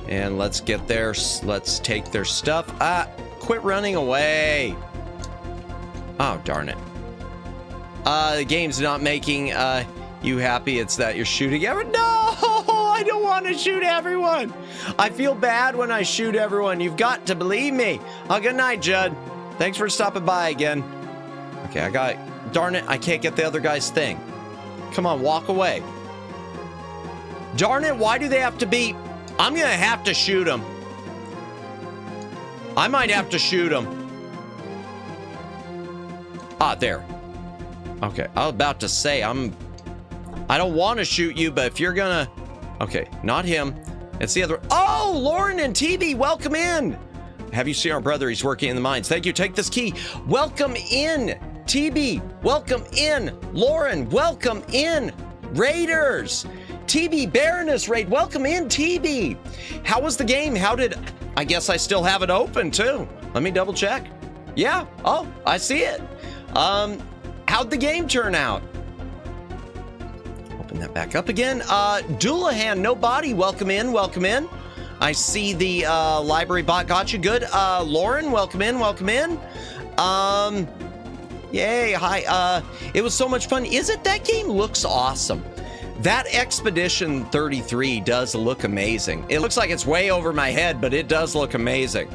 And let's get there. Let's take their stuff. Quit running away. Oh, darn it. The game's not making you happy. It's that you're shooting everyone. No, I don't want to shoot everyone. I feel bad when I shoot everyone. You've got to believe me. Oh, good night, Judd. Thanks for stopping by again. Okay, darn it. I can't get the other guy's thing. Come on, walk away. Darn it. Why do they have to be... I'm going to have to shoot him. I might have to shoot him. Ah, there. Okay, I was about to say, I don't want to shoot you, but if you're going to... Okay, not him. It's the other... Oh, Lauren and TB, welcome in. Have you seen our brother? He's working in the mines. Thank you. Take this key. Welcome in, TB. Welcome in, Lauren. Welcome in, Raiders. TB Baroness Raid, welcome in, TB. How was the game? I guess I still have it open too. Let me double check. Yeah, oh, I see it. How'd the game turn out? Open that back up again. Doulahan, no body, welcome in, welcome in. I see the library bot got you, good. Lauren, welcome in, welcome in. Yay, hi, it was so much fun. That game looks awesome. That Expedition 33 does look amazing. It looks like it's way over my head, but it does look amazing.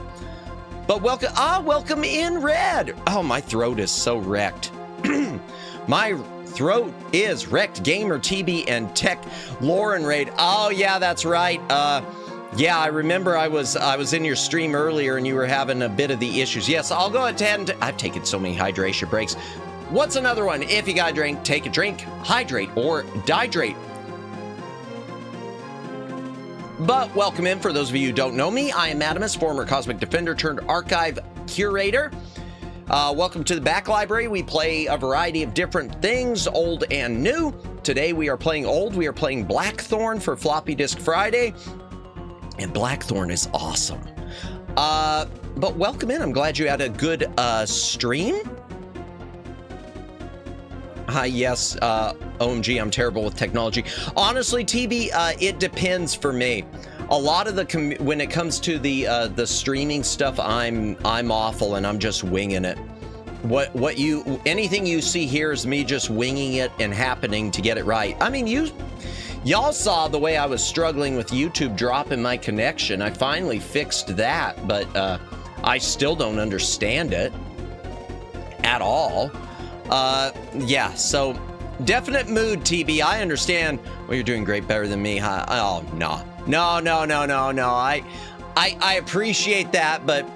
But welcome in, Red. Oh, my throat is so wrecked. My throat is wrecked. Gamer, TB, and Tech Lauren Raid. Oh, yeah, that's right. Yeah, I remember I was in your stream earlier and you were having a bit of the issues. Yes, I'll go ahead and... I've taken so many hydration breaks. What's another one? If you gotta drink, take a drink, hydrate, or dehydrate. But welcome in. For those of you who don't know me, I am Madamus, former Cosmic Defender turned archive curator. Welcome to the back library. We play a variety of different things, old and new. Today we are playing old. We are playing BlackThorne for Floppy Disk Friday. And BlackThorne is awesome. But welcome in. I'm glad you had a good stream. Yes, OMG, I'm terrible with technology. Honestly, TB, it depends for me. A lot of when it comes to the streaming stuff, I'm awful and I'm just winging it. Anything you see here is me just winging it and happening to get it right. I mean, y'all saw the way I was struggling with YouTube dropping my connection. I finally fixed that, but I still don't understand it at all. Yeah, so definite mood, TB. I understand. Well, you're doing great, better than me, huh? Oh, no. No. I appreciate that, but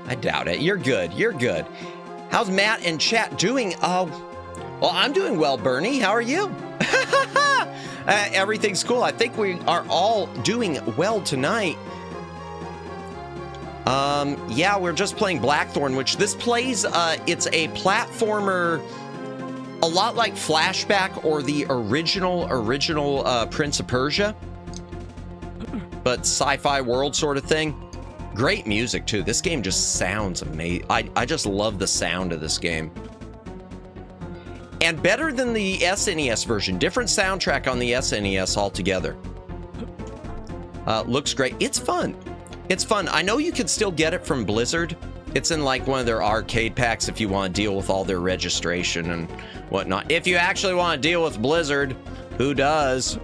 I doubt it. You're good. You're good. How's Matt and chat doing? Well, I'm doing well, Bernie. How are you? Everything's cool. I think we are all doing well tonight. Yeah, we're just playing BlackThorne, which this plays, it's a platformer, a lot like Flashback or the original Prince of Persia, but sci-fi world sort of thing. Great music, too. This game just sounds amazing. I just love the sound of this game. And better than the SNES version. Different soundtrack on the SNES altogether. Looks great. It's fun. It's fun. I know you can still get it from Blizzard. It's in like one of their arcade packs if you want to deal with all their registration and whatnot. If you actually want to deal with Blizzard, who does?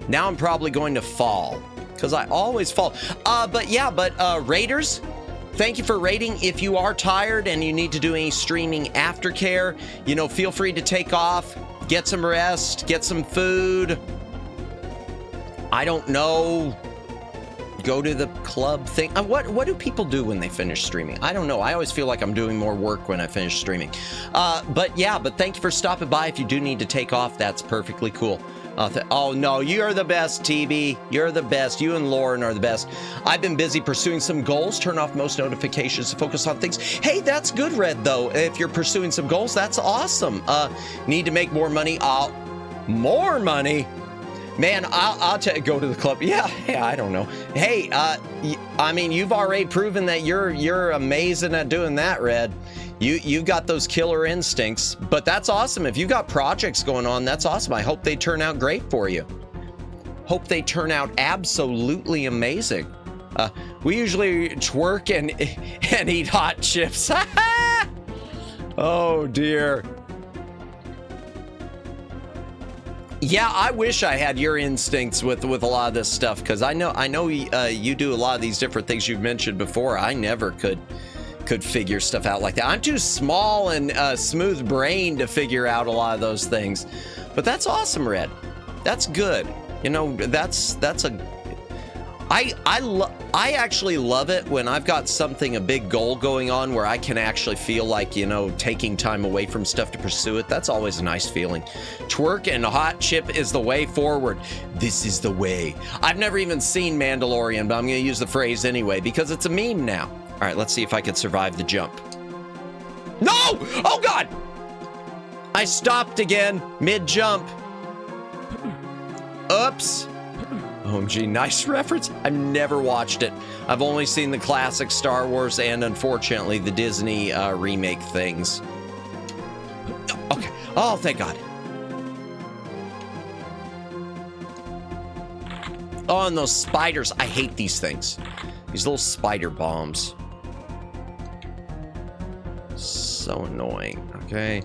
Now I'm probably going to fall, because I always fall. But Raiders, thank you for raiding. If you are tired and you need to do any streaming aftercare, you know, feel free to take off, get some rest, get some food. I don't know. Go to the club thing. What do people do when they finish streaming? I don't know. I always feel like I'm doing more work when I finish streaming. But thank you for stopping by. If you do need to take off, that's perfectly cool. Oh no, you're the best, TB. You're the best. You and Lauren are the best. I've been busy pursuing some goals. Turn off most notifications to focus on things. Hey, that's good, Red, though. If you're pursuing some goals, that's awesome. Need to make more money. More money? Man, I'll go to the club. Yeah, I don't know. Hey, I mean, you've already proven that you're amazing at doing that, Red. You got those killer instincts, but that's awesome. If you've got projects going on, that's awesome. I hope they turn out great for you. Hope they turn out absolutely amazing. We usually twerk and eat hot chips. Oh dear. Yeah, I wish I had your instincts with a lot of this stuff, because I know you do a lot of these different things you've mentioned before. I never could figure stuff out like that. I'm too small and smooth brain to figure out a lot of those things. But that's awesome, Red. That's good. You know, I actually love it when I've got a big goal going on where I can actually feel like, you know, taking time away from stuff to pursue it. That's always a nice feeling. Twerk and hot chip is the way forward. This is the way. I've never even seen Mandalorian, but I'm going to use the phrase anyway because it's a meme now. All right, let's see if I can survive the jump. No! Oh, God! I stopped again mid-jump. Oops. OMG, nice reference. I've never watched it. I've only seen the classic Star Wars and, unfortunately, the Disney remake things. Okay. Oh, thank God. Oh, and those spiders. I hate these things. These little spider bombs. So annoying. Okay.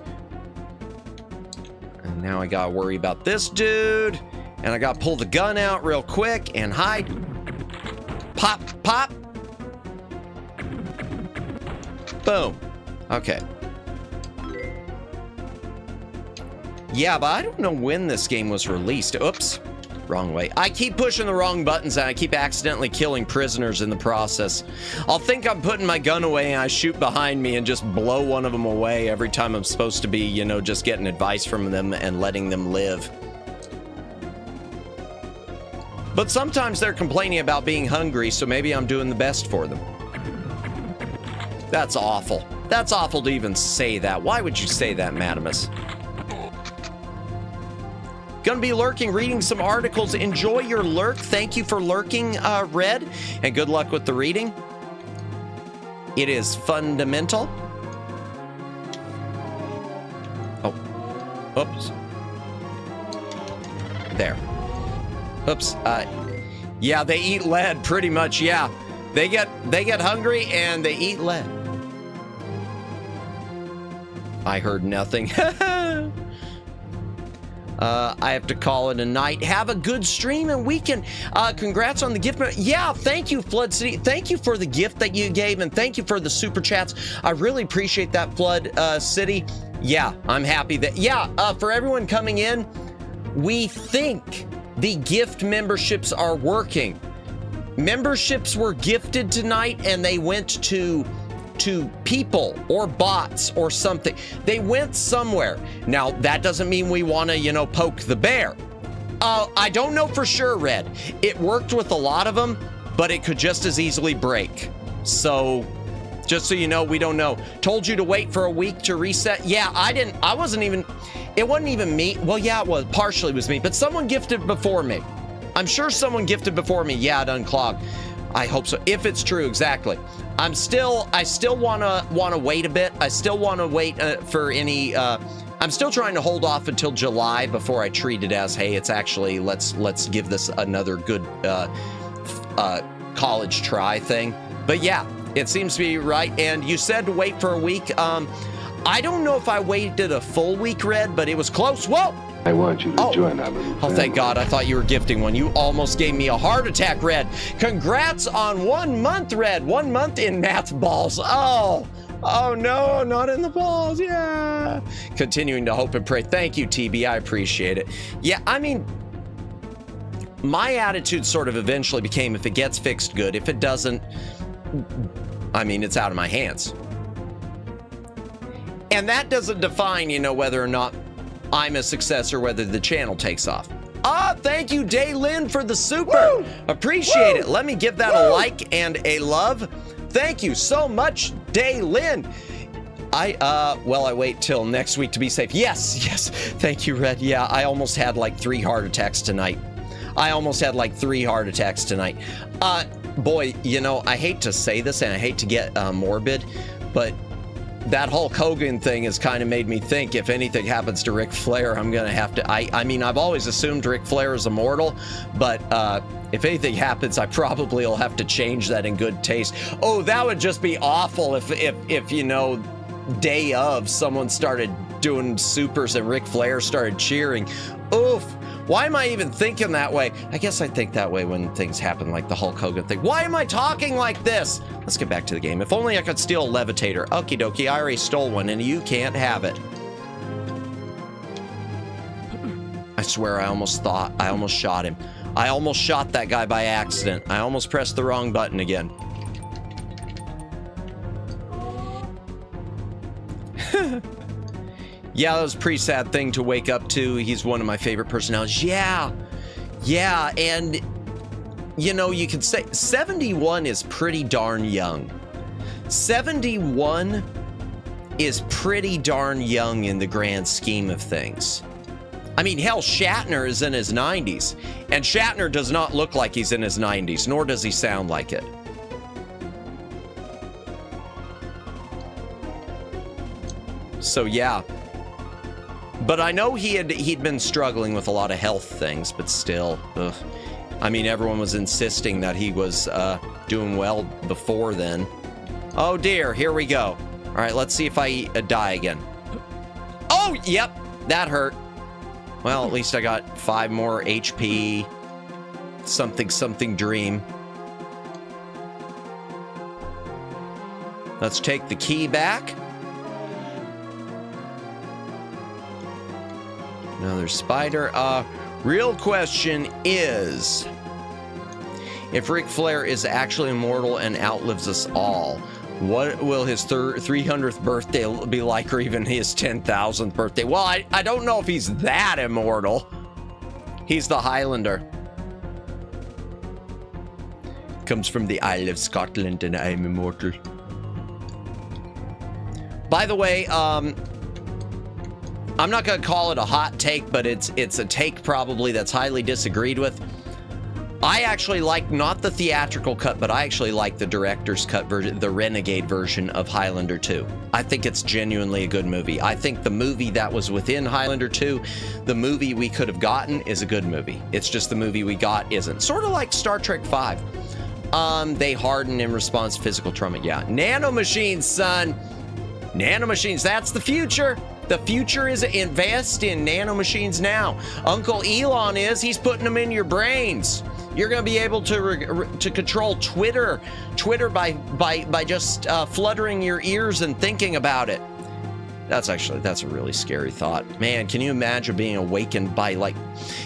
And now I gotta worry about this dude. And I gotta pull the gun out real quick and hide. Pop, pop. Boom. Okay. Yeah, but I don't know when this game was released. Oops. Wrong way. I keep pushing the wrong buttons and I keep accidentally killing prisoners in the process. I'll think I'm putting my gun away and I shoot behind me and just blow one of them away every time I'm supposed to be, you know, just getting advice from them and letting them live. But sometimes they're complaining about being hungry, so maybe I'm doing the best for them. That's awful. That's awful to even say that. Why would you say that, Madamus? Gonna be lurking, reading some articles. Enjoy your lurk. Thank you for lurking, Red, and good luck with the reading. It is fundamental. Oh, oops. There. Oops. Yeah, they eat lead pretty much. Yeah, they get hungry and they eat lead. I heard nothing. I have to call it a night. Have a good stream and weekend. Congrats on the gift. Yeah, thank you, Flood City. Thank you for the gift that you gave, and thank you for the super chats. I really appreciate that, Flood City. Yeah, I'm happy that, for everyone coming in, we think the gift memberships are working. Memberships were gifted tonight, and they went to to people or bots or something. They went somewhere. Now, that doesn't mean we want to, you know, poke the bear. I don't know for sure, Red. It worked with a lot of them, but it could just as easily break. So, just so you know, we don't know. Told you to wait for a week to reset. Yeah, it wasn't even me. Well, yeah, it was. Partially was me, but someone gifted before me. I'm sure someone gifted before me. Yeah, it unclogged. I hope so. If it's true, exactly. I still wanna wait a bit. I still wanna wait for any, I'm still trying to hold off until July before I treat it as, hey, it's actually, let's give this another good college try thing. But yeah, it seems to be right. And you said to wait for a week. I don't know if I waited a full week, Red, but it was close. Whoa! I want you to join our little family. Oh, thank God. I thought you were gifting one. You almost gave me a heart attack, Red. Congrats on 1 month, Red. 1 month in math balls. Oh no, not in the balls. Yeah. Continuing to hope and pray. Thank you, TB. I appreciate it. Yeah, I mean, my attitude sort of eventually became, if it gets fixed, good. If it doesn't, I mean, it's out of my hands. And that doesn't define, you know, whether or not I'm a success or whether the channel takes off. Thank you, Daylin, for the super. Woo! Appreciate it. Let me give that a like and a love. Thank you so much, Daylin. Well, I wait till next week to be safe. Yes. Thank you, Red. Yeah, I almost had like 3 heart attacks tonight. Boy, you know, I hate to say this and I hate to get morbid, but that Hulk Hogan thing has kind of made me think if anything happens to Ric Flair, I'm going to have to, I mean, I've always assumed Ric Flair is immortal, but if anything happens, I probably will have to change that in good taste. Oh, that would just be awful if you know, day of, someone started doing supers and Ric Flair started cheering. Oof. Why am I even thinking that way? I guess I think that way when things happen like the Hulk Hogan thing. Why am I talking like this? Let's get back to the game. If only I could steal a levitator. Okie dokie, I already stole one and you can't have it. I swear I almost shot him. I almost shot that guy by accident. I almost pressed the wrong button again. Yeah, that was a pretty sad thing to wake up to. He's one of my favorite personalities. Yeah, and you know, you could say 71 is pretty darn young. 71 is pretty darn young in the grand scheme of things. I mean, hell, Shatner is in his 90s, and Shatner does not look like he's in his 90s, nor does he sound like it. So yeah. But I know he'd been struggling with a lot of health things, but still, ugh. I mean, everyone was insisting that he was doing well before then. Oh dear, here we go. All right, let's see if I die again. Oh, yep, that hurt. Well, at least I got 5 more HP. Something dream. Let's take the key back. Another spider. Real question is, if Ric Flair is actually immortal and outlives us all, what will his 300th birthday be like, or even his 10,000th birthday? Well, I don't know if he's that immortal. He's the Highlander. Comes from the Isle of Scotland and I'm immortal. By the way, I'm not going to call it a hot take, but it's a take probably that's highly disagreed with. I actually like not the theatrical cut, but I actually like the director's cut version, the Renegade version of Highlander 2. I think it's genuinely a good movie. I think the movie that was within Highlander 2, the movie we could have gotten, is a good movie. It's just the movie we got isn't. Sort of like Star Trek 5. They harden in response to physical trauma. Yeah, nanomachines, son. Nanomachines, that's the future. The future is invest in nanomachines now. Uncle Elon he's putting them in your brains. You're going to be able to control Twitter by just fluttering your ears and thinking about it. That's a really scary thought. Man, can you imagine being awakened by, like,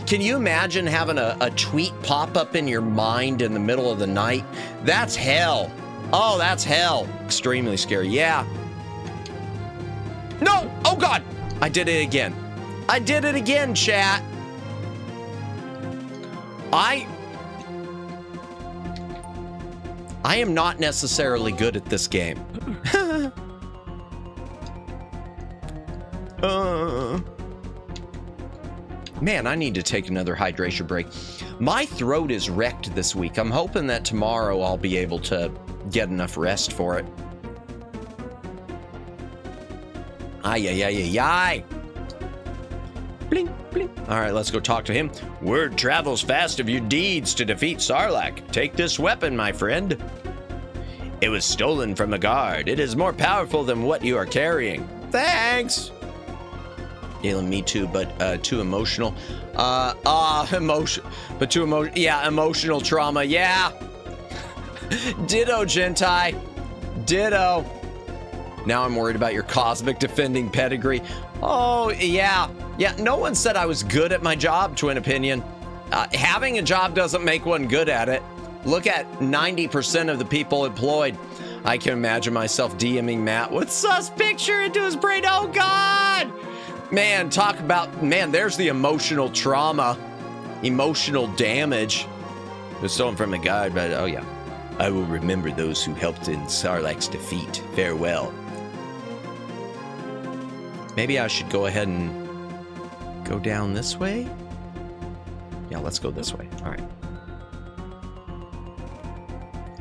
can you imagine having a tweet pop up in your mind in the middle of the night? That's hell. Oh, that's hell. Extremely scary. Yeah. No! Oh, God! I did it again. I did it again, chat. I am not necessarily good at this game. Man, I need to take another hydration break. My throat is wrecked this week. I'm hoping that tomorrow I'll be able to get enough rest for it. Ay, ay, ay, ay, ay. Bling, bling. All right, let's go talk to him. Word travels fast of your deeds to defeat Sarlacc. Take this weapon, my friend. It was stolen from a guard. It is more powerful than what you are carrying. Thanks. Yeah, me too, but too emotional. Emotion, but too emotional. Yeah, emotional trauma. Yeah. Ditto, Gentai. Ditto. Now I'm worried about your cosmic defending pedigree. Oh, yeah. Yeah, no one said I was good at my job, Twin Opinion. Having a job doesn't make one good at it. Look at 90% of the people employed. I can imagine myself DMing Matt with sus picture into his brain. Oh, God. Man, talk about, man, there's the emotional trauma, emotional damage. It was stolen from a guard, but oh, yeah. I will remember those who helped in Sarlacc's defeat. Farewell. Maybe I should go ahead and go down this way? Yeah, let's go this way. All right.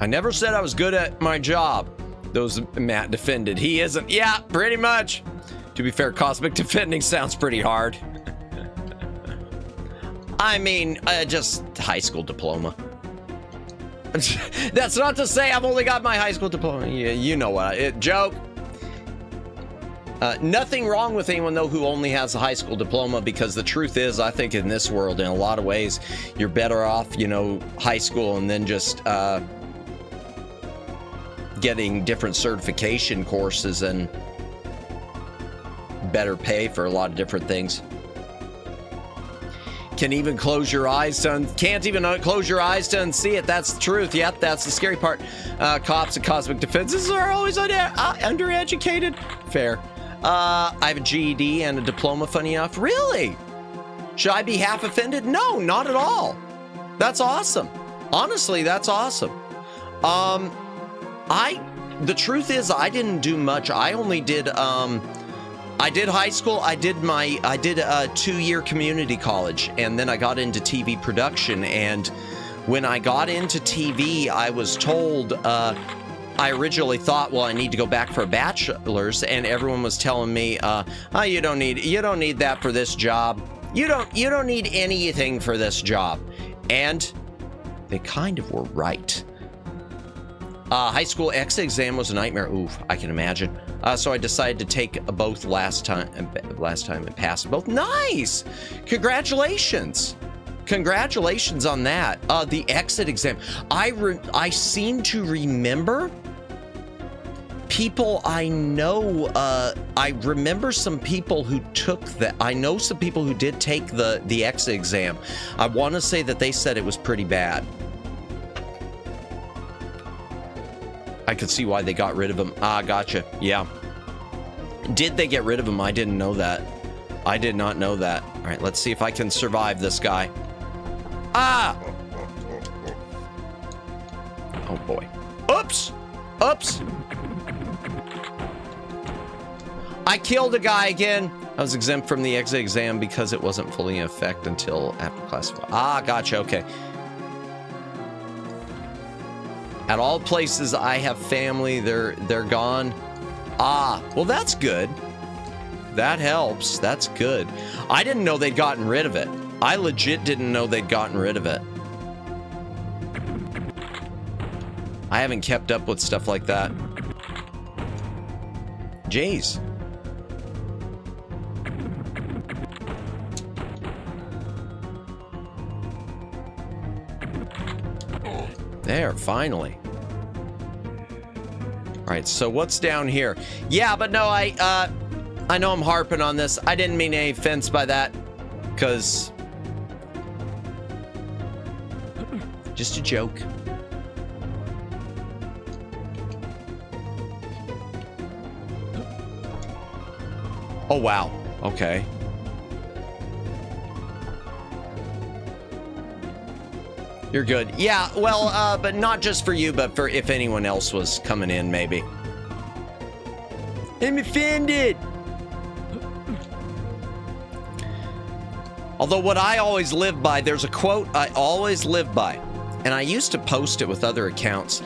I never said I was good at my job. Those Matt defended. He isn't. Yeah, pretty much. To be fair, cosmic defending sounds pretty hard. I mean, just high school diploma. That's not to say I've only got my high school diploma. Yeah, you know what? Joke. Nothing wrong with anyone, though, who only has a high school diploma, because the truth is, I think in this world, in a lot of ways, you're better off, you know, high school and then just getting different certification courses and better pay for a lot of different things. Can't even close your eyes to close your eyes to unsee it. That's the truth. Yep, that's the scary part. Cops and cosmic defenses are always undereducated. Fair. I have a GED and a diploma, funny enough. Really? Should I be half offended? No, not at all. That's awesome. Honestly, that's awesome. The truth is, I didn't do much. I only did, I did high school. I did a 2-year community college, and then I got into TV production. And when I got into TV, I was told, I originally thought, well, I need to go back for a bachelor's, and everyone was telling me, oh, you don't need that for this job. You don't need anything for this job. And they kind of were right. High school exit exam was a nightmare. Oof, I can imagine. So I decided to take both last time and passed both. Nice! Congratulations! Congratulations on that. The exit exam. I seem to remember people I know. I remember some people who took that. I know some people who did take the exit exam. I want to say that they said it was pretty bad. I could see why they got rid of him. Ah, gotcha. Yeah. Did they get rid of him? I didn't know that. I did not know that. All right, let's see if I can survive this guy. Ah! Oh, boy. Oops! Oops! I killed a guy again. I was exempt from the exit exam because it wasn't fully in effect until after class 5. Ah, gotcha. Okay. At all places I have family, they're gone. Ah, well, that's good. That helps. That's good. I didn't know they'd gotten rid of it. I legit didn't know they'd gotten rid of it. I haven't kept up with stuff like that. Jeez. There, finally. All right, so what's down here? Yeah, but no, I know I'm harping on this. I didn't mean any offense by that, because just a joke. Oh, wow. Okay. You're good. Yeah, well, but not just for you, but for if anyone else was coming in, maybe. I'm offended. Although what I always live by, there's a quote I always live by, and I used to post it with other accounts.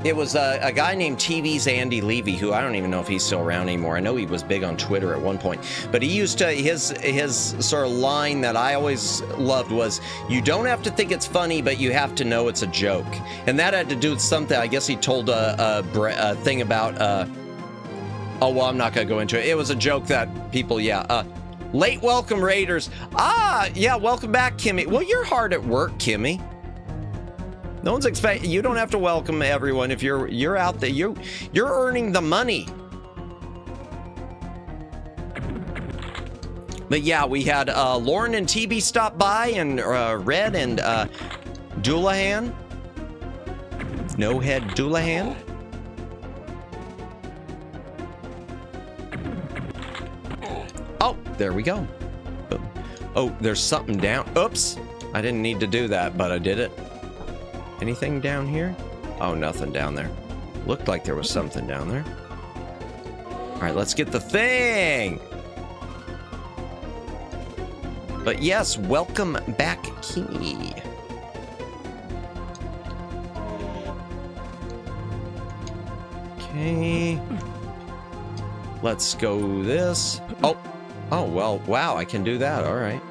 It was a guy named TV's Andy Levy, who I don't even know if he's still around anymore. I know he was big on Twitter at one point, but he used to, his sort of line that I always loved was, you don't have to think it's funny, but you have to know it's a joke. And that had to do with something, I guess he told a thing about, oh, well, I'm not going to go into it. It was a joke that people, late welcome Raiders. Ah, yeah, welcome back, Kimmy. Well, you're hard at work, Kimmy. No one's expecting. You don't have to welcome everyone if you're out there. You're earning the money. But yeah, we had Lauren and TB stop by, and Red and Doulahan. No head Doulahan. Oh, there we go. Oh, there's something down. Oops. I didn't need to do that, but I did it. Anything down here? Oh, nothing down there. Looked like there was something down there. All right, let's get the thing. But yes, welcome back, Kimmy. Okay. Let's go this. Oh, well, wow, I can do that. All right.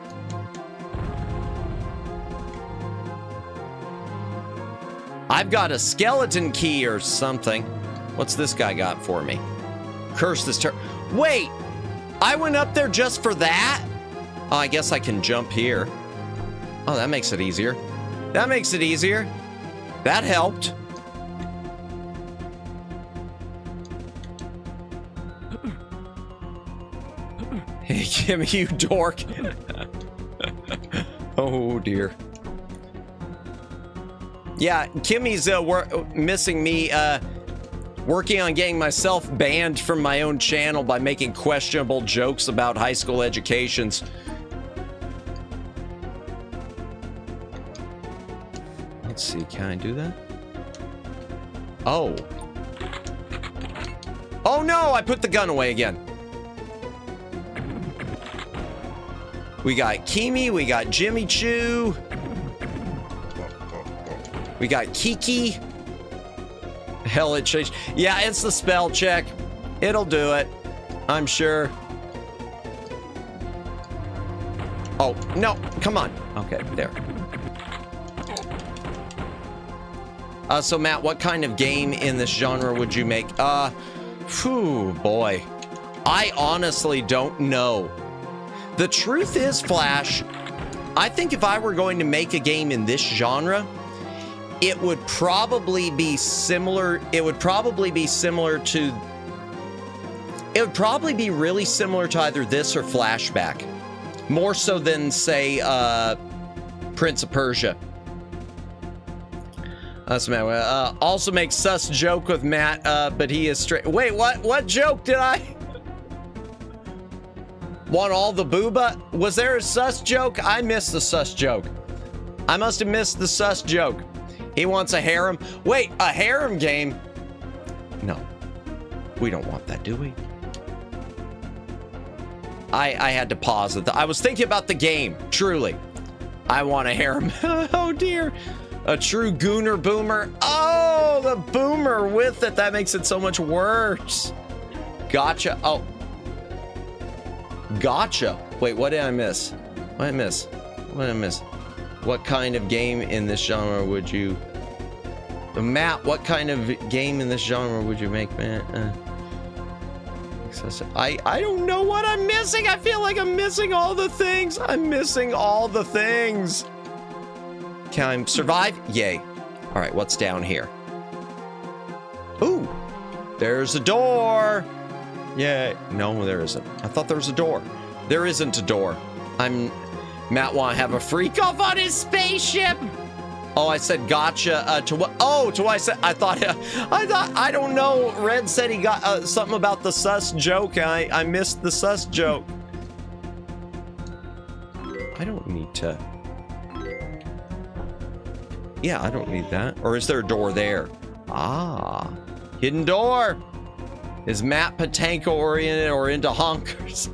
I've got a skeleton key or something. What's this guy got for me? Curse this Wait, I went up there just for that? Oh, I guess I can jump here. Oh, that makes it easier. That makes it easier. That helped. Hey, Kim, you dork. Oh, dear. Yeah, Kimmy's missing me working on getting myself banned from my own channel by making questionable jokes about high school educations. Let's see, can I do that? Oh. Oh no, I put the gun away again. We got Kimi, we got Jimmy Choo. We got Kiki. Hell, it changed. Yeah, it's the spell check. It'll do it, I'm sure. Oh, no, come on. Okay, there. So Matt, what kind of game in this genre would you make? Phew, boy. I honestly don't know. The truth is, Flash, I think if I were going to make a game in this genre, it would probably be similar. It would probably be really similar to either this or Flashback. More so than, say, Prince of Persia. That's Matt. Also make sus joke with Matt, but he is straight. Wait, what? What joke did I? Want all the booba? Was there a sus joke? I missed the sus joke. I must have missed the sus joke. He wants a harem. Wait, a harem game? No. We don't want that, do we? I had to pause it. I was thinking about the game, truly. I want a harem. Oh, dear. A true gooner boomer. Oh, the boomer with it. That makes it so much worse. Gotcha. Oh. Gotcha. Wait, what did I miss? What did I miss? What did I miss? What kind of game in this genre would you... Matt, what kind of game in this genre would you make, man? I don't know what I'm missing. I feel like I'm missing all the things. I'm missing all the things. Can I survive? Yay. All right, what's down here? Ooh, there's a door. Yay. No, there isn't. I thought there was a door. There isn't a door. Matt want to have a freak off on his spaceship. Oh, I said gotcha to what? Oh, to what I said. I thought, I don't know. Red said he got something about the sus joke. I missed the sus joke. I don't need to. Yeah, I don't need that. Or is there a door there? Ah, hidden door. Is Matt Patanko oriented or into honkers?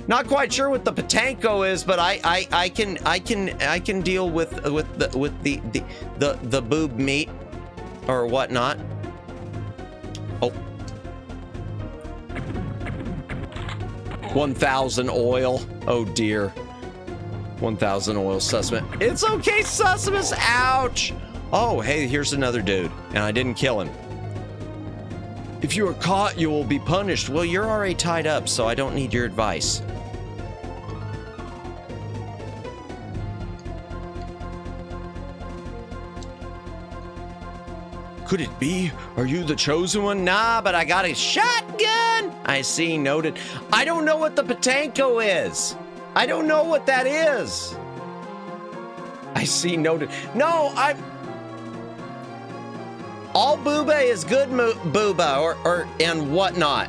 Not quite sure what the Patanko is, but I can deal with the boob meat or whatnot. Oh, 1,000 oil. Oh dear. 1,000 oil Sussman. It's okay, Sussman. Ouch. Oh, hey, here's another dude, and I didn't kill him. If you are caught, you will be punished. Well, you're already tied up, so I don't need your advice. Could it be? Are you the chosen one? Nah, but I got a shotgun. I see, noted. I don't know what the Patanko is. I don't know what that is. I see, noted. No, all booba is good booba and whatnot.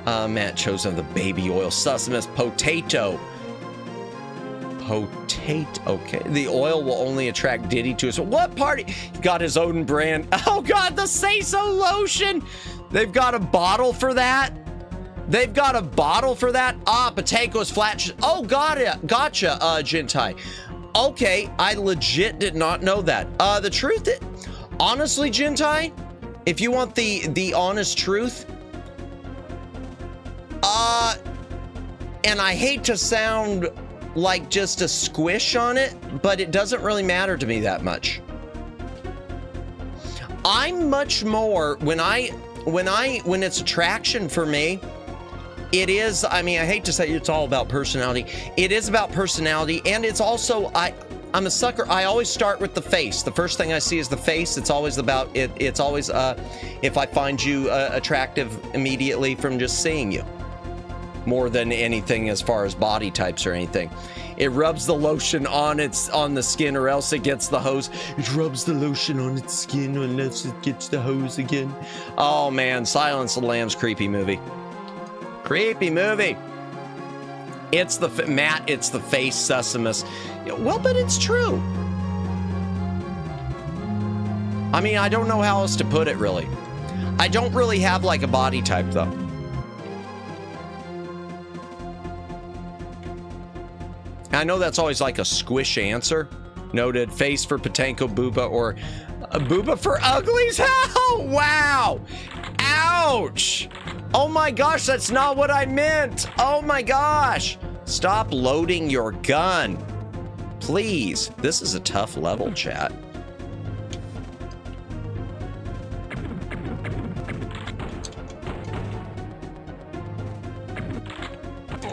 Matt chose on the baby oil. Sussmus potato. Okay, the oil will only attract Diddy to us. What party? Got his own brand. Oh God, the Say So lotion. They've got a bottle for that. They've got a bottle for that. Ah, Patanko's flat. Oh, got it. Gotcha, Gentai. Okay, I legit did not know that. The truth is, honestly, Gentai, if you want the honest truth, and I hate to sound like just a squish on it, but it doesn't really matter to me that much. I'm much more when it's attraction for me, it is, I mean, I hate to say it's all about personality. It is about personality, and it's also, I'm a sucker. I always start with the face. The first thing I see is the face. It's always about it. It's always if I find you attractive immediately from just seeing you, more than anything as far as body types or anything. It rubs the lotion on the skin, or else it gets the hose. It rubs the lotion on its skin unless it gets the hose again. Oh man, Silence of the Lambs, creepy movie. Creepy movie. It's the Matt. It's the face, Sussimus. Well, but it's true. I mean, I don't know how else to put it, really. I don't really have like a body type, though. I know that's always like a squish answer. Noted. Face for Patanko Booba, or a Booba for uglies. Hell, wow. Ouch. Oh my gosh, that's not what I meant. Oh my gosh. Stop loading your gun. Please. This is a tough level, chat.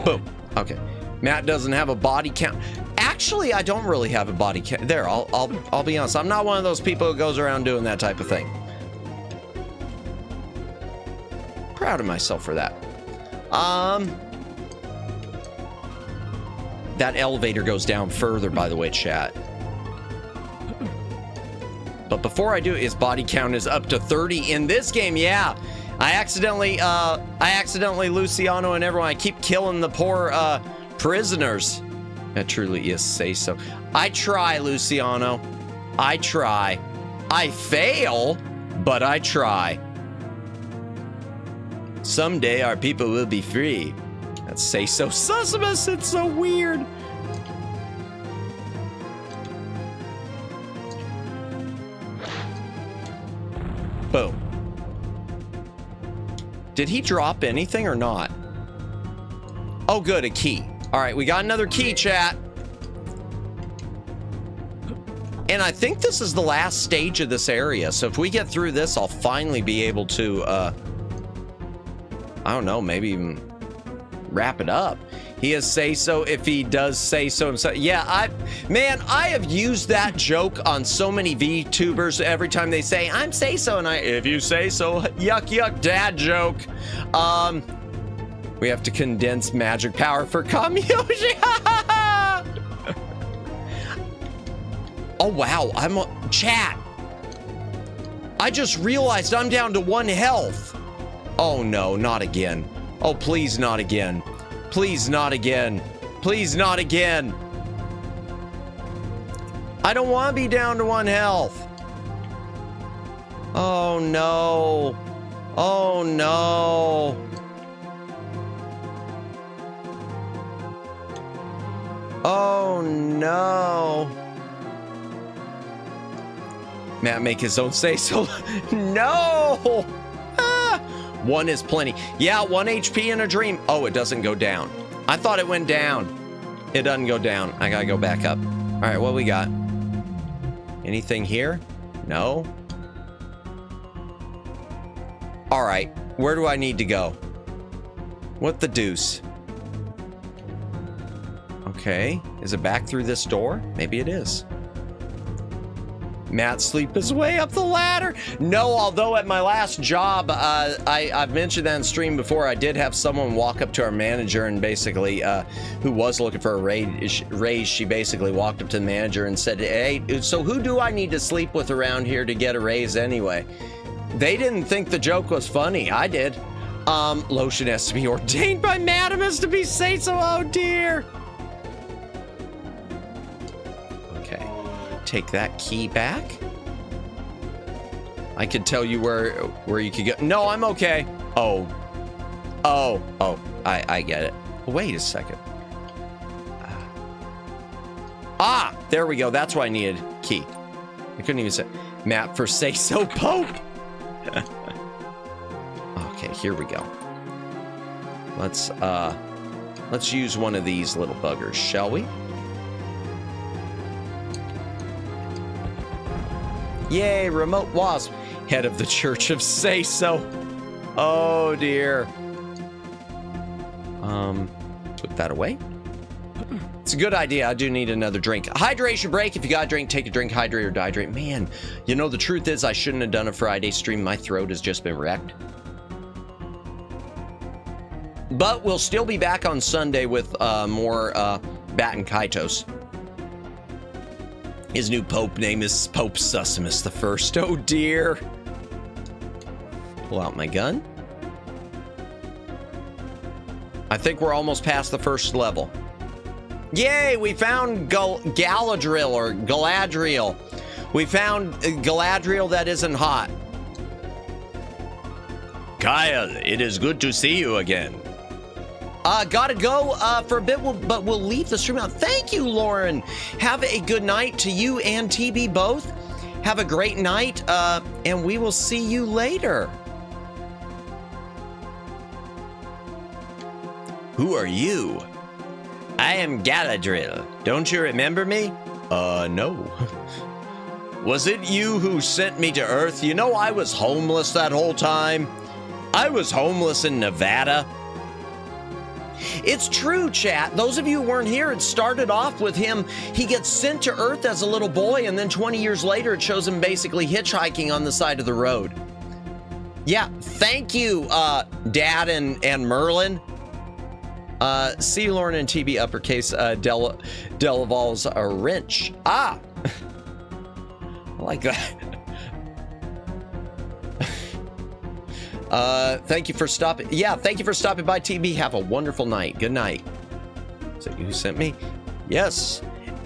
Boom. Okay. Matt doesn't have a body count. Actually, I don't really have a body count. There, I'll be honest. I'm not one of those people who goes around doing that type of thing. Proud of myself for that. That elevator goes down further, by the way, chat. But before I do, his body count is up to 30 in this game. Yeah, I accidentally Luciano and everyone. I keep killing the poor prisoners. That truly is Say So. I try, Luciano. I try. I fail, but I try. Someday our people will be free. That's Say So. Sussimus, it's so weird. Boom. Did he drop anything or not? Oh, good, a key. All right, we got another key, chat. And I think this is the last stage of this area. So if we get through this, I'll finally be able to, I don't know, maybe even wrap it up. He has Say So if he does Say So himself. Yeah, I have used that joke on so many VTubers every time they say, I'm Say So, and if you say so, yuck, yuck, dad joke. We have to condense magic power for Kamyoshi. Oh, wow. Chat. I just realized I'm down to 1 health. Oh, no, not again. Oh, please not again. Please not again. Please not again. I don't want to be down to 1 health. Oh, no. Oh, no. Oh, no. Matt make his own say so. No. 1 is plenty. Yeah, 1 HP in a dream. Oh, it doesn't go down. I thought it went down. It doesn't go down. I gotta go back up. All right, what we got? Anything here? No. All right, where do I need to go? What the deuce? Okay, is it back through this door? Maybe it is. Matt's sleep is way up the ladder. No, although at my last job, I've mentioned that in stream before, I did have someone walk up to our manager and basically, who was looking for a raise, she basically walked up to the manager and said, hey, so who do I need to sleep with around here to get a raise anyway? They didn't think the joke was funny. I did. Lotion has to be ordained by Madamus to be say-so. Oh, dear. Take that key back. I could tell you where you could go. No, I'm okay. Oh, I get it. Wait a second. There we go. That's why I needed key. I couldn't even say map for say so Pope. Okay, here we go. Let's use one of these little buggers, shall we? Yay, remote wasp, head of the Church of Say So. Oh dear. Put that away. It's a good idea. I do need another drink. Hydration break. If you got a drink, take a drink, hydrate or dehydrate. Man, you know, the truth is I shouldn't have done a Friday stream. My throat has just been wrecked. But we'll still be back on Sunday with more Bat and Kaitos. His new Pope name is Pope Sussimus I. Oh dear. Pull out my gun. I think we're almost past the first level. Yay, we found Galadriel or Galadriel. We found Galadriel that isn't hot. Kyle, it is good to see you again. Gotta go for a bit, but we'll leave the stream out. Thank you, Lauren. Have a good night to you and TB both. Have a great night, and we will see you later. Who are you? I am Galadriel. Don't you remember me? No. Was it you who sent me to Earth? You know I was homeless that whole time. I was homeless in Nevada. It's true, chat. Those of you who weren't here, it started off with him. He gets sent to Earth as a little boy, and then 20 years later, it shows him basically hitchhiking on the side of the road. Yeah, thank you, Dad and Merlin. See you, Lauren and TB uppercase. Delaval's a wrench. I like that. Thank you for stopping. Yeah, thank you for stopping by, TB. Have a wonderful night. Good night. Is that you who sent me? Yes.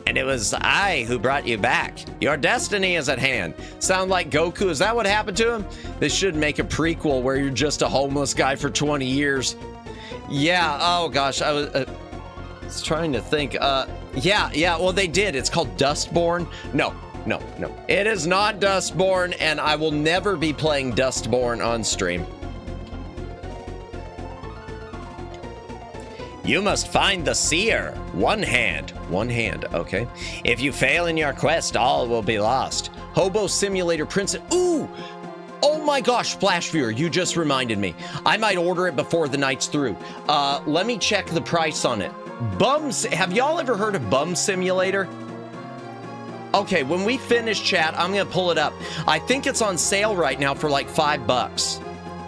And it was I who brought you back. Your destiny is at hand. Sound like Goku? Is that what happened to him? They should make a prequel where you're just a homeless guy for 20 years. Yeah. Oh gosh, I was trying to think. Yeah. Well, they did. It's called Dustborn. No. It is not Dustborn, and I will never be playing Dustborn on stream. You must find the seer. One hand. Okay. If you fail in your quest, all will be lost. Hobo Simulator Princess. Ooh. Oh my gosh, Flash Viewer, you just reminded me. I might order it before the night's through. Let me check the price on it. Have y'all ever heard of Bum Simulator? Okay, when we finish, chat, I'm gonna pull it up. I think it's on sale right now for like $5.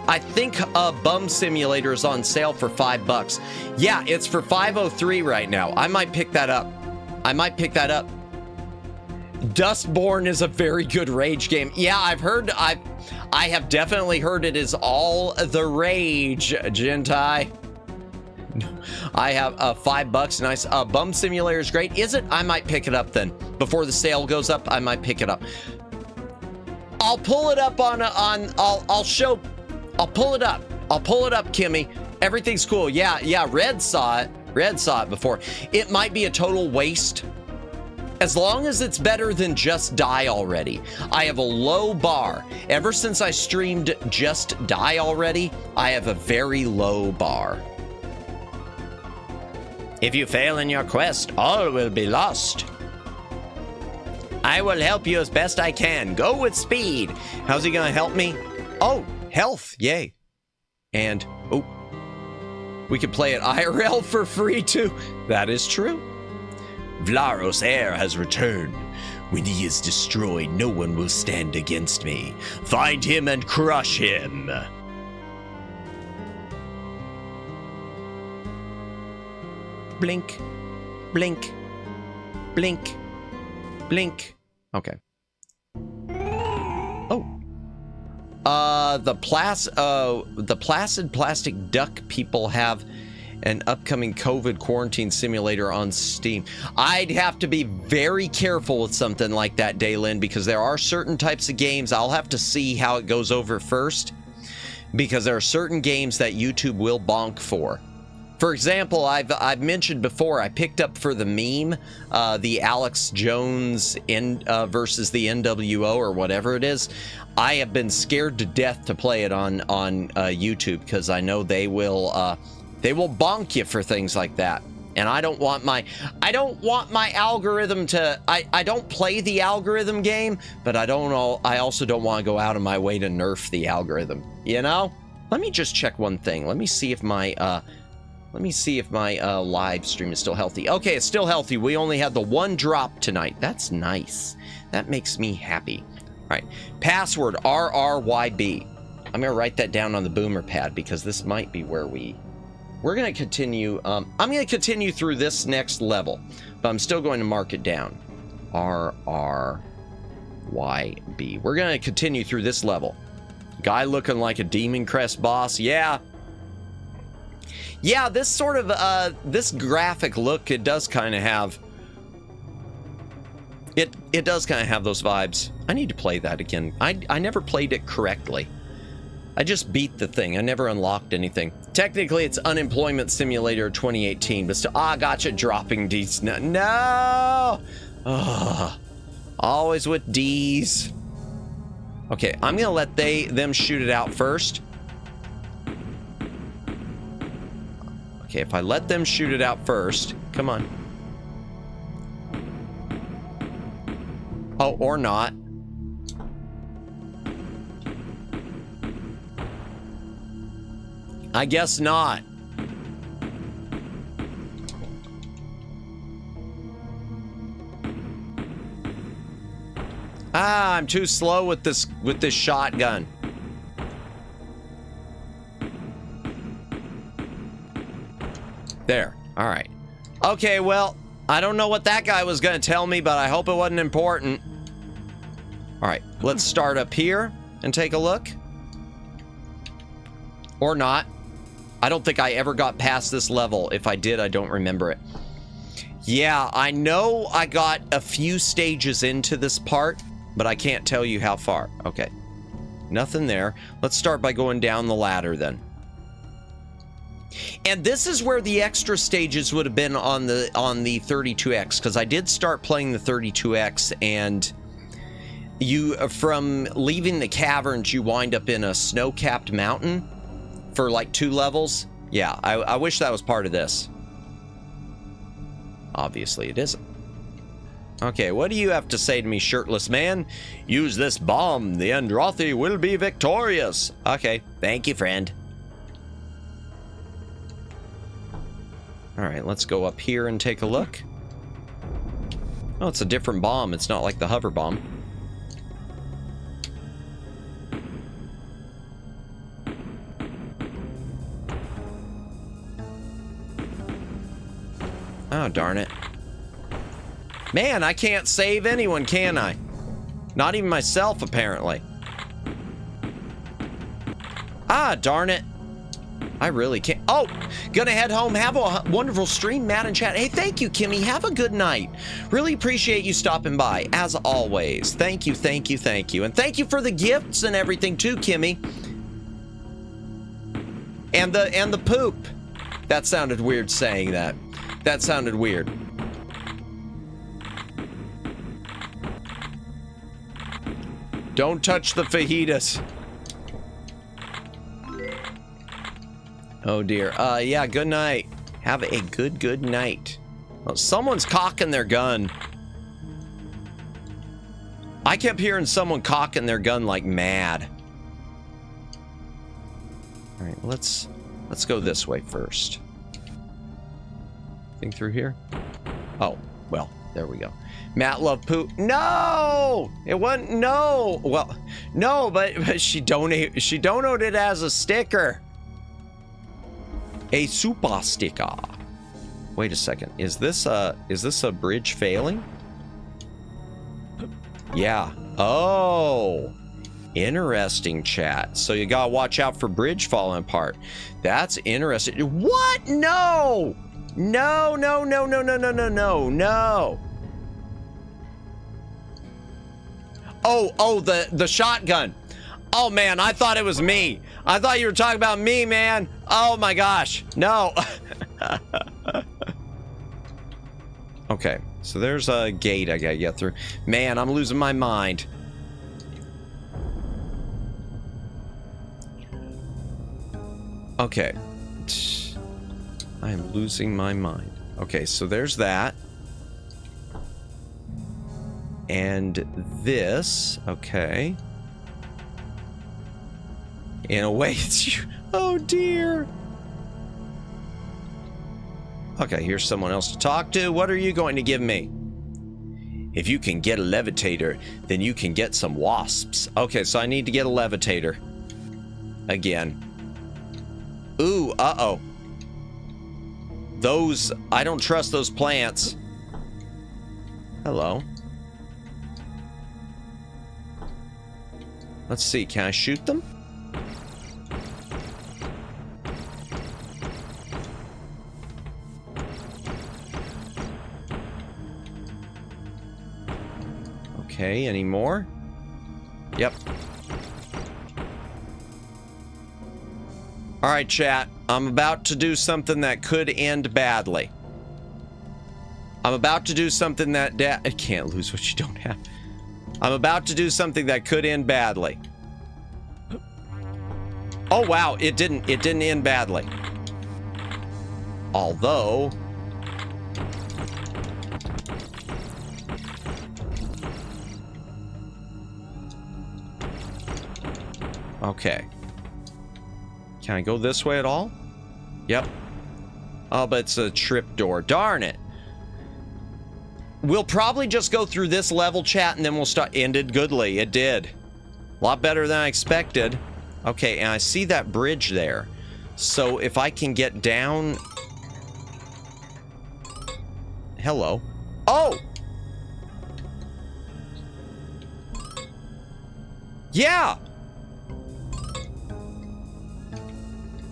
I think Bum Simulator is on sale for $5. Yeah, it's for $503 right now. I might pick that up. Dustborn is a very good rage game. Yeah, I have definitely heard it is all the rage, Gentai. I have $5. Nice. Bum Simulator is great. Is it? I might pick it up then. Before the sale goes up, I might pick it up. I'll pull it up I'll pull it up. I'll pull it up, Kimmy. Everything's cool. Yeah, Red saw it. Red saw it before. It might be a total waste. As long as it's better than Just Die Already. I have a low bar. Ever since I streamed Just Die Already, I have a very low bar. If you fail in your quest, all will be lost. I will help you as best I can. Go with speed. How's he gonna help me? Oh, health. Yay. And, oh, we can play it IRL for free too. That is true. Vlaros' heir has returned. When he is destroyed, no one will stand against me. Find him and crush him. Blink, blink, blink, blink. Okay. Oh. The Placid Plastic Duck people have an upcoming COVID quarantine simulator on Steam. I'd have to be very careful with something like that, Daylin, because there are certain types of games I'll have to see how it goes over first, because there are certain games that YouTube will bonk for. For example, I've mentioned before, I picked up for the meme, the Alex Jones versus the NWO or whatever it is. I have been scared to death to play it on YouTube, because I know they will bonk you for things like that. And I don't want my algorithm to, I don't play the algorithm game, but I also don't want to go out of my way to nerf the algorithm, you know? Let me just check one thing. Let me see if my live stream is still healthy. Okay, it's still healthy. We only had the one drop tonight. That's nice. That makes me happy. All right, password RRYB. I'm gonna write that down on the boomer pad, because this might be where we're gonna continue. I'm gonna continue through this next level, but I'm still going to mark it down. RRYB. We're gonna continue through this level. Guy looking like a Demon Crest boss. Yeah, this sort of this graphic look, it does kind of have it does kind of have those vibes. I need to play that again. I never played it correctly. I just beat the thing. I never unlocked anything. Technically, it's Unemployment Simulator 2018, but still, gotcha, dropping D's. No! Ugh. Always with D's. Okay, I'm gonna let them shoot it out first. Okay, if I let them shoot it out first, come on. Oh, or not. I guess not. I'm too slow with this shotgun. There. All right. Okay, well, I don't know what that guy was going to tell me, but I hope it wasn't important. All right, let's start up here and take a look. Or not. I don't think I ever got past this level. If I did, I don't remember it. Yeah, I know I got a few stages into this part, but I can't tell you how far. Okay. Nothing there. Let's start by going down the ladder then. And this is where the extra stages would have been on the 32X, because I did start playing the 32X, and from leaving the caverns, you wind up in a snow-capped mountain for like 2 levels. Yeah, I wish that was part of this. Obviously it isn't. Okay, what do you have to say to me, shirtless man? Use this bomb. The Androthi will be victorious. Okay, thank you, friend. All right, let's go up here and take a look. Oh, it's a different bomb. It's not like the hover bomb. Oh, darn it. Man, I can't save anyone, can I? Not even myself, apparently. Ah, darn it. I really can't. Oh, gonna head home. Have a wonderful stream, Matt and chat. Hey, thank you, Kimmy. Have a good night. Really appreciate you stopping by, as always. Thank you, thank you, thank you. And thank you for the gifts and everything, too, Kimmy. And the poop. That sounded weird saying that. That sounded weird. Don't touch the fajitas. Oh dear. Yeah, good night. Have a good night. Well, someone's cocking their gun. I kept hearing someone cocking their gun like mad. All right, let's go this way first. Think through here? Oh, well, there we go. Matt love poop. No! It wasn't. No. Well, no, but she donated as a sticker. A super sticker. Wait a second. Is this a bridge failing? Yeah. Oh. Interesting, chat. So you gotta watch out for bridge falling apart. That's interesting. What? No! No, no, no, no, no, no, no, no, no. Oh, the shotgun. Oh man, I thought it was me. I thought you were talking about me, man. Oh my gosh. No. Okay, so there's a gate I gotta get through. Man, I'm losing my mind. Okay. I am losing my mind. Okay, so there's that. And this, okay. In a way, it's you. Oh dear. Okay, here's someone else to talk to. What are you going to give me? If you can get a levitator, then you can get some wasps. Okay, so I need to get a levitator. Again. Ooh, uh-oh. Those, I don't trust those plants. Hello. Let's see, can I shoot them? Okay, any more? Yep. All right, chat. I'm about to do something that could end badly. I'm about to do something that I can't lose what you don't have. I'm about to do something that could end badly. Oh wow, it didn't end badly. Although okay. Can I go this way at all? Yep. Oh, but it's a trip door. Darn it. We'll probably just go through this level, chat, and then we'll start. Ended goodly. It did. A lot better than I expected. Okay, and I see that bridge there. So if I can get down... Hello. Oh! Yeah!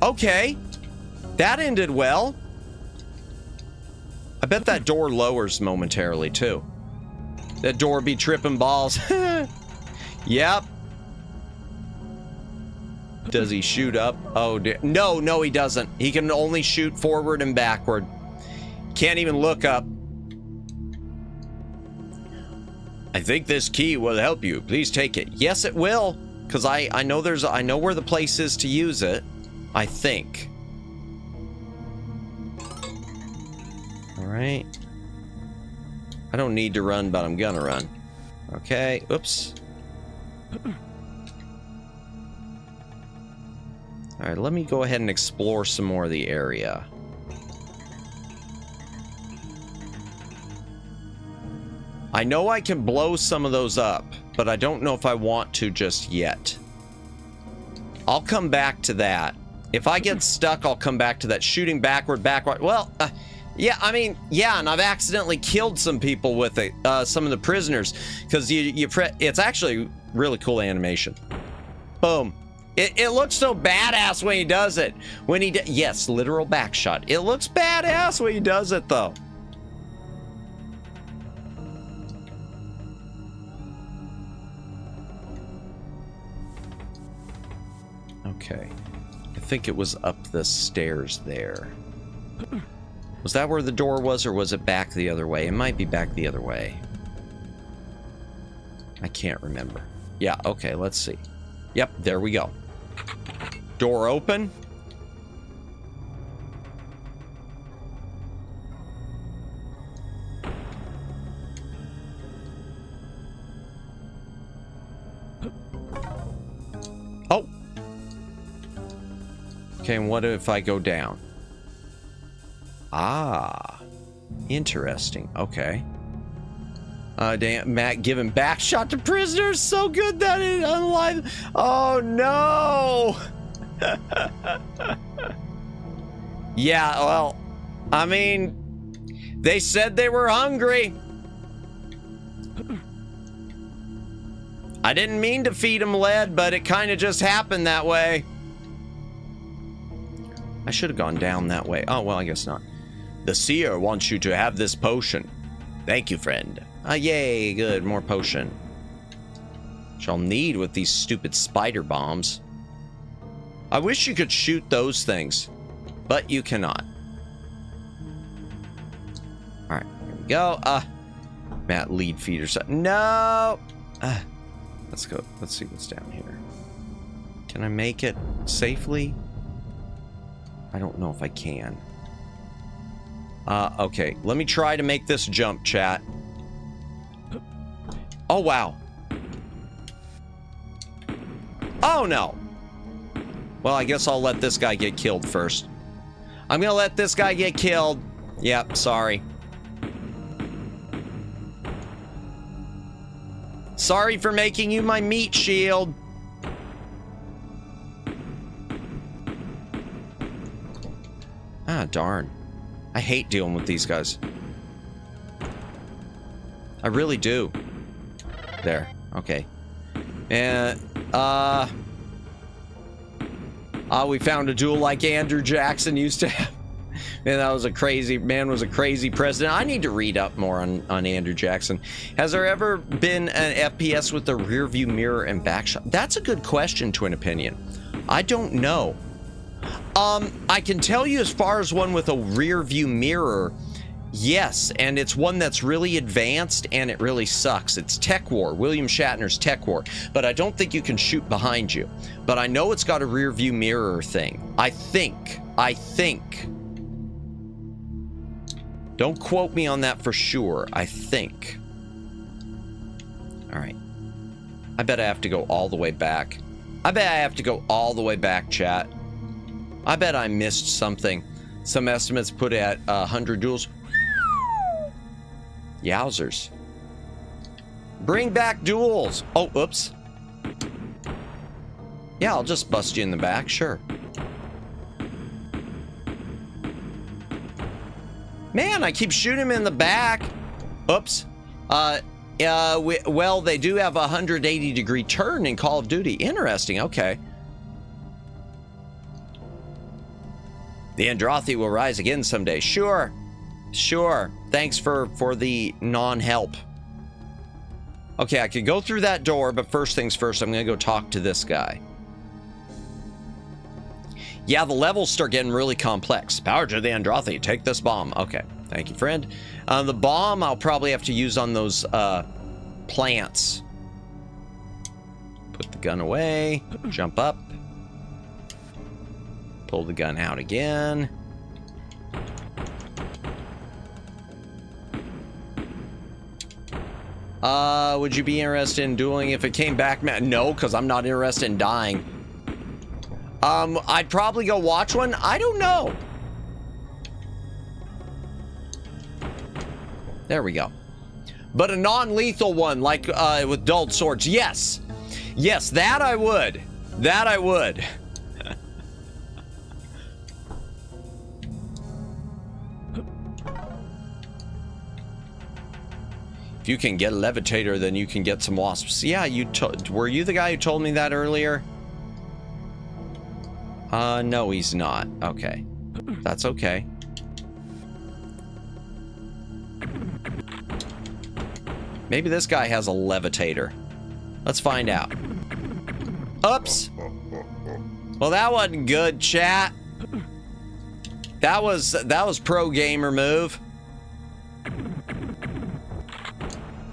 Okay. That ended well. I bet that door lowers momentarily, too. That door be tripping balls. Yep. Does he shoot up? Oh, dear. No, no, he doesn't. He can only shoot forward and backward. Can't even look up. I think this key will help you. Please take it. Yes, it will. Because I know where the place is to use it. I think. All right. I don't need to run, but I'm gonna run. Okay. Oops. All right, let me go ahead and explore some more of the area. I know I can blow some of those up, but I don't know if I want to just yet. I'll come back to that. If I get stuck, I'll come back to that. Shooting backward. Well, Yeah, I mean, yeah, and I've accidentally killed some people with it, some of the prisoners, because it's actually really cool animation. Boom. It looks so badass when he does it. Yes, literal back shot. It looks badass when he does it, though. Okay. I think it was up the stairs there. Was that where the door was, or was it back the other way? It might be back the other way. I can't remember. Yeah, okay, let's see. Yep, there we go. Door open. Oh. Okay, and what if I go down? Ah, interesting. Okay. Damn, Matt giving back shot to prisoners. So good that it unalive. Oh no. Yeah, well, I mean, they said they were hungry. I didn't mean to feed them lead, but it kind of just happened that way. I should have gone down that way. Oh, well, I guess not. The seer wants you to have this potion. Thank you, friend. Yay, good, more potion. Which I'll need with these stupid spider bombs. I wish you could shoot those things, but you cannot. Alright, here we go. Matt, lead feeder. No! Let's go. Let's see what's down here. Can I make it safely? I don't know if I can. Okay, let me try to make this jump, chat. Oh, wow. Oh, no. Well, I guess I'll let this guy get killed first. I'm gonna let this guy get killed. Yep, sorry. Sorry for making you my meat shield. Ah, darn. I hate dealing with these guys. I really do. There. Okay. And, we found a duel like Andrew Jackson used to have. Man, that was a crazy president. I need to read up more on Andrew Jackson. Has there ever been an FPS with a rear view mirror and backshot? That's a good question, Twin Opinion. I don't know. I can tell you as far as one with a rear view mirror, yes, and it's one that's really advanced and it really sucks. It's Tech War, William Shatner's Tech War, but I don't think you can shoot behind you. But I know it's got a rear view mirror thing. I think. Don't quote me on that for sure. I think. All right. I bet I have to go all the way back. Chat. I bet I missed something. Some estimates put at 100 duels. Yowzers. Bring back duels. Oh, oops. Yeah, I'll just bust you in the back, sure. Man, I keep shooting him in the back. Oops. Well, they do have a 180-degree turn in Call of Duty. Interesting, okay. The Androthi will rise again someday. Sure. Thanks for the non-help. Okay, I could go through that door, but first things first, I'm gonna go talk to this guy. Yeah, the levels start getting really complex. Power to the Androthi, take this bomb. Okay, thank you, friend. The bomb I'll probably have to use on those plants. Put the gun away, jump up. Pull the gun out again. Would you be interested in dueling if it came back? No, because I'm not interested in dying. I'd probably go watch one. I don't know. There we go. But a non-lethal one, like with dulled swords. Yes. Yes, that I would. That I would. If you can get a levitator, then you can get some wasps. Yeah, were you the guy who told me that earlier? No, he's not. Okay. That's okay. Maybe this guy has a levitator. Let's find out. Oops. Well, that wasn't good, chat. That was pro gamer move.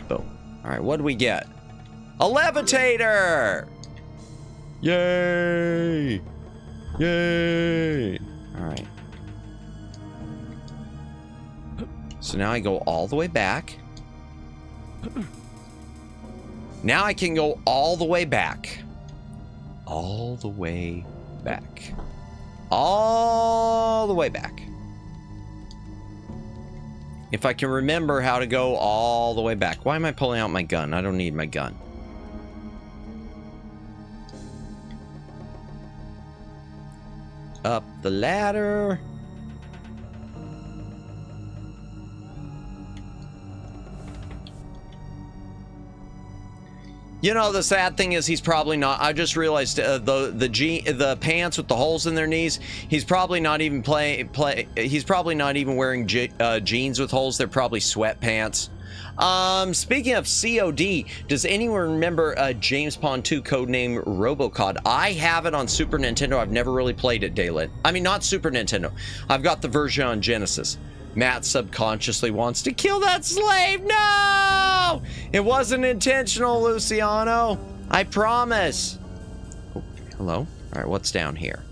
Boom. All right, what do we get? A levitator! Yay! Yay! All right. So now I go all the way back. Now I can go all the way back. All the way back. All the way back. If I can remember how to go all the way back. Why am I pulling out my gun? I don't need my gun. Up the ladder. You know, the sad thing is he's probably not. I just realized the pants with the holes in their knees. He's probably not even he's probably not even wearing jeans with holes. They're probably sweatpants. Speaking of COD, does anyone remember James Bond 2 codename Robocod? I have it on Super Nintendo. I've never really played it, Daylit. I mean, not Super Nintendo. I've got the version on Genesis. Matt subconsciously wants to kill that slave. No! It wasn't intentional, Luciano. I promise. Oh, hello? All right, what's down here?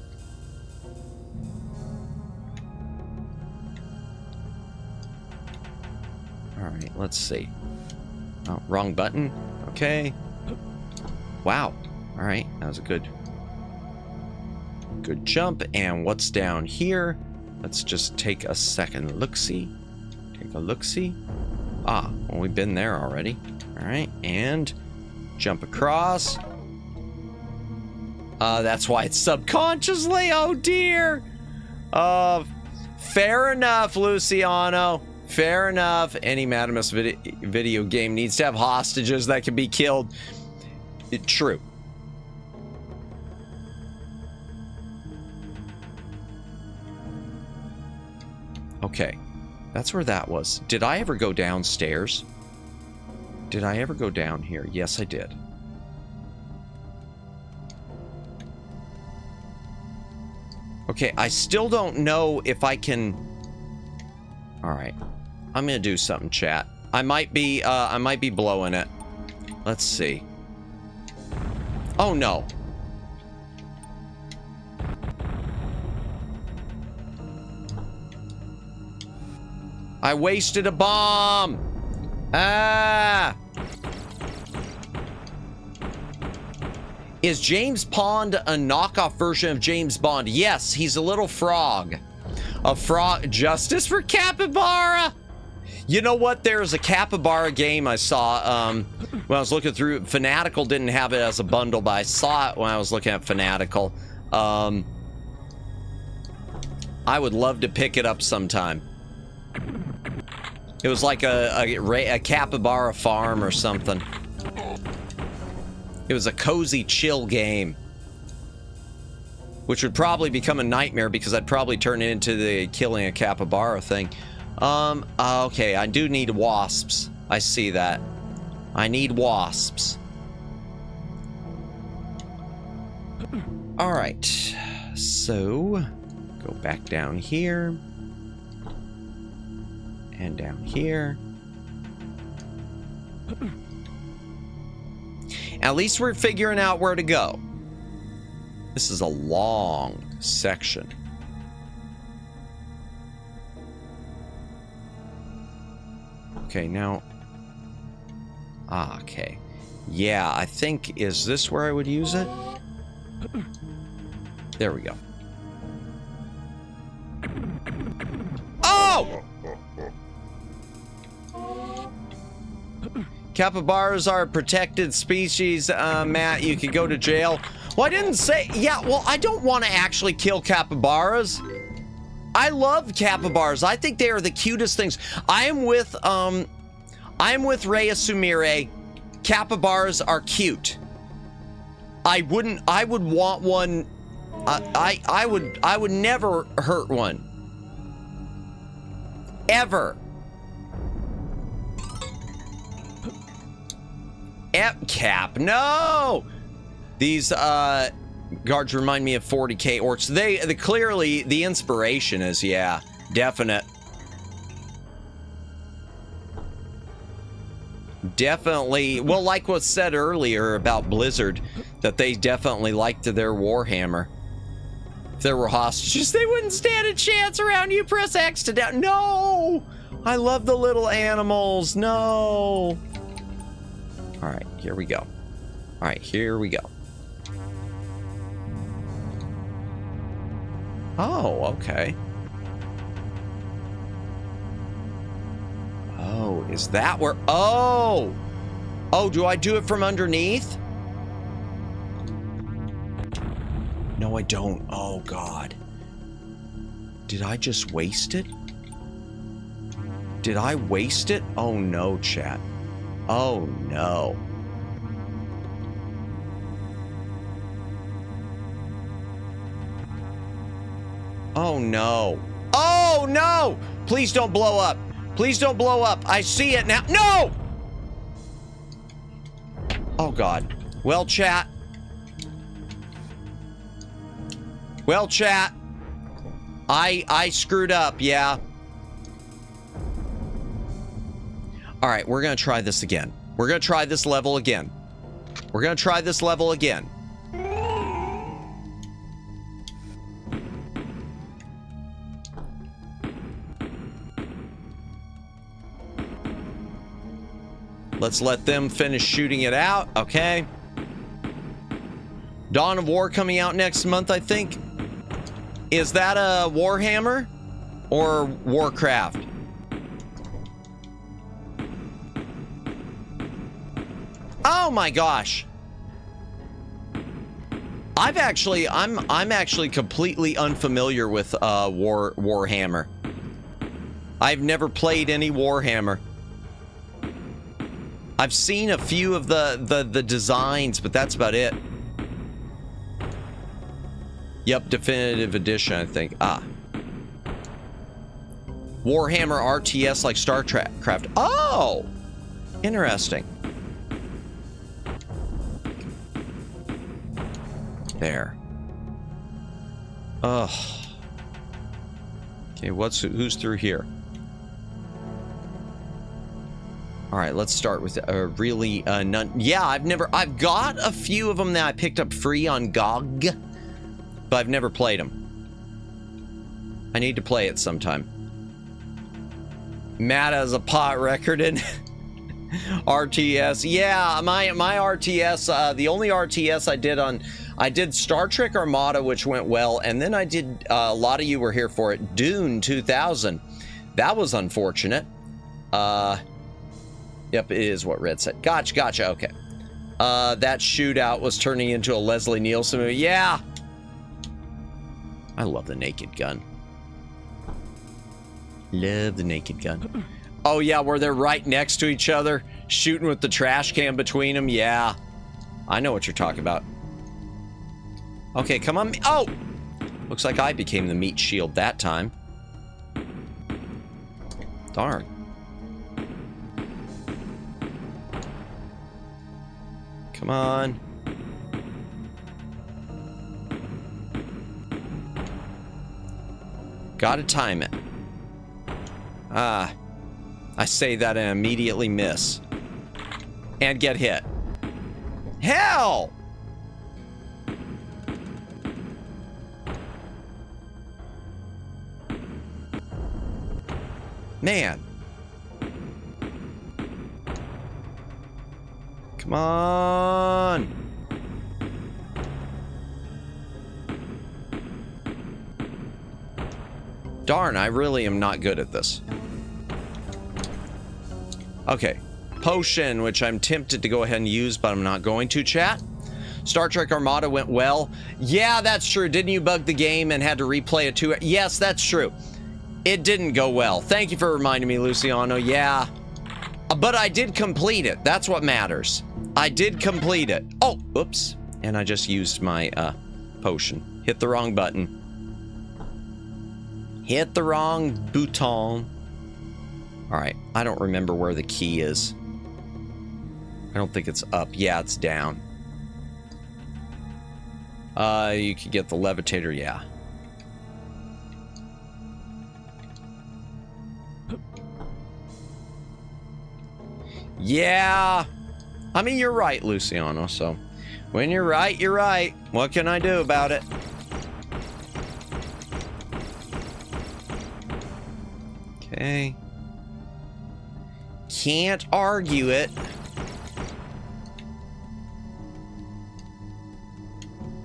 All right, let's see. Oh, wrong button. Okay. Wow. All right, that was a good jump. And what's down here? Let's just take a second look-see. Take a look-see. Ah, well, we've been there already. All right, and jump across. That's why it's subconsciously. Oh, dear. Fair enough, Luciano. Fair enough. Any Madamus video game needs to have hostages that can be killed. True. Okay, that's where that was. Did I ever go downstairs? Did I ever go down here? Yes, I did. Okay, I still don't know if I can... All right, I'm gonna do something, chat. I might be blowing it. Let's see. Oh, no. I wasted a bomb! Ah! Is James Bond a knockoff version of James Bond? Yes, he's a little frog. A frog. Justice for Capybara! You know what? There's a Capybara game I saw when I was looking through. Fanatical didn't have it as a bundle, but I saw it when I was looking at Fanatical. I would love to pick it up sometime. It was like a capybara farm or something. It was a cozy chill game. Which would probably become a nightmare because I'd probably turn it into the killing a capybara thing. Okay, I do need wasps. I see that. I need wasps. Alright. So, go back down here. And down here. At least we're figuring out where to go. This is a long section. Okay, now... Ah, okay. Yeah, I think... Is this where I would use it? There we go. Oh! Capybaras are a protected species, Matt. You could go to jail. Well, I didn't say... Yeah, well, I don't want to actually kill capybaras. I love capybaras. I think they are the cutest things. I am with I'm with Rhea Sumire. Capybaras are cute. I would want one. I would never hurt one. Ever. Cap, no! These guards remind me of 40k orcs. They clearly, the inspiration is, yeah, definite. Definitely, well, like was said earlier about Blizzard, that they definitely liked their Warhammer. If there were hostages, they wouldn't stand a chance around you. Press X to down. No! I love the little animals. No! All right, here we go. All right, here we go. Oh, okay. Oh, is that where... Oh! Oh, do I do it from underneath? No, I don't. Oh, God. Did I just waste it? Did I waste it? Oh, no, chat. Oh, no. Oh, no. Oh, no! Please don't blow up. Please don't blow up. I see it now. No! Oh, God. Well, chat. Well, chat. I screwed up, yeah. All right, we're going to try this again. We're going to try this level again. We're going to try this level again. Let's let them finish shooting it out. Okay. Dawn of War coming out next month, I think. Is that a Warhammer or Warcraft? Oh my gosh. I'm actually completely unfamiliar with Warhammer. I've never played any Warhammer. I've seen a few of the designs, but that's about it. Yep, definitive edition, I think. Ah. Warhammer RTS like StarCraft. Oh! Interesting. There. Ugh. Okay, who's through here? All right, let's start with really none. Yeah, I've got a few of them that I picked up free on GOG, but I've never played them. I need to play it sometime. Matt has a pot record in RTS. Yeah, my RTS, the only RTS I did Star Trek Armada, which went well, and then I did, a lot of you were here for it, Dune 2000. That was unfortunate. Yep, it is what Red said. Gotcha, okay. That shootout was turning into a Leslie Nielsen movie. Yeah! I love the Naked Gun. Love the Naked Gun. Oh yeah, where they're right next to each other, shooting with the trash can between them. Yeah. I know what you're talking about. Okay, come on. Oh! Looks like I became the meat shield that time. Darn. Come on. Gotta time it. Ah. I say that and immediately miss. And get hit. Hell! Man. Come on. Darn, I really am not good at this. Okay. Potion, which I'm tempted to go ahead and use, but I'm not going to, chat. Star Trek Armada went well. Yeah, that's true. Didn't you bug the game and had to replay it too? Yes, that's true. It didn't go well. Thank you for reminding me, Luciano. Yeah. But I did complete it. That's what matters. I did complete it. Oh, oops. And I just used my potion. Hit the wrong button. Hit the wrong button. All right. I don't remember where the key is. I don't think it's up. Yeah, it's down. You could get the levitator. Yeah. Yeah. I mean, you're right, Luciano. So, when you're right, you're right. What can I do about it? Okay. Can't argue it.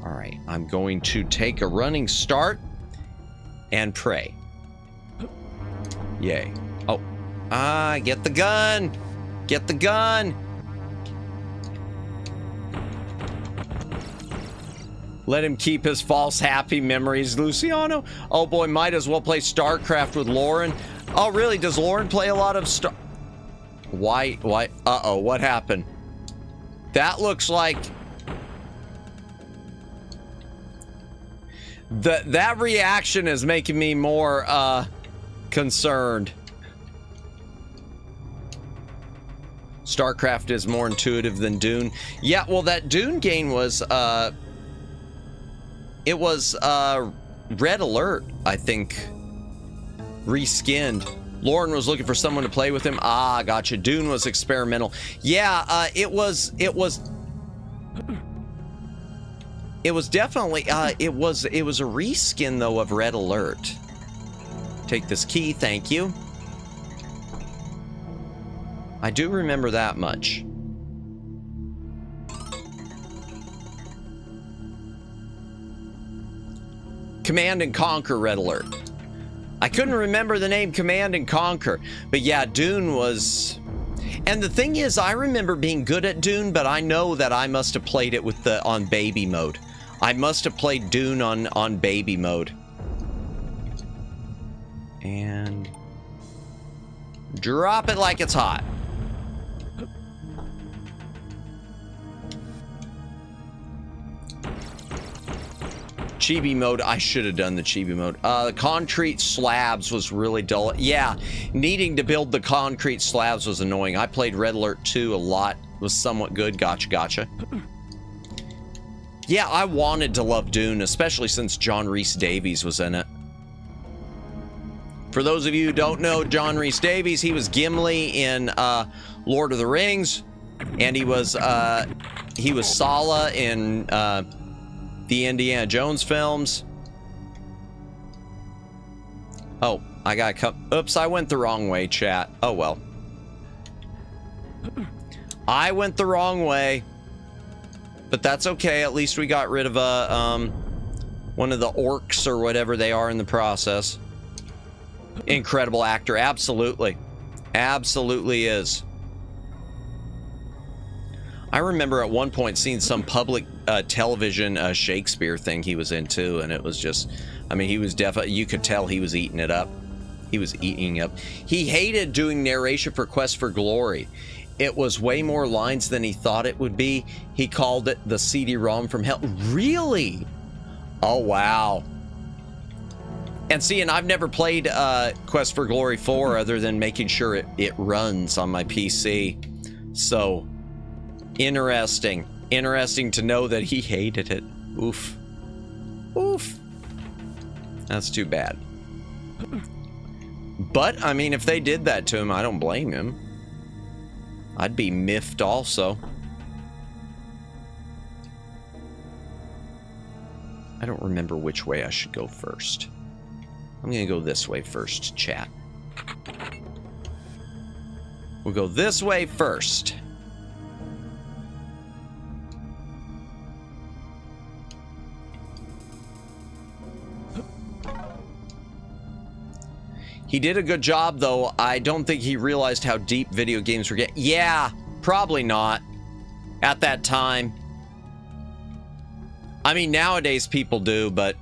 All right. I'm going to take a running start and pray. Yay. Oh. Get the gun. Get the gun. Let him keep his false happy memories, Luciano. Oh boy, might as well play StarCraft with Lauren. Oh really, does Lauren play a lot of Star... Why, uh-oh, what happened? That looks like... That reaction is making me more, concerned. StarCraft is more intuitive than Dune. Yeah, well, that Dune game was, it was, Red Alert, I think, reskinned. Lauren was looking for someone to play with him. Ah, gotcha. Dune was experimental. Yeah, it was definitely, it was a reskin, though, of Red Alert. Take this key, thank you. I do remember that much. Command and Conquer Red Alert. I couldn't remember the name Command and Conquer, but yeah, Dune was... And the thing is, I remember being good at Dune, but I know that I must have played it with the on baby mode. I must have played Dune on baby mode. And... drop it like it's hot. Chibi mode, I should have done the chibi mode. The concrete slabs was really dull. Yeah, needing to build the concrete slabs was annoying. I played Red Alert 2 a lot. Was somewhat good. Gotcha, gotcha. Yeah, I wanted to love Dune, especially since John Rhys Davies was in it. For those of you who don't know John Rhys Davies, he was Gimli in Lord of the Rings, and he was Sala in the Indiana Jones films. Oh, I got cut. Oops, I went the wrong way, chat. Oh well. I went the wrong way. But that's okay. At least we got rid of one of the orcs or whatever they are in the process. Incredible actor, absolutely. Absolutely is. I remember at one point seeing some public television Shakespeare thing he was into, and it was just, I mean, he was definitely, you could tell he was eating it up. He was eating up. He hated doing narration for Quest for Glory. It was way more lines than he thought it would be. He called it the CD-ROM from hell. Really? Oh, wow. And see, and I've never played Quest for Glory 4 other than making sure it runs on my PC. So... interesting. Interesting to know that he hated it. Oof. Oof. That's too bad. But, I mean, if they did that to him, I don't blame him. I'd be miffed also. I don't remember which way I should go first. I'm gonna go this way first, chat. We'll go this way first. He did a good job, though. I don't think he realized how deep video games were getting. Yeah, probably not. At that time. I mean, nowadays people do, but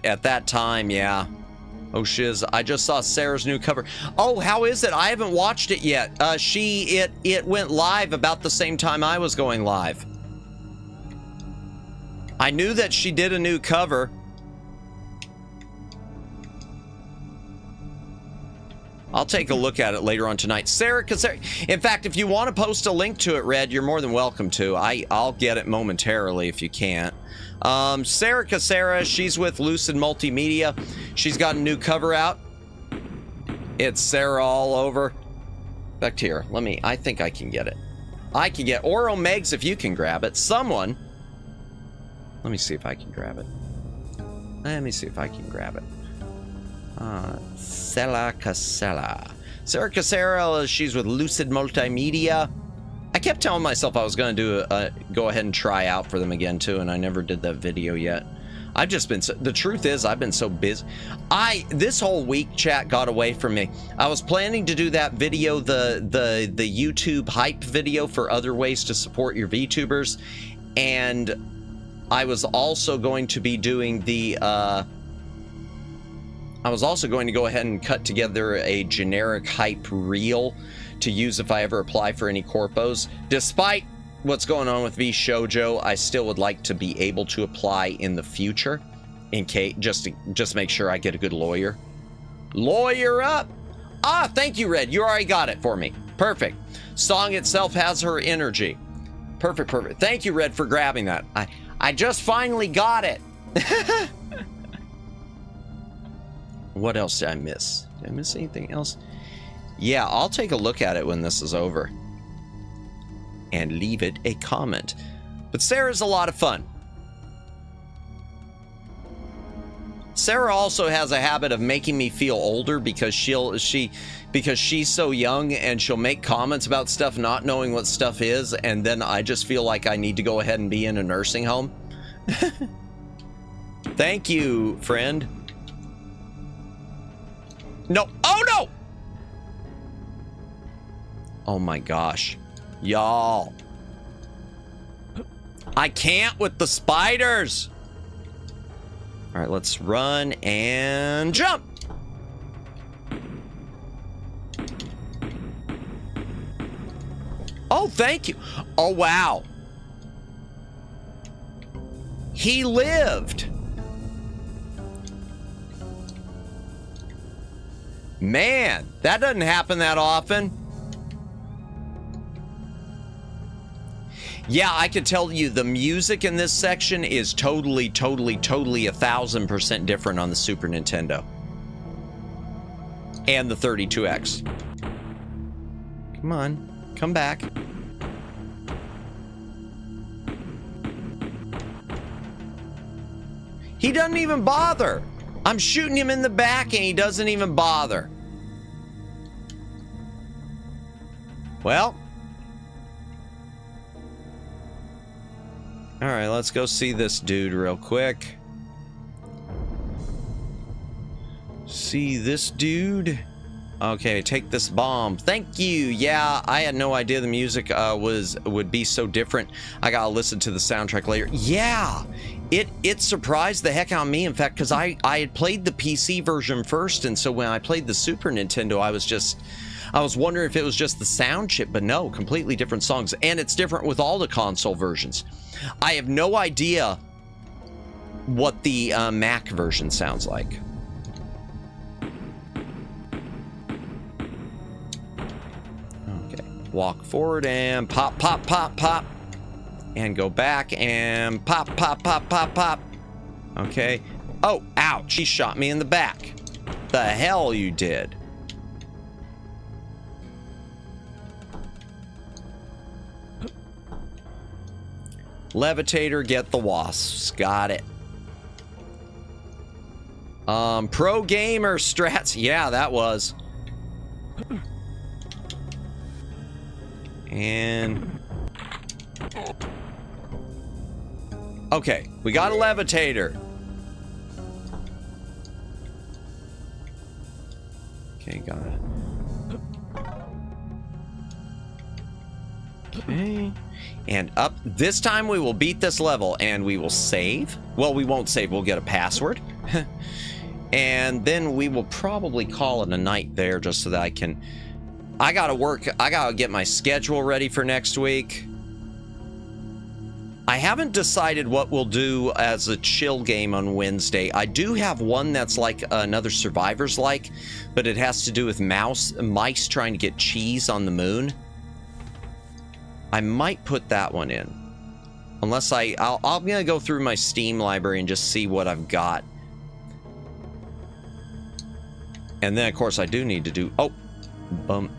at that time, yeah. Oh, shiz. I just saw Sarah's new cover. Oh, how is it? I haven't watched it yet. It went live about the same time I was going live. I knew that she did a new cover. I'll take a look at it later on tonight. Sarah, in fact, if you want to post a link to it, Red, you're more than welcome to. I'll get it momentarily if you can't. Sarah Casera, she's with Lucid Multimedia. She's got a new cover out. It's Sarah all over. Back here. I think I can get it. I can get, or Omegs if you can grab it. Someone. Let me see if I can grab it. Sarah Casera. Sarah Casera, she's with Lucid Multimedia. I kept telling myself I was going to do go ahead and try out for them again too, and I never did that video yet. I've just been the truth is I've been so busy. This whole week chat got away from me. I was planning to do that video, the YouTube hype video for other ways to support your VTubers, and I was also going to be doing the I was also going to go ahead and cut together a generic hype reel to use if I ever apply for any corpos. Despite what's going on with V Shoujo, I still would like to be able to apply in the future, in case just make sure I get a good lawyer. Lawyer up! Ah, thank you, Red. You already got it for me. Perfect. Song itself has her energy. Perfect. Thank you, Red, for grabbing that. I just finally got it. What else did I miss? Did I miss anything else? Yeah, I'll take a look at it when this is over and leave it a comment. But Sarah's a lot of fun. Sarah also has a habit of making me feel older because because she's so young, and she'll make comments about stuff not knowing what stuff is, and then I just feel like I need to go ahead and be in a nursing home. Thank you, friend. No. Oh, no! Oh, my gosh. Y'all. I can't with the spiders. All right, let's run and jump. Oh, thank you. Oh, wow. He lived. Man, that doesn't happen that often. Yeah, I could tell you the music in this section is totally 1,000% different on the Super Nintendo and the 32X. Come on, come back. He doesn't even bother. I'm shooting him in the back and he doesn't even bother. Well. All right, let's go see this dude real quick. See this dude? Okay, take this bomb. Thank you. Yeah, I had no idea the music would be so different. I gotta listen to the soundtrack later. Yeah, it surprised the heck out of me. In fact, because I had played the PC version first, and so when I played the Super Nintendo, I was wondering if it was just the sound chip, but no, completely different songs, and it's different with all the console versions. I have no idea what the Mac version sounds like. Walk forward and pop, pop, pop, pop. And go back and pop, pop, pop, pop, pop. Okay. Oh, ouch. She shot me in the back. The hell you did. Levitator, get the wasps. Got it. Pro gamer strats. Yeah, that was. And okay, we got a levitator. Okay, got it. Okay, and up. This time we will beat this level and we will save. Well, we won't save, we'll get a password. And then we will probably call it a night there just so that I gotta get my schedule ready for next week. I haven't decided what we'll do as a chill game on Wednesday. I do have one that's like another Survivors like, but it has to do with mice trying to get cheese on the moon. I might put that one in. Unless I'm gonna go through my Steam library and just see what I've got. And then of course I do need to do,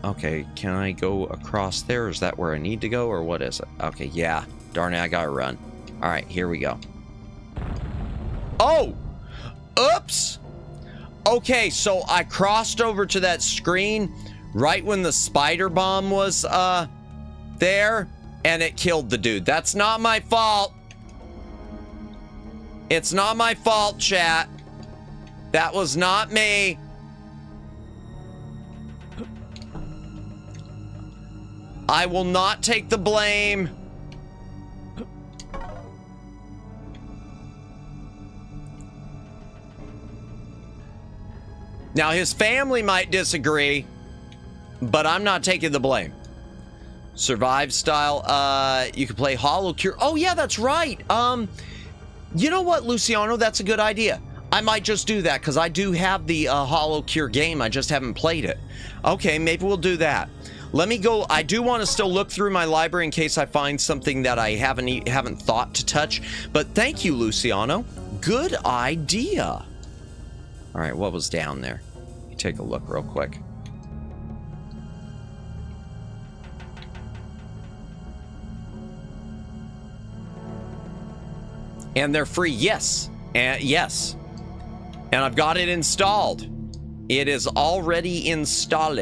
okay, can I go across there? Is that where I need to go or what is it? Okay, yeah. Darn it, I gotta run. All right, here we go. Oh! Oops! Okay, so I crossed over to that screen right when the spider bomb was there, and it killed the dude. That's not my fault. It's not my fault, chat. That was not me. I will not take the blame. Now, his family might disagree, but I'm not taking the blame. Survive style, you can play Hollow Cure. Oh, yeah, that's right. You know what, Luciano? That's a good idea. I might just do that because I do have the Hollow Cure game. I just haven't played it. Okay, maybe we'll do that. Let me go. I do want to still look through my library in case I find something that I haven't thought to touch. But thank you, Luciano. Good idea. All right, what was down there? Let me take a look real quick. And they're free, yes. Yes. And I've got it installed. It is already installed.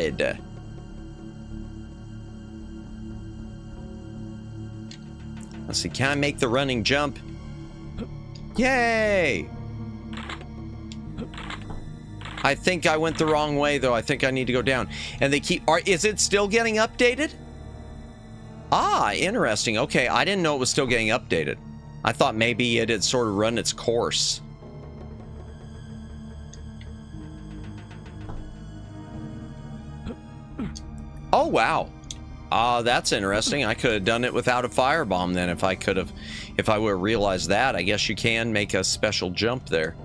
Let's see, can I make the running jump? Yay! I think I went the wrong way, though. I think I need to go down. And they keep... is it still getting updated? Ah, interesting. Okay, I didn't know it was still getting updated. I thought maybe it had sort of run its course. Oh, wow. That's interesting. I could have done it without a firebomb then if I would have realized that. I guess you can make a special jump there.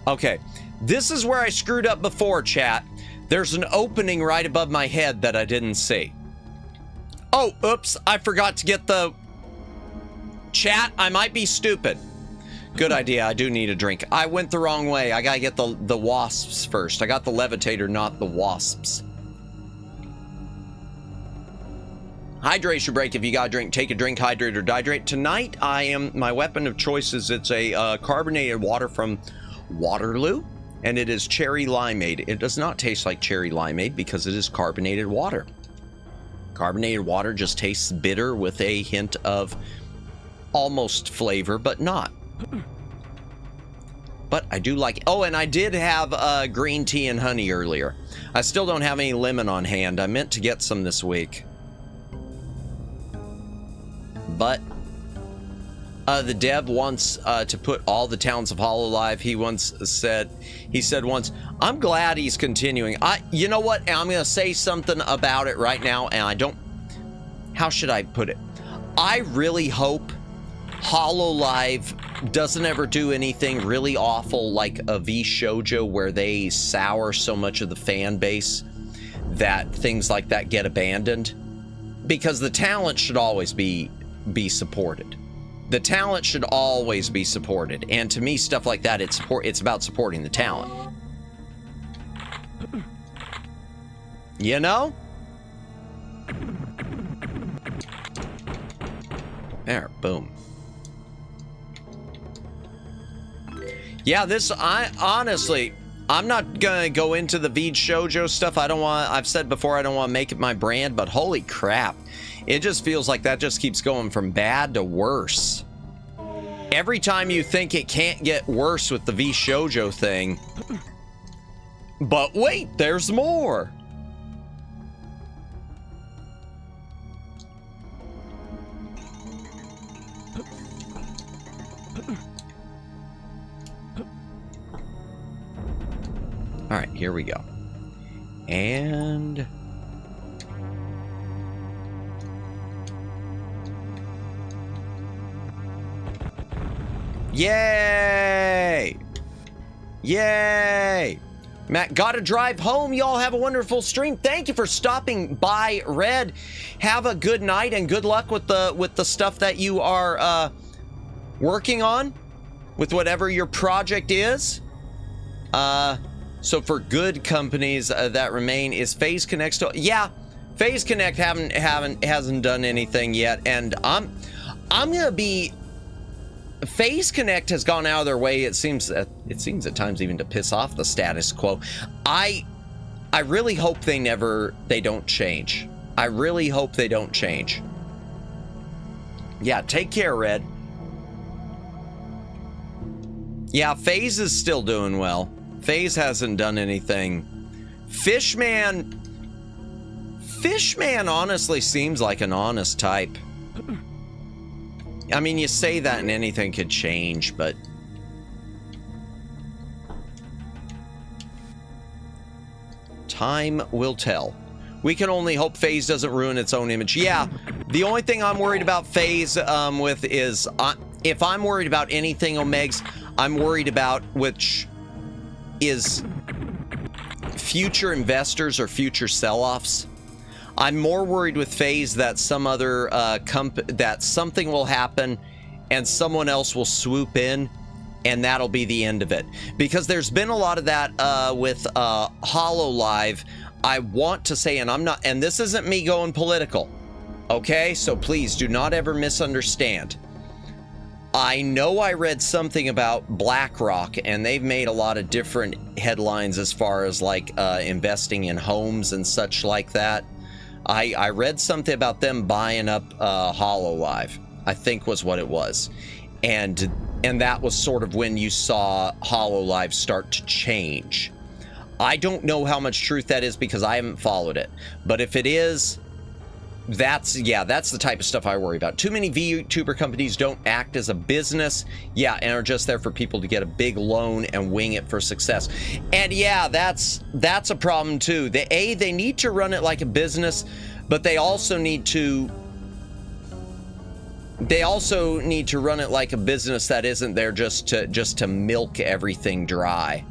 Okay, this is where I screwed up before, chat. There's an opening right above my head that I didn't see. Oh, oops, I forgot to get the... Chat, I might be stupid. Good idea, I do need a drink. I went the wrong way. I gotta get the wasps first. I got the levitator, not the wasps. Hydration break. If you got a drink, take a drink, hydrate or dihydrate. Tonight, my weapon of choice is it's a carbonated water from Waterloo, and it is cherry limeade. It does not taste like cherry limeade because it is carbonated water. Carbonated water just tastes bitter with a hint of almost flavor, but not. But I do like it. Oh, and I did have green tea and honey earlier. I still don't have any lemon on hand. I meant to get some this week. But the dev wants to put all the towns of Hololive. He said once, I'm glad he's continuing. You know what? I'm going to say something about it right now, and how should I put it? I really hope Hololive doesn't ever do anything really awful like a vshoujo where they sour so much of the fan base that things like that get abandoned. Because the talent should always be supported. The talent should always be supported. And to me, stuff like that, it's about supporting the talent. You know? There, boom. Yeah, honestly, I'm not gonna go into the vshoujo stuff. I've said before, I don't want to make it my brand, but holy crap. It just feels like that just keeps going from bad to worse. Every time you think it can't get worse with the vshoujo thing. But wait, there's more. All right, here we go. And yay! Yay! Matt, gotta drive home. Y'all have a wonderful stream. Thank you for stopping by, Red. Have a good night and good luck with the stuff that you are working on, with whatever your project is. So for good companies that remain, is Phase Connect still? Yeah, Phase Connect hasn't done anything yet, and I'm gonna be. Phase Connect has gone out of their way. It seems at times even to piss off the status quo. I really hope they don't change. I really hope they don't change. Yeah, take care, Red. Yeah, Phase is still doing well. Phase hasn't done anything. Fishman honestly seems like an honest type. I mean, you say that and anything could change, but... time will tell. We can only hope Phase doesn't ruin its own image. Yeah, the only thing I'm worried about Phase with is... if I'm worried about anything, Omegs, I'm worried about which is future investors or future sell-offs. I'm more worried with Phase that some other that something will happen and someone else will swoop in and that'll be the end of it. Because there's been a lot of that with HoloLive. I want to say, and I'm not, and this isn't me going political, okay? So please do not ever misunderstand. I know I read something about BlackRock, and they've made a lot of different headlines as far as like investing in homes and such like that. I read something about them buying up HoloLive, I think was what it was. And that was sort of when you saw HoloLive start to change. I don't know how much truth that is because I haven't followed it. But if it is, that's the type of stuff I worry about. Too many VTuber companies don't act as a business, and are just there for people to get a big loan and wing it for success. And yeah, that's a problem too. They need to run it like a business, but they also need to run it like a business that isn't there just to milk everything dry.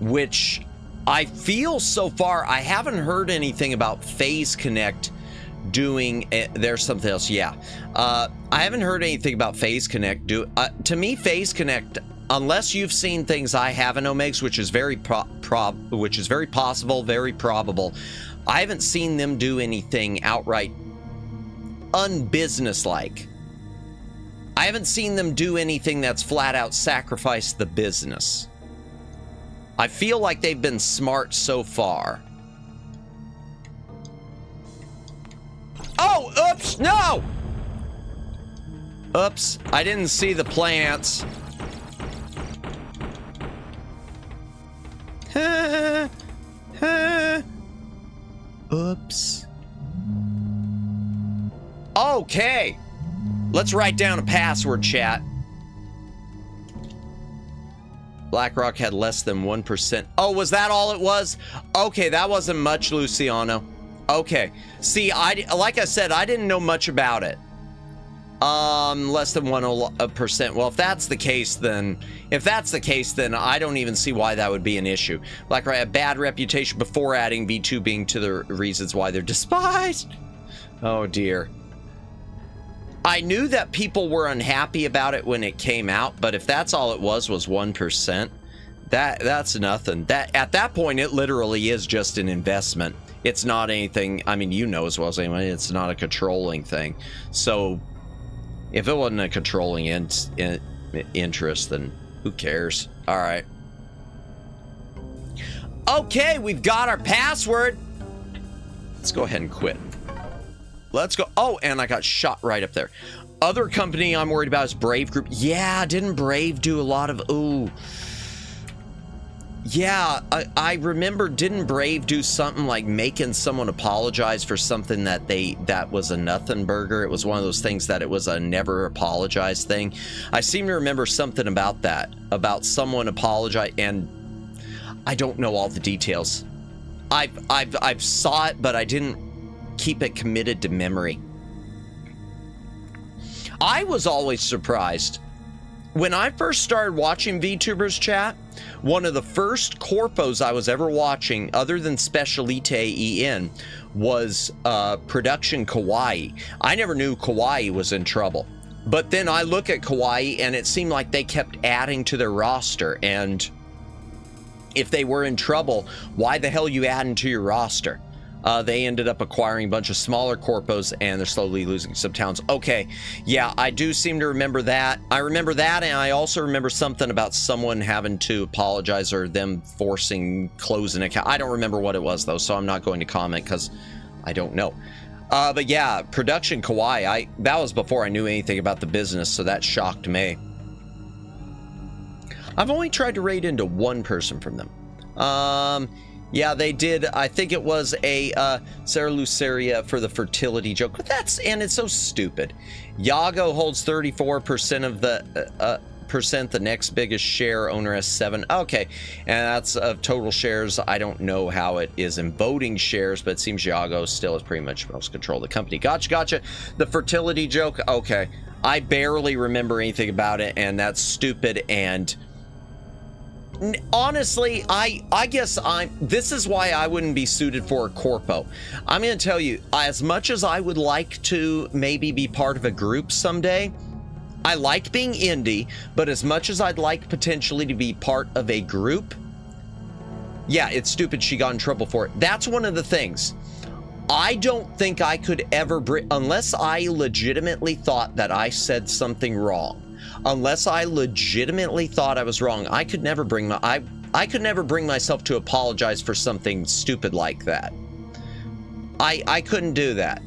Which I feel so far, I haven't heard anything about Phase Connect doing there's something else. I haven't heard anything about Phase Connect to me, Phase Connect, unless you've seen things I haven't, Omegs, which is very possible, very probable. I haven't seen them do anything outright unbusinesslike. I haven't seen them do anything that's flat out sacrificed the business. I feel like they've been smart so far. Oh, oops, no! Oops, I didn't see the plants. Oops. Okay. Let's write down a password, chat. BlackRock had less than 1%. Oh, was that all it was? Okay, that wasn't much, Luciano. Okay. See, like I said, I didn't know much about it. Less than 1%. Well, if that's the case, then I don't even see why that would be an issue. BlackRock had a bad reputation before adding vtubering to the reasons why they're despised. Oh dear. I knew that people were unhappy about it when it came out, but if that's all it was 1%, that's nothing. At that point, it literally is just an investment. It's not anything. I mean, you know as well as anyone, it's not a controlling thing. So, if it wasn't a controlling interest, then who cares? All right. Okay, we've got our password. Let's go ahead and quit. Let's go. Oh, and I got shot right up there. Other company I'm worried about is Brave Group. Yeah, didn't Brave do a lot of... Ooh. Yeah, I remember, didn't Brave do something like making someone apologize for something that was a nothing burger? It was one of those things that it was a never apologize thing. I seem to remember something about that, about someone apologize, and I don't know all the details. I've saw it, but I didn't keep it committed to memory. I was always surprised when I first started watching VTubers chat. One of the first corpos I was ever watching, other than Specialite EN, was Production Kawaii. I never knew Kawaii was in trouble. But then I look at Kawaii, and it seemed like they kept adding to their roster. And if they were in trouble, why the hell are you adding to your roster? They ended up acquiring a bunch of smaller corpos, and they're slowly losing some towns. Okay, yeah, I do seem to remember that. I remember that, and I also remember something about someone having to apologize or them forcing closing account. I don't remember what it was, though, so I'm not going to comment because I don't know. But yeah, Production Kawaii, that was before I knew anything about the business, so that shocked me. I've only tried to raid into one person from them. Yeah, they did. I think it was a Sarah Luceria for the fertility joke. But and it's so stupid. Yago holds 34% of the the next biggest share owner has 7. Okay, and that's of total shares. I don't know how it is in voting shares, but it seems Yago still has pretty much most control of the company. Gotcha. The fertility joke. Okay, I barely remember anything about it, and that's stupid. And honestly, I guess this is why I wouldn't be suited for a corpo. I'm going to tell you, as much as I would like to maybe be part of a group someday, I like being indie, but as much as I'd like potentially to be part of a group, yeah, it's stupid she got in trouble for it. That's one of the things. I don't think I could ever unless I legitimately thought that I said something wrong. Unless I legitimately thought I was wrong, I could never bring I could never bring myself to apologize for something stupid like that. I couldn't do that.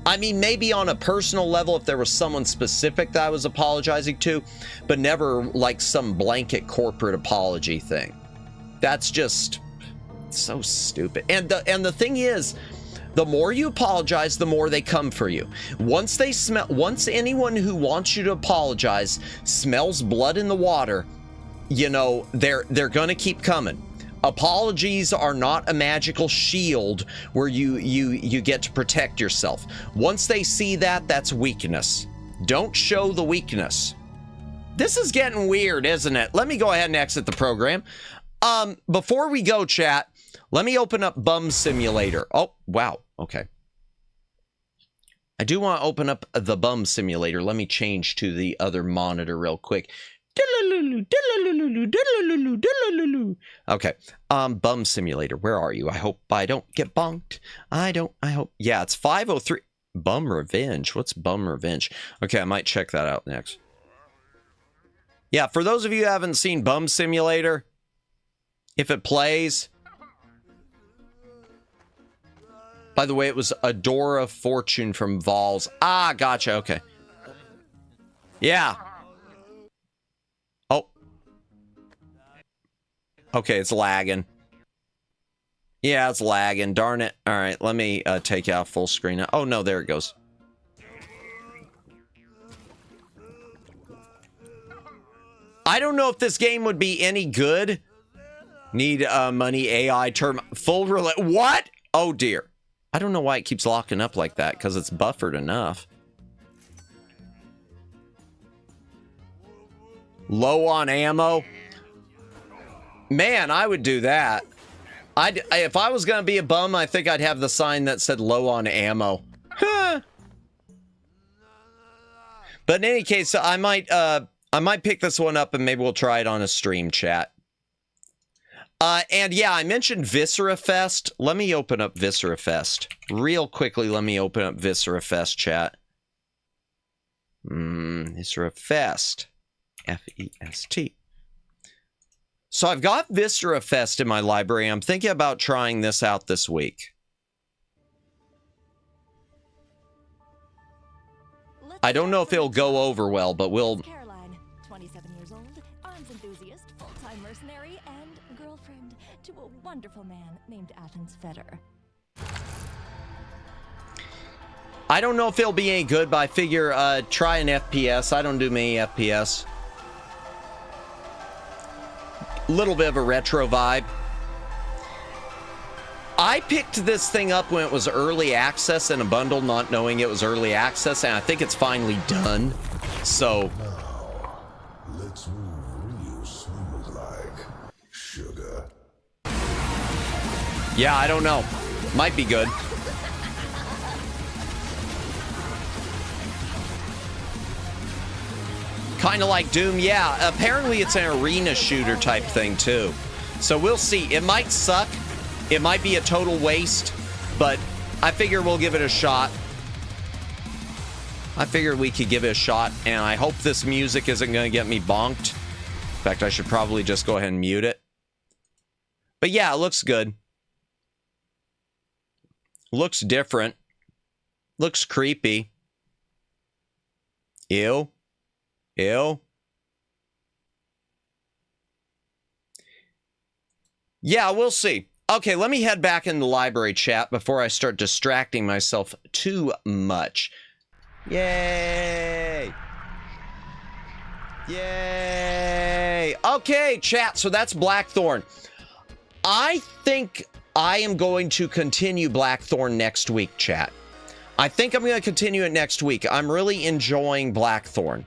I mean, maybe on a personal level if there was someone specific that I was apologizing to, but never like some blanket corporate apology thing. That's just so stupid. And the thing is, the more you apologize, the more they come for you. Once anyone who wants you to apologize smells blood in the water, you know, they're gonna keep coming. Apologies are not a magical shield where you get to protect yourself. Once they see that, that's weakness. Don't show the weakness. This is getting weird, isn't it? Let me go ahead and exit the program. Before we go, chat, let me open up Bum Simulator. Oh, wow. Okay. I do want to open up the Bum Simulator. Let me change to the other monitor real quick. Okay. Bum Simulator. Where are you? I hope I don't get bonked. I hope. Yeah, it's 5:03. Bum Revenge. What's Bum Revenge? Okay, I might check that out next. Yeah, for those of you who haven't seen Bum Simulator, if it plays... By the way, it was a Door of Fortune from Vols. Ah, gotcha. Okay. Yeah. Oh. Okay, it's lagging. Yeah, it's lagging. Darn it. All right, let me take out full screen. Oh, no, there it goes. I don't know if this game would be any good. Need money AI term. Full relay. What? Oh, dear. I don't know why it keeps locking up like that, because it's buffered enough. Low on ammo? Man, I would do that. If I was going to be a bum, I think I'd have the sign that said low on ammo. Huh. But in any case, I might pick this one up and maybe we'll try it on a stream, chat. And yeah, I mentioned Viscera Fest. Let me open up Viscera Fest. Real quickly, let me open up Viscera Fest, chat. Viscera Fest. F-E-S-T. So I've got Viscera Fest in my library. I'm thinking about trying this out this week. I don't know if it'll go over well, but we'll... 27 years old, arms enthusiast, full-time mercenary, and girlfriend to a wonderful man named Athens Fetter. I don't know if it'll be any good, but I figure try an FPS. I don't do many FPS. Little bit of a retro vibe. I picked this thing up when it was early access in a bundle, not knowing it was early access, and I think it's finally done. So now, let's move real smooth like sugar. yeah, I don't know. Might be good. Kind of like Doom, yeah. Apparently it's an arena shooter type thing too. So we'll see. It might suck. It might be a total waste, but I figure we'll give it a shot. I figured we could give it a shot, and I hope this music isn't going to get me bonked. In fact, I should probably just go ahead and mute it. But yeah, it looks good. Looks different. Looks creepy. Ew. Ew. Yeah, we'll see. Okay, let me head back in the library chat before I start distracting myself too much. Yay! Yay! Okay, chat, so that's BlackThorne. I think I am going to continue BlackThorne next week, chat. I think I'm going to continue it next week. I'm really enjoying BlackThorne.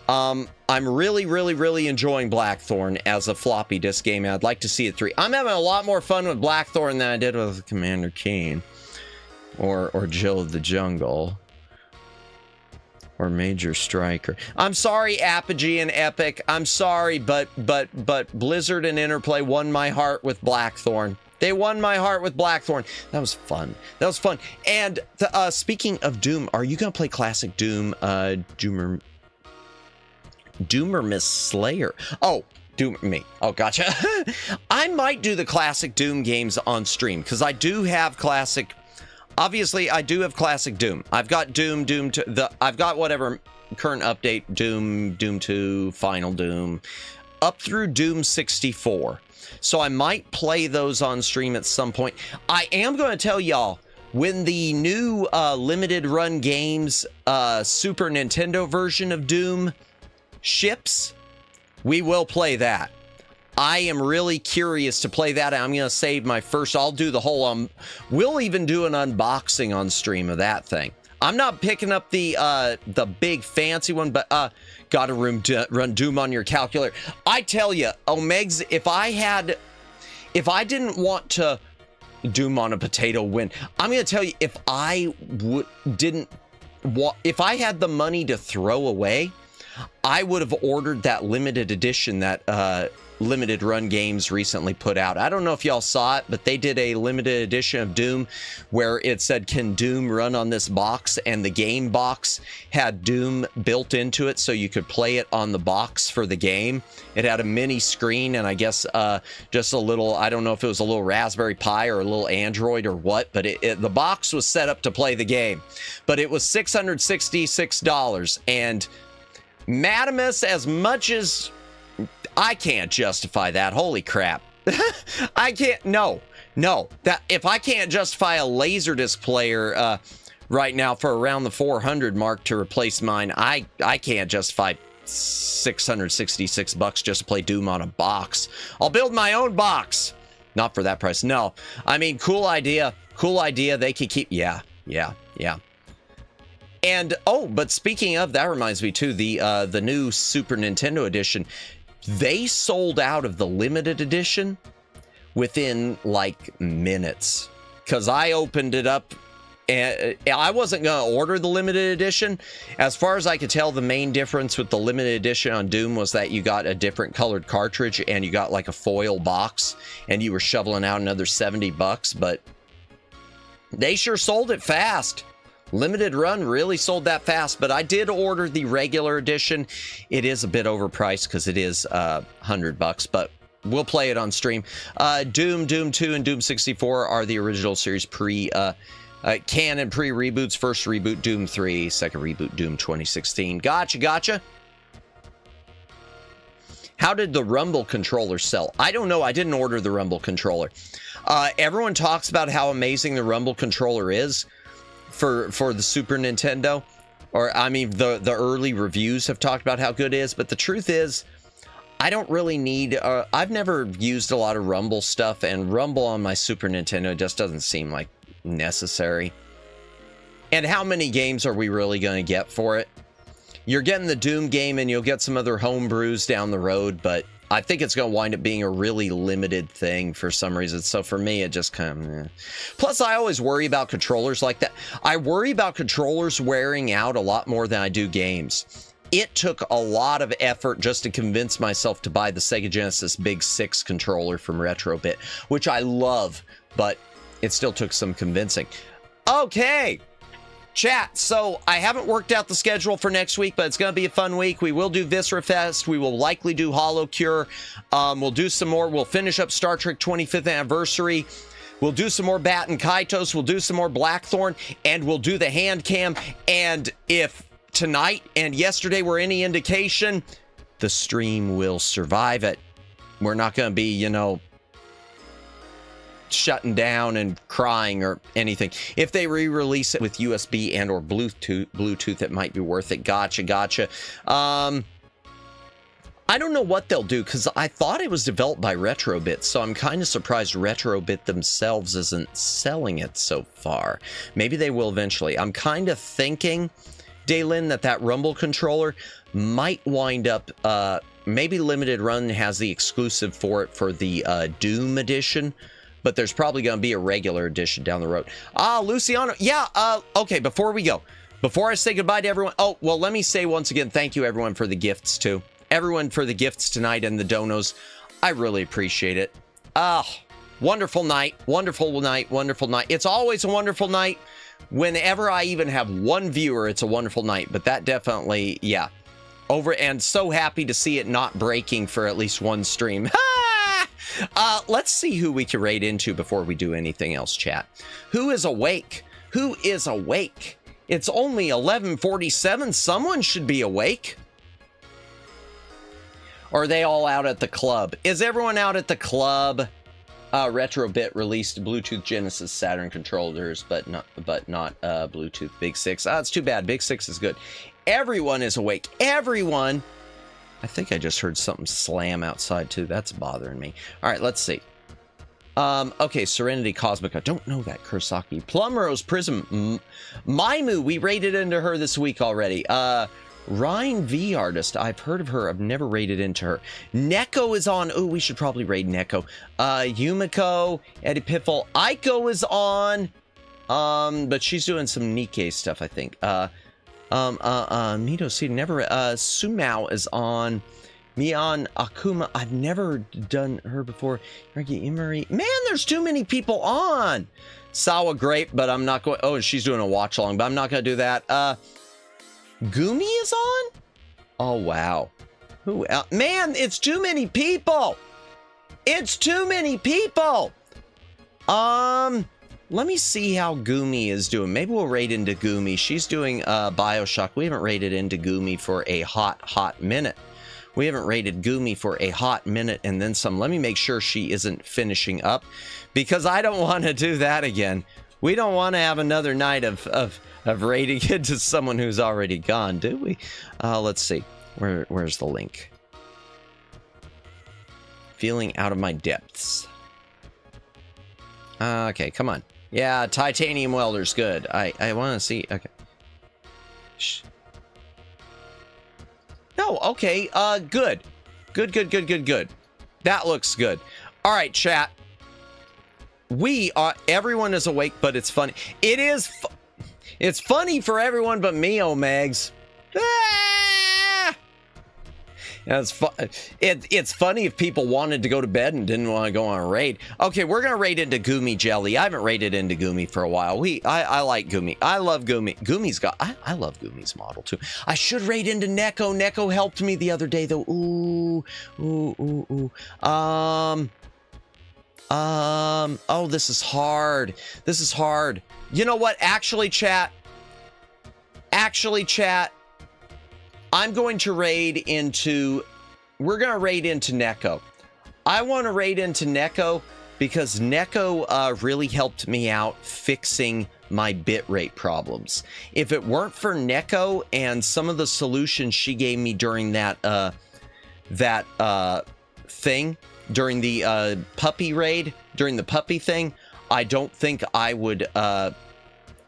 I'm really enjoying BlackThorne as a floppy disk game, and I'd like to see it 3. I'm having a lot more fun with BlackThorne than I did with Commander Keen. Or Jill of the Jungle. Or Major Striker. I'm sorry, Apogee and Epic. I'm sorry, but Blizzard and Interplay won my heart with BlackThorne. They won my heart with BlackThorne. That was fun. That was fun. And speaking of Doom, are you going to play classic Doom? Doomer Slayer. Oh, Doom me. Oh, gotcha. I might do the classic Doom games on stream because I do have classic. Obviously, I do have classic Doom. I've got Doom 2. I've got whatever current update Doom 2, Final Doom, up through Doom 64. So I might play those on stream at some point. I am going to tell y'all when the new limited run games Super Nintendo version of Doom ships, we will play that. I am really curious to play that. I'm going to save my first. I'll do the whole we'll even do an unboxing on stream of that thing. I'm not picking up the big fancy one, but gotta run Doom on your calculator. I tell you, Omegs, if I didn't want to Doom on a potato win, I'm going to tell you, if I if I had the money to throw away, I would have ordered that limited edition that Limited Run Games recently put out. I don't know if y'all saw it, but they did a limited edition of Doom where it said, can Doom run on this box? And the game box had Doom built into it so you could play it on the box for the game. It had a mini screen and I guess just a little, I don't know if it was a little Raspberry Pi or a little Android or what, but the box was set up to play the game. But it was $666. And Madamus, as much as I can't justify that. Holy crap. I can't. No. That if I can't justify a Laserdisc player right now for around the 400 mark to replace mine, I can't justify $666 just to play Doom on a box. I'll build my own box. Not for that price. No. I mean, cool idea. Cool idea. They could keep. Yeah. And but speaking of, that reminds me too, the new Super Nintendo edition. They sold out of the limited edition within like minutes because I opened it up and I wasn't going to order the limited edition. As far as I could tell, the main difference with the limited edition on Doom was that you got a different colored cartridge and you got like a foil box and you were shoveling out another $70, but they sure sold it fast. Limited Run really sold that fast, but I did order the regular edition. It is a bit overpriced because it is $100, but we'll play it on stream. Doom 2, and Doom 64 are the original series canon pre-reboots. First reboot, Doom 3. Second reboot, Doom 2016. Gotcha. How did the Rumble controller sell? I don't know. I didn't order the Rumble controller. Everyone talks about how amazing the Rumble controller is for the Super Nintendo. Or, I mean, the early reviews have talked about how good it is. But the truth is, I don't really need... I've never used a lot of Rumble stuff. And Rumble on my Super Nintendo just doesn't seem like necessary. And how many games are we really going to get for it? You're getting the Doom game and you'll get some other homebrews down the road, but I think it's going to wind up being a really limited thing for some reason. So for me, it just kind of... Plus, I always worry about controllers like that. I worry about controllers wearing out a lot more than I do games. It took a lot of effort just to convince myself to buy the Sega Genesis Big 6 controller from Retrobit, which I love, but it still took some convincing. Okay. Chat, so I haven't worked out the schedule for next week, but it's going to be a fun week. We will do Viscera Fest. We will likely do Hollow Cure. We'll do some more. We'll finish up Star Trek 25th Anniversary. We'll do some more Bat and Kaitos. We'll do some more Blackthorne, and we'll do the hand cam. And if tonight and yesterday were any indication, the stream will survive it. We're not going to be, you know, shutting down and crying or anything. If they re-release it with USB and or Bluetooth, it might be worth it. Gotcha. I don't know what they'll do because I thought it was developed by Retrobit, so I'm kind of surprised Retrobit themselves isn't selling it so far. Maybe they will eventually. I'm kind of thinking, Daylin, that Rumble controller might wind up, maybe Limited Run has the exclusive for it for the Doom edition, but there's probably going to be a regular edition down the road. Luciano. Yeah, okay, before we go, before I say goodbye to everyone, oh, well, let me say once again, thank you, everyone, for the gifts, too. Everyone for the gifts tonight and the donos. I really appreciate it. Wonderful night, wonderful night, wonderful night. It's always a wonderful night. Whenever I even have one viewer, it's a wonderful night, but that definitely, yeah. And so happy to see it not breaking for at least one stream. Let's see who we can raid into before we do anything else, chat. Who is awake? Who is awake? It's only 11:47. Someone should be awake. Or are they all out at the club? Is everyone out at the club? Retrobit released Bluetooth Genesis Saturn controllers, but not Bluetooth Big 6. It's too bad. Big 6 is good. Everyone is awake. Everyone. I think I just heard something slam outside too. That's bothering me. All right, let's see. Okay, Serenity Cosmic. I don't know that. Kurosaki. Plumrose Prism. Maimu, we raided into her this week already. Rhine V Artist. I've heard of her. I've never raided into her. Neko is on. Oh, we should probably raid Neko. Yumiko. Eddie Piffle. Aiko is on. But she's doing some Nikkei stuff, I think. Mito C never, Sumao is on. Mion Akuma, I've never done her before. Imari, man, there's too many people on. Sawa, great, but I'm not going, oh, and she's doing a watch along, but I'm not going to do that. Gumi is on? Oh, wow. Who else? Man, it's too many people. It's too many people. Let me see how Gumi is doing. Maybe we'll raid into Gumi. She's doing Bioshock. We haven't raided into Gumi for a hot minute. We haven't raided Gumi for a hot minute and then some. Let me make sure she isn't finishing up because I don't want to do that again. We don't want to have another night of raiding into someone who's already gone, do we? Let's see. Where's the link? Feeling out of my depths. Okay, come on. Yeah, titanium welder's good. I want to see. Okay. Shh. No, okay. Good. Good. That looks good. All right, chat. Everyone is awake, but it's funny. It's funny for everyone but me, Omegs. It's funny if people wanted to go to bed and didn't want to go on a raid. Okay, we're gonna raid into Gumi Jelly. I haven't raided into Gumi for a while. I like Gumi. I love Gumi. I love Gumi's model too. I should raid into Neko. Neko helped me the other day though. Ooh. Oh, this is hard. You know what? Actually, chat. I'm going to raid into we're gonna raid into Neko. I want to raid into Neko because Neko really helped me out fixing my bitrate problems. If it weren't for Neko and some of the solutions she gave me during that thing, during the puppy raid, during the puppy thing, I don't think I would. I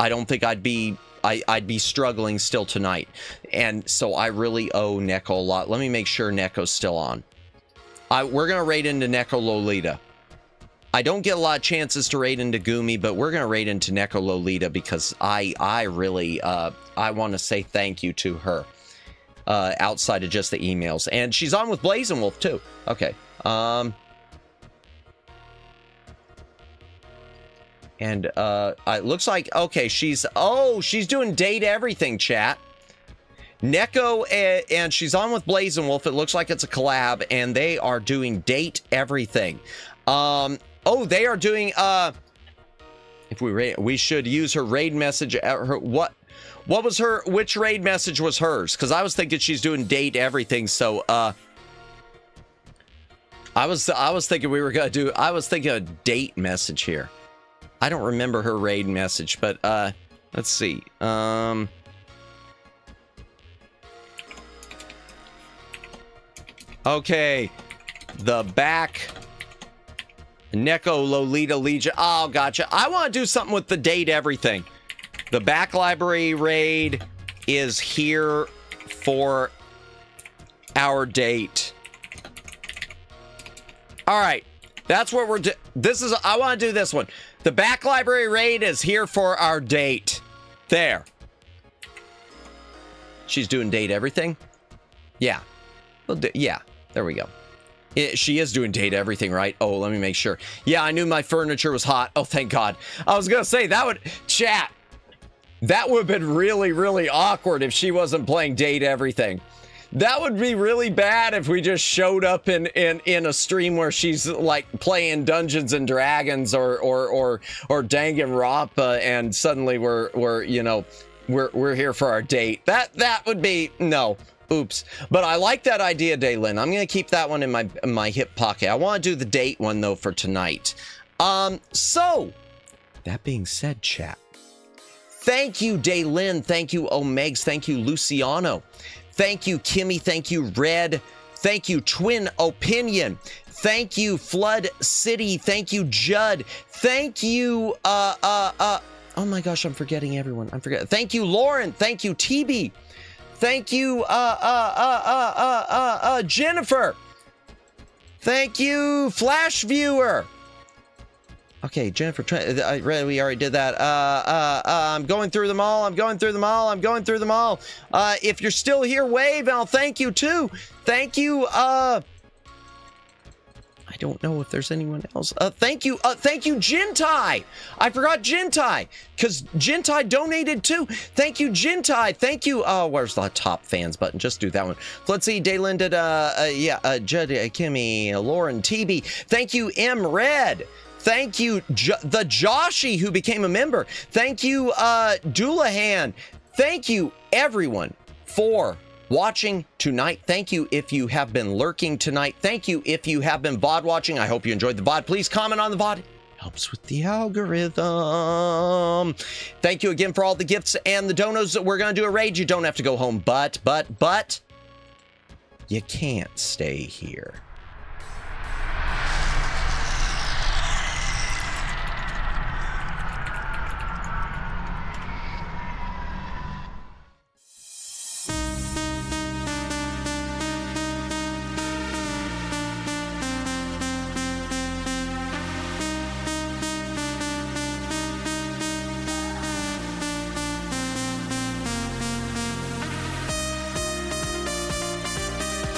don't think I'd be struggling still tonight. And so I really owe Neko a lot. Let me make sure Neko's still on. We're going to raid into Neko Lolita. I don't get a lot of chances to raid into Gumi, but we're going to raid into Neko Lolita because I really, I want to say thank you to her outside of just the emails. And she's on with Blazing Wolf too. Okay. And it looks like, okay, she's doing date everything, chat. Neko, and she's on with Blazing Wolf. It looks like it's a collab, and they are doing date everything. They are doing, if we should use her raid message. What was her, which raid message was hers? Because I was thinking she's doing date everything, so, I was thinking we were going to do, I was thinking a date message here. I don't remember her raid message, but, let's see. Okay. The back. Neko Lolita Legion. Oh, gotcha. I want to do something with the date everything. The back library raid is here for our date. All right. That's what we're doing. I want to do this one. The back library raid is here for our date. There. She's doing date everything? Yeah. Well, yeah. There we go. She is doing date everything, right? Oh, let me make sure. Yeah, I knew my furniture was hot. Oh, thank God. I was going to say, that would... Chat. That would have been really, really awkward if she wasn't playing date everything. That would be really bad if we just showed up in a stream where she's like playing Dungeons and Dragons or Danganronpa, and suddenly we're here for our date. That would be no. Oops. But I like that idea, Daylin. I'm gonna keep that one in my hip pocket. I want to do the date one though for tonight. So that being said, chat. Thank you, Daylin. Thank you, Omegs. Thank you, Luciano. Thank you, Kimmy. Thank you, Red. Thank you, Twin Opinion. Thank you, Flood City. Thank you, Judd. Thank you, oh my gosh, I'm forgetting everyone. Thank you, Lauren. Thank you, TB. Thank you, Jennifer. Thank you, Flash Viewer. Okay, Jennifer, we already did that. I'm going through them all. If you're still here, wave, and I'll thank you too. Thank you, I don't know if there's anyone else. Thank you, Jintai. I forgot Jintai, because Jintai donated too. Thank you, Jintai. Thank you. Oh, where's the top fans button? Just do that one. Let's see. Daylin did, Judd, Kimmy, Lauren, TB. Thank you, M Red. Thank you, the Joshi who became a member. Thank you, Doulahan. Thank you, everyone, for watching tonight. Thank you if you have been lurking tonight. Thank you if you have been VOD watching. I hope you enjoyed the VOD. Please comment on the VOD. Helps with the algorithm. Thank you again for all the gifts and the donos. We're going to do a raid. You don't have to go home, but you can't stay here.